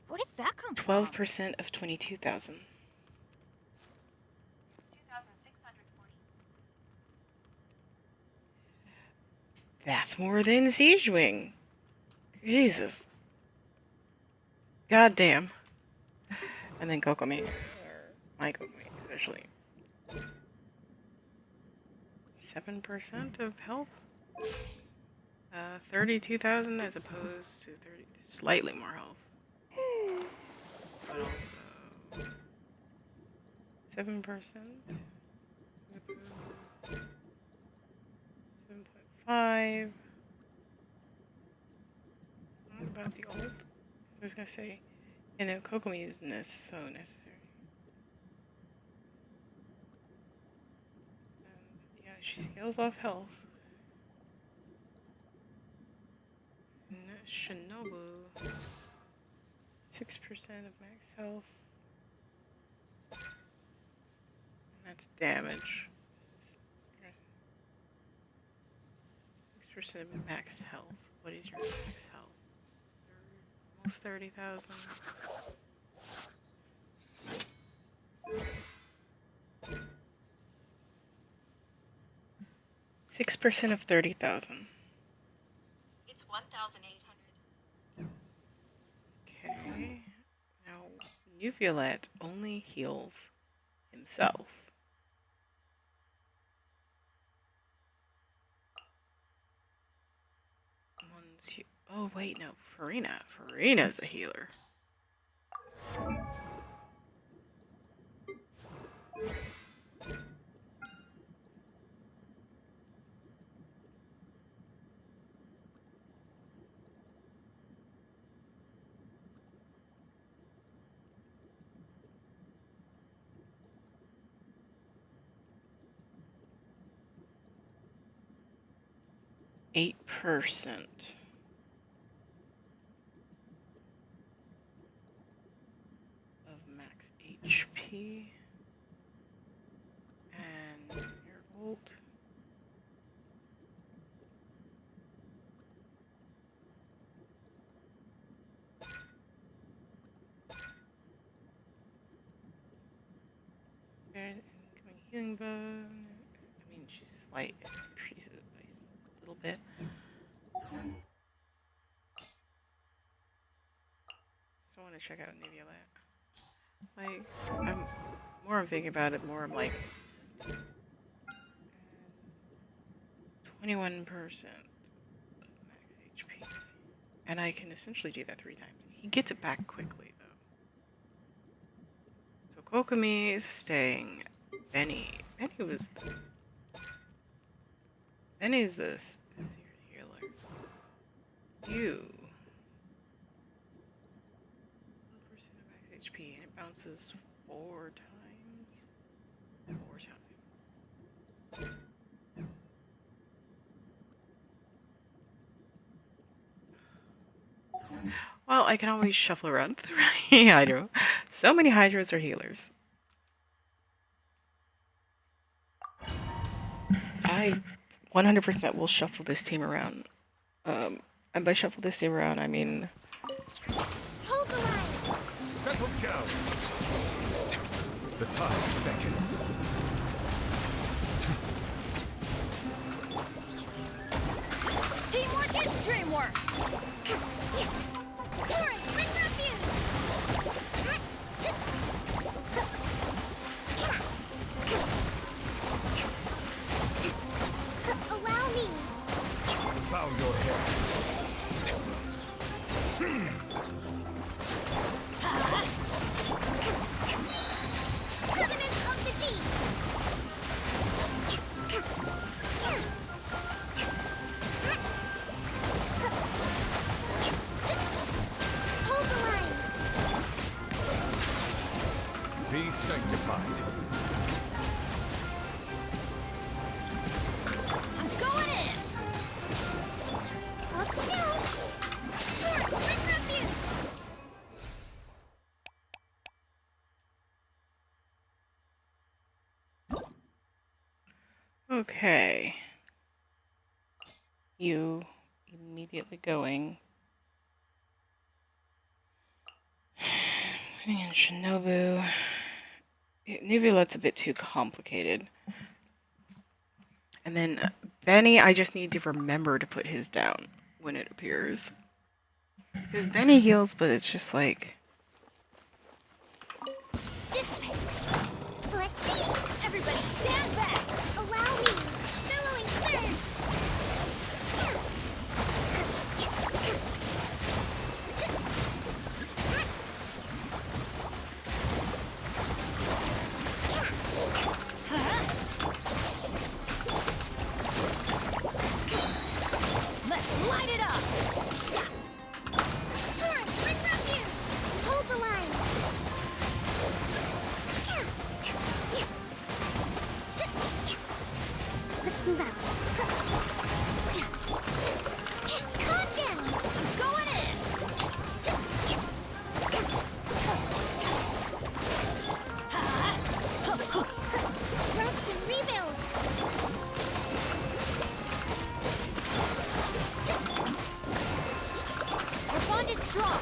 Where did that come from? 12% of 22,000. 2,640. That's more than Siege Wing. Jesus. God damn. And then Kokomi. Or my Kokomi, especially. 7% of health? 32,000 as opposed to 30. Slightly more health. But also 7%. 7.5. What about the old? I was gonna say, you know, Kokomi is so necessary. And, yeah, she scales off health. Shinobu, 6% of max health. And that's damage. 6% of max health. What is your max health? Almost 30,000. 6% of 30,000. It's 1,800. Okay. Now, Uviolet only heals himself. Oh, wait, no. Farina. Farina's a healer. 8%. Of max HP. And your ult. And incoming healing bone. I mean, she's slight. Increases it by a little bit. Still want to check out Nivea. Like, I'm thinking about it, more I'm like 21% of max HP. And I can essentially do that 3 times. He gets it back quickly though. So Kokomi is staying. Benny's this healer. You 1% of max HP and it bounces 4 times. 4 times. Well, I can always shuffle around the right Hydro. So many Hydros are healers. I 100% will shuffle this team around. And by shuffle this team around, I mean... Hold the line! Settle down! The tides beckon. Teamwork is dreamwork! Torrent, bring refuge! Allow me! Bow your head. Covenant of the Deep! Hold the line! Be sanctified. I'm going in! Hold still! Torrent, bring refuge! Okay. You immediately going. Putting in Shinobu. Nuvulet's a bit too complicated. And then Benny, I just need to remember to put his down when it appears. Because Benny heals, but it's just like... Dissipate! Let's see! Everybody stand back! Allow me! Billowing surge! Let's light it up! Torrent, bring refuge! Hold the line! Let's move out. Calm down! I'm going in! Rest and rebuild! Our bond is strong!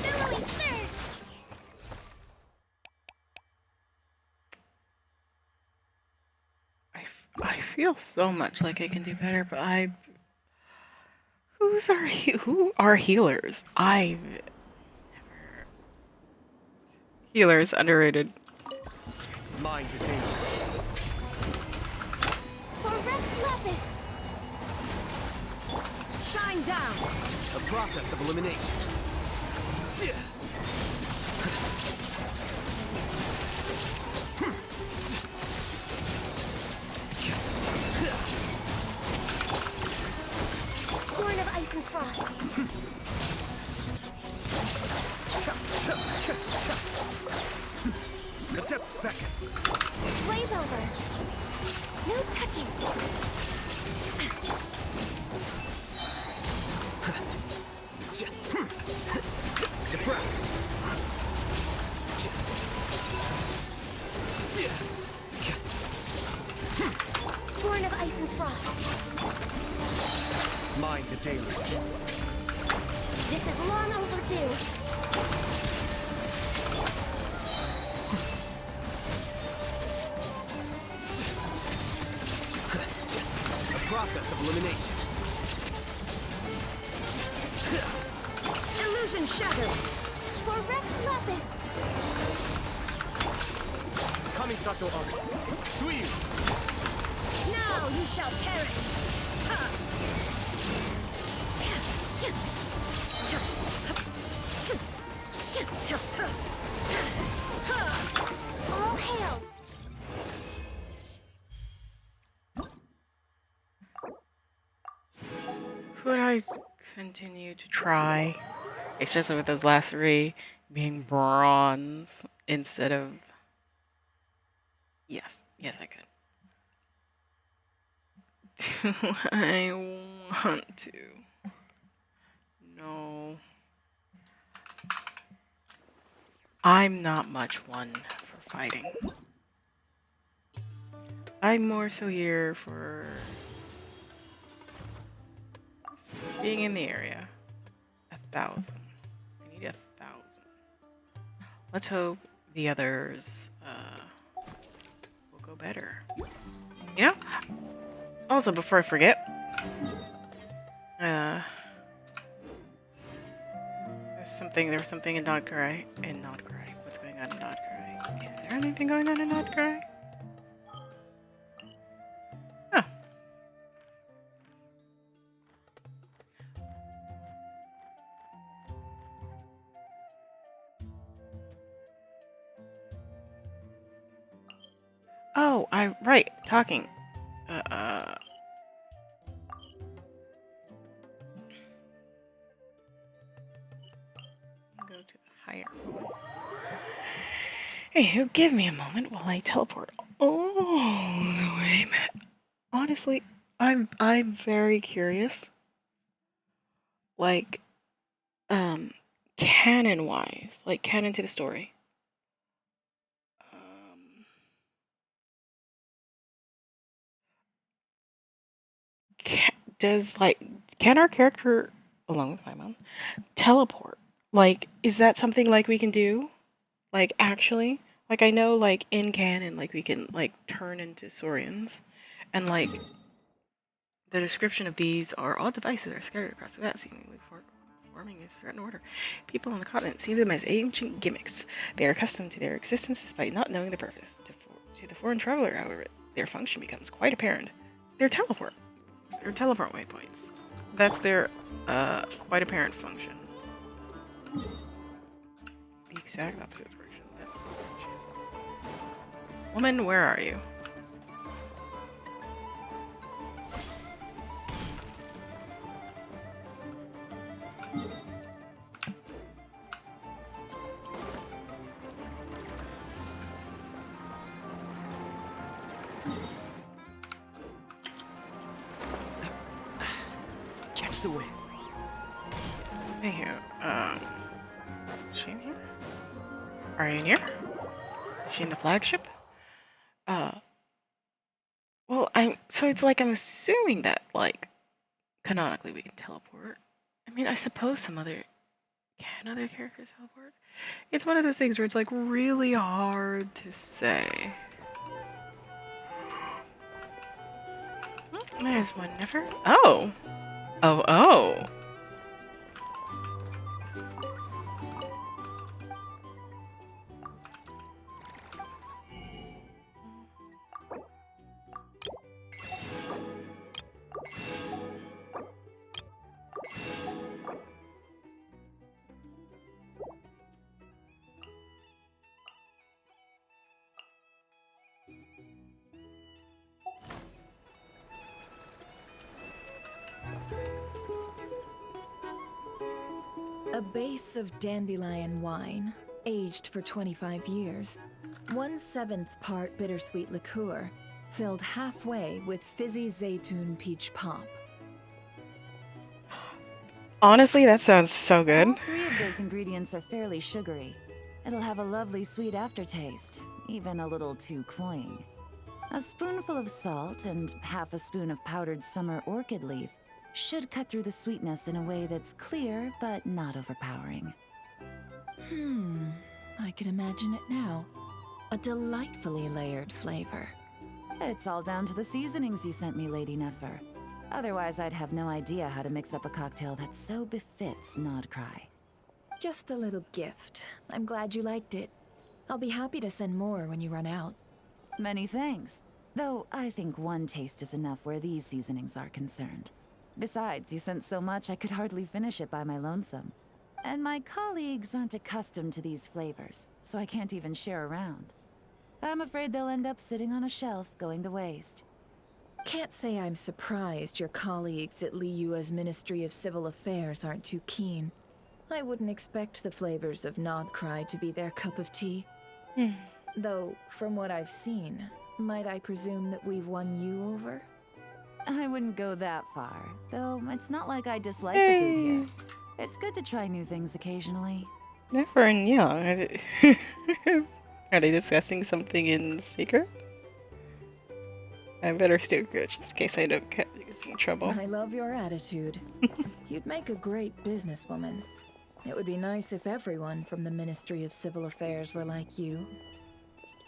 Billowing surge! I feel so much like I can do better, but who are healers? I've never... Healers, underrated. Mind the danger. For Rex Lapis! Shine down! A process of elimination. Horn of Ice and Frost! The depths beckon. Blaze over. No touching. Deflect. Born of ice and frost. Mind the deluge. This is long overdue. A process of elimination. Illusion shattered. For Rex Lapis. Kamisato Ari. Suiyu. Now you shall perish. All hail. Could I continue to try? Especially with those last three being bronze instead of... Yes. Yes, I could. Do I want to? No. I'm not much one for fighting. I'm more so here for being in the area. 1,000. I need 1,000. Let's hope the others will go better. You know? Also, before I forget, there was something in Nodgrai. What's going on in Nodgrai? Is there anything going on in Nodgrai? Huh. Oh, right, talking. Go to the higher one. Anywho, give me a moment while I teleport all the way back. Honestly, I'm very curious. Like, canon-wise, like canon to the story. Can our character, along with my mom, teleport? Like, is that something like we can do? Like, actually? Like, I know, like, in canon, like, we can, like, turn into Saurians. And, like, the description of these are all devices are scattered across the vast, seemingly forming a certain order. People on the continent see them as ancient gimmicks. They are accustomed to their existence despite not knowing the purpose. To the foreign traveler, however, their function becomes quite apparent. They're teleport waypoints. That's their quite apparent function. The exact opposite version. That's so gorgeous. Woman, where are you? Catch the wind. Anywho, is she in here? Are you in here? Is she in the flagship? Well, so it's like I'm assuming that, like, canonically we can teleport. I mean, I suppose can other characters teleport? It's one of those things where it's, like, really hard to say. Oh, there's one never. Oh! Oh. A base of dandelion wine, aged for 25 years. 1/7 part bittersweet liqueur, filled halfway with fizzy zaytun peach pop. Honestly, that sounds so good. All 3 of those ingredients are fairly sugary. It'll have a lovely sweet aftertaste, even a little too cloying. A spoonful of salt and half a spoon of powdered summer orchid leaf should cut through the sweetness in a way that's clear but not overpowering. I can imagine it now. A delightfully layered flavor. It's all down to the seasonings you sent me, Lady Nefer. Otherwise, I'd have no idea how to mix up a cocktail that so befits Nodcry. Just a little gift. I'm glad you liked it. I'll be happy to send more when you run out. Many thanks. Though I think 1 taste is enough where these seasonings are concerned. Besides, you sent so much I could hardly finish it by my lonesome. And my colleagues aren't accustomed to these flavors, so I can't even share around. I'm afraid they'll end up sitting on a shelf, going to waste. Can't say I'm surprised your colleagues at Liyue's Ministry of Civil Affairs aren't too keen. I wouldn't expect the flavors of Nodcry to be their cup of tea. Though, from what I've seen, might I presume that we've won you over? I wouldn't go that far, though it's not like I dislike the food here. It's good to try new things occasionally. Never and young. Are they discussing something in secret? I better stay good just in case I don't get in trouble. I love your attitude. You'd make a great businesswoman. It would be nice if everyone from the Ministry of Civil Affairs were like you.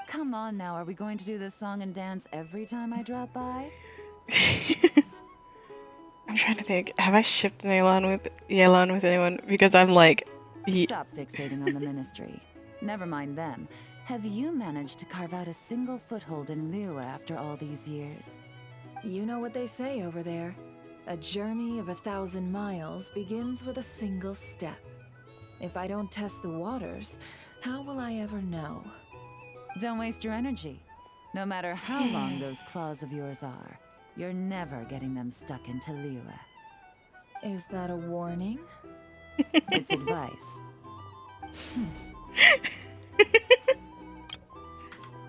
Come on now, are we going to do this song and dance every time I drop by? I'm trying to think. Have I shipped Yelan with anyone? Because I'm like... Stop fixating on the Ministry. Never mind them. Have you managed to carve out a single foothold in Liyue after all these years? You know what they say over there. A journey of 1,000 miles begins with a single step. If I don't test the waters, how will I ever know? Don't waste your energy. No matter how long those claws of yours are, you're never getting them stuck into Liyue. Is that a warning? It's advice.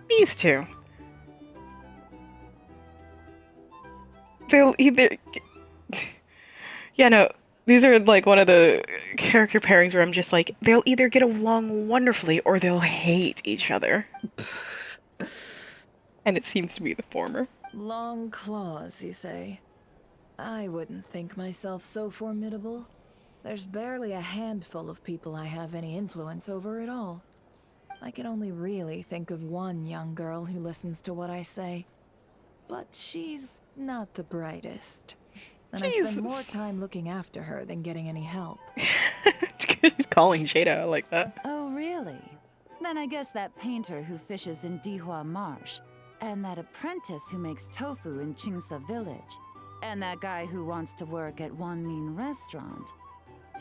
These two. They'll either... Yeah, no. These are like one of the character pairings where I'm just like, they'll either get along wonderfully or they'll hate each other. And it seems to be the former. Long claws, you say? I wouldn't think myself so formidable. There's barely a handful of people I have any influence over at all. I can only really think of one young girl who listens to what I say. But she's not the brightest. And I spend more time looking after her than getting any help. She's calling Jada like that. Oh, really? Then I guess that painter who fishes in Dihua Marsh, and that apprentice who makes tofu in Qingsa Village, and that guy who wants to work at Wanmin Restaurant.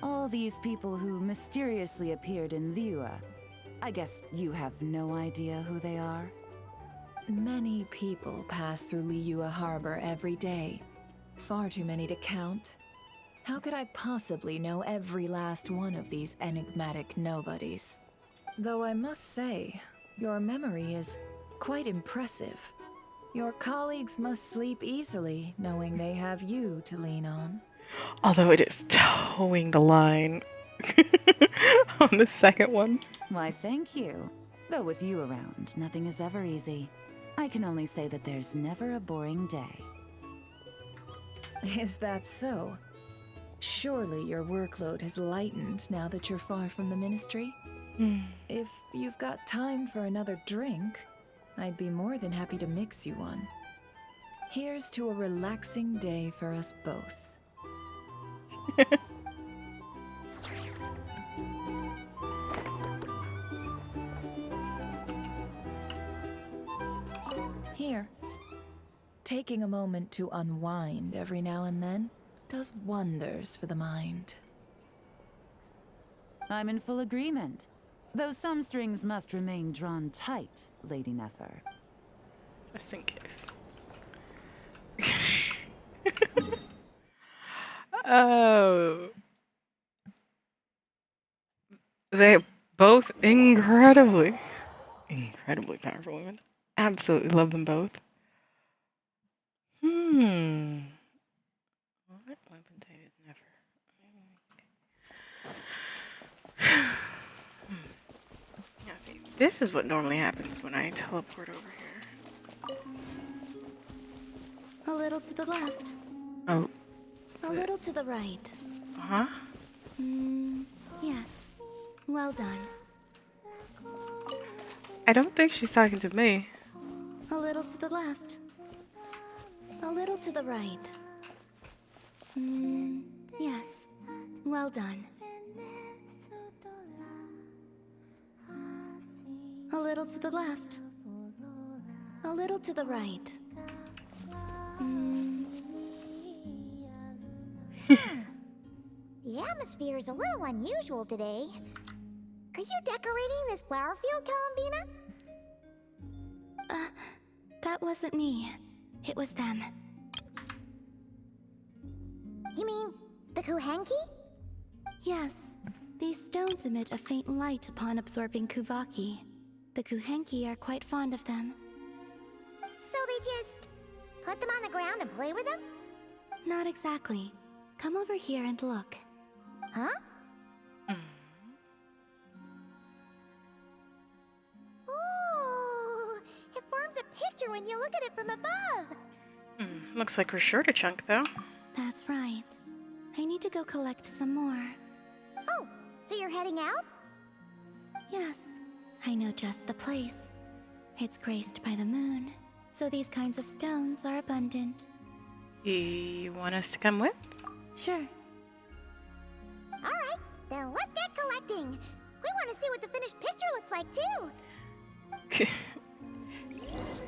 All these people who mysteriously appeared in Liyue. I guess you have no idea who they are? Many people pass through Liyue Harbor every day. Far too many to count. How could I possibly know every last one of these enigmatic nobodies? Though I must say, your memory is quite impressive. Your colleagues must sleep easily, knowing they have you to lean on. Although it is towing the line on the second one. Why, thank you. Though with you around, nothing is ever easy. I can only say that there's never a boring day. Is that so? Surely your workload has lightened now that you're far from the Ministry? If you've got time for another drink, I'd be more than happy to mix you one. Here's to a relaxing day for us both. Here. Taking a moment to unwind every now and then does wonders for the mind. I'm in full agreement. Though some strings must remain drawn tight, Lady Nefer. Just in case. Oh. They both incredibly incredibly powerful women. Absolutely love them both. What weapon type is never? Okay, this is what normally happens when I teleport over here. A little to the left. Oh. A little to the right. Uh-huh. Yes. Well done. I don't think she's talking to me. A little to the left. A little to the right. Yes. Well done. A little to the left. A little to the right. The atmosphere is a little unusual today. Are you decorating this flower field, Columbina? That wasn't me. It was them. You mean the Kuhenki? Yes. These stones emit a faint light upon absorbing Kuvaki. The Kuhenki are quite fond of them. So they just put them on the ground and play with them? Not exactly. Come over here and look. Huh? Ooh, it forms a picture when you look at it from above. Looks like we're short a chunk, though. That's right. I need to go collect some more. Oh, so you're heading out? Yes, I know just the place. It's graced by the moon, so these kinds of stones are abundant. Do you want us to come with? Sure. Alright, then let's get collecting. We want to see what the finished picture looks like, too.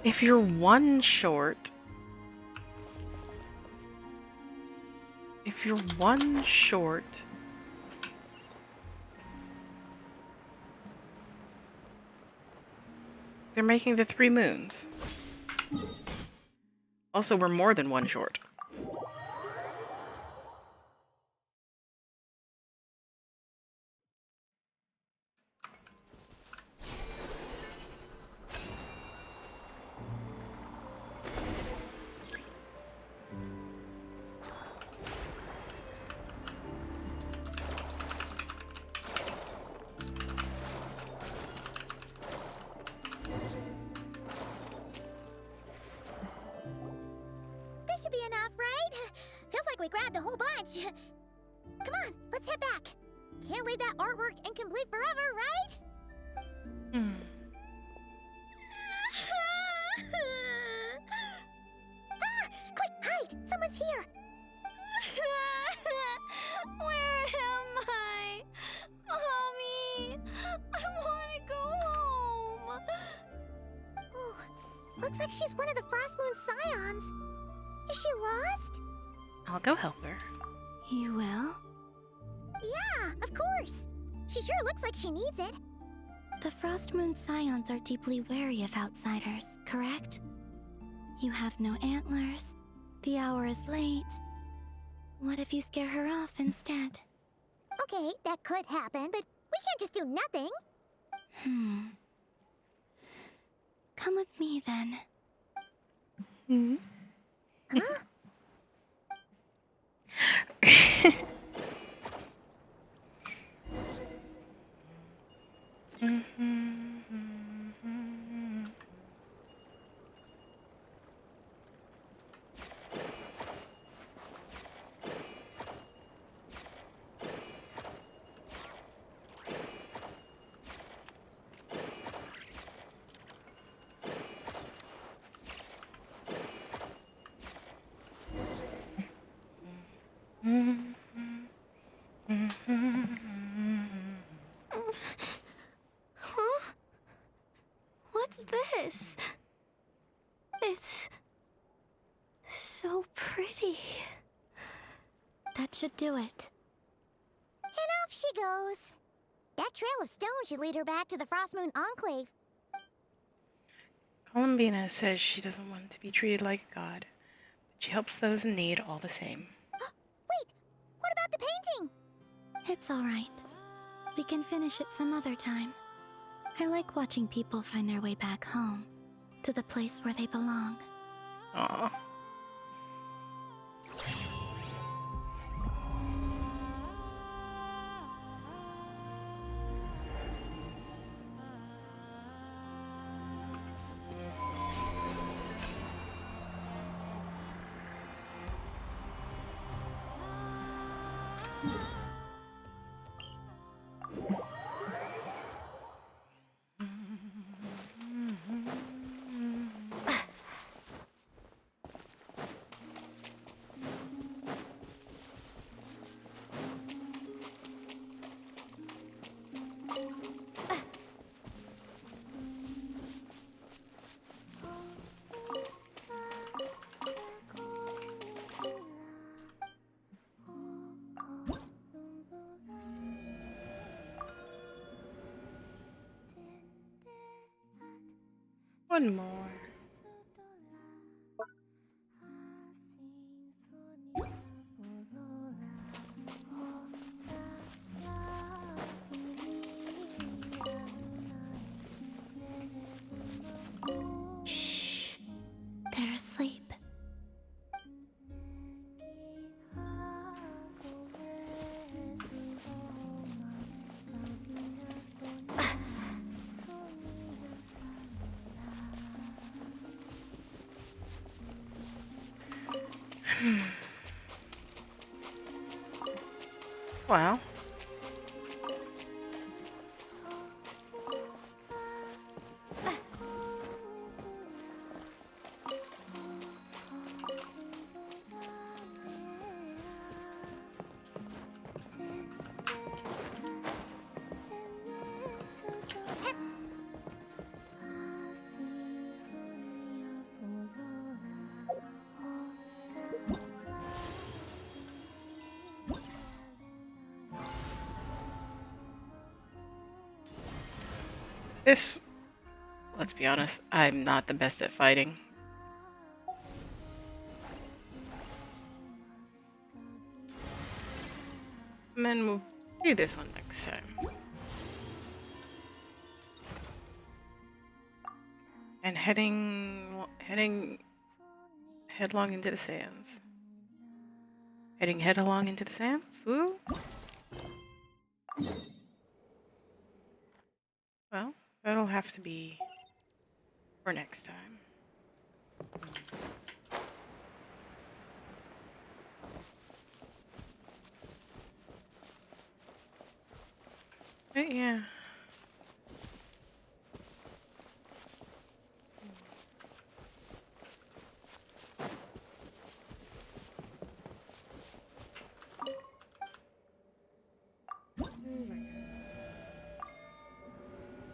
If you're one short... If you're one short... They're making the 3 moons. Also, we're more than one short. This should be enough, right? Feels like we grabbed a whole bunch. Come on, let's head back. Can't leave that artwork incomplete forever, right? Quick, hide! Someone's here! Where am I? Mommy! I want to go home! Oh, looks like she's one of the Frost Moon Scions. Is she lost? I'll go help her. You will? Yeah, of course. She sure looks like she needs it. The Frost Moon Scions are deeply wary of outsiders, correct? You have no antlers. The hour is late. What if you scare her off instead? Okay, that could happen, but we can't just do nothing. Come with me then. Huh? Huh? What's this? It's so pretty. That should do it. And off she goes. That trail of stone should lead her back to the Frost Moon Enclave. Columbina says she doesn't want to be treated like a god, but she helps those in need all the same. Wait, what about the painting? It's all right. We can finish it some other time. I like watching people find their way back home, to the place where they belong. Aw. One more. Shh. They're asleep. Wow. This, let's be honest, I'm not the best at fighting. And then we'll do this one next time. And heading headlong into the sands. Heading headlong into the sands? Woo! Well, that'll have to be for next time. But yeah.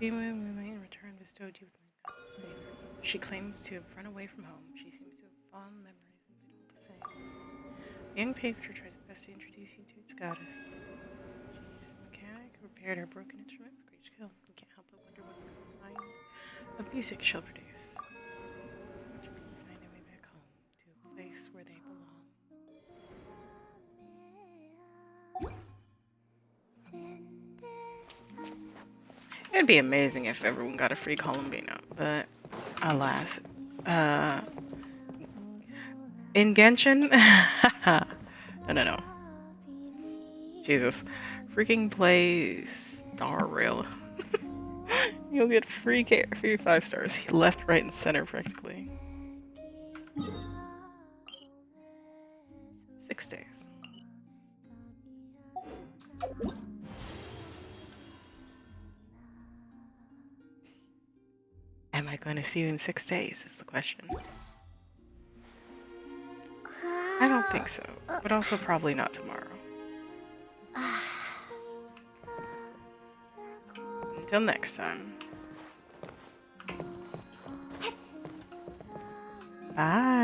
Women return bestowed you with my favor. She claims to have run away from home. She seems to have fond memories and been all the same. The young painter tries his best to introduce you to its goddess. She's a mechanic who repaired her broken instrument with great skill. You can't help but wonder what kind of music she'll produce. Watch people find their way back home to a place where they belong. It'd be amazing if everyone got a free Columbina, but alas. In Genshin? No. Jesus. Freaking play Star Rail. You'll get free 5 stars. Left, right, and center practically. 6 days. Am I going to see you in 6 days is the question. I don't think so, but also probably not tomorrow. Until next time. Bye.